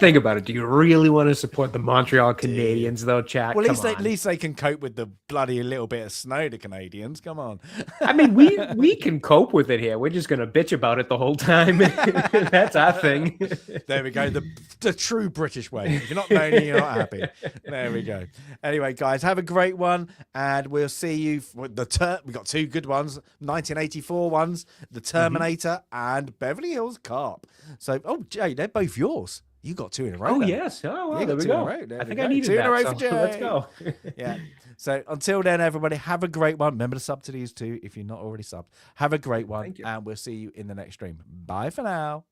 [SPEAKER 3] Think about it. Do you really want to support the Montreal Canadiens, though, chat?
[SPEAKER 1] Well, at least they can cope with the bloody little bit of snow, the Canadians. Come on.
[SPEAKER 3] I mean, we can cope with it here. We're just going to bitch about it the whole time. That's our thing.
[SPEAKER 1] There we go. The true British way. If you're not moaning, you're not happy. There we go. Anyway, guys, have a great one. And we'll see you for we got 2 good ones. 1984 ones. The Terminator and Beverly Hills Cop. So, Jay, they're both yours. You got 2 in a row.
[SPEAKER 3] Oh,
[SPEAKER 1] then.
[SPEAKER 3] Yes. Oh, well, there we
[SPEAKER 1] go.
[SPEAKER 3] I think I needed 2 in a row for Jay. Let's go.
[SPEAKER 1] Yeah. So, until then, everybody, have a great one. Remember to sub to these 2 if you're not already subbed. Have a great one. And we'll see you in the next stream. Bye for now.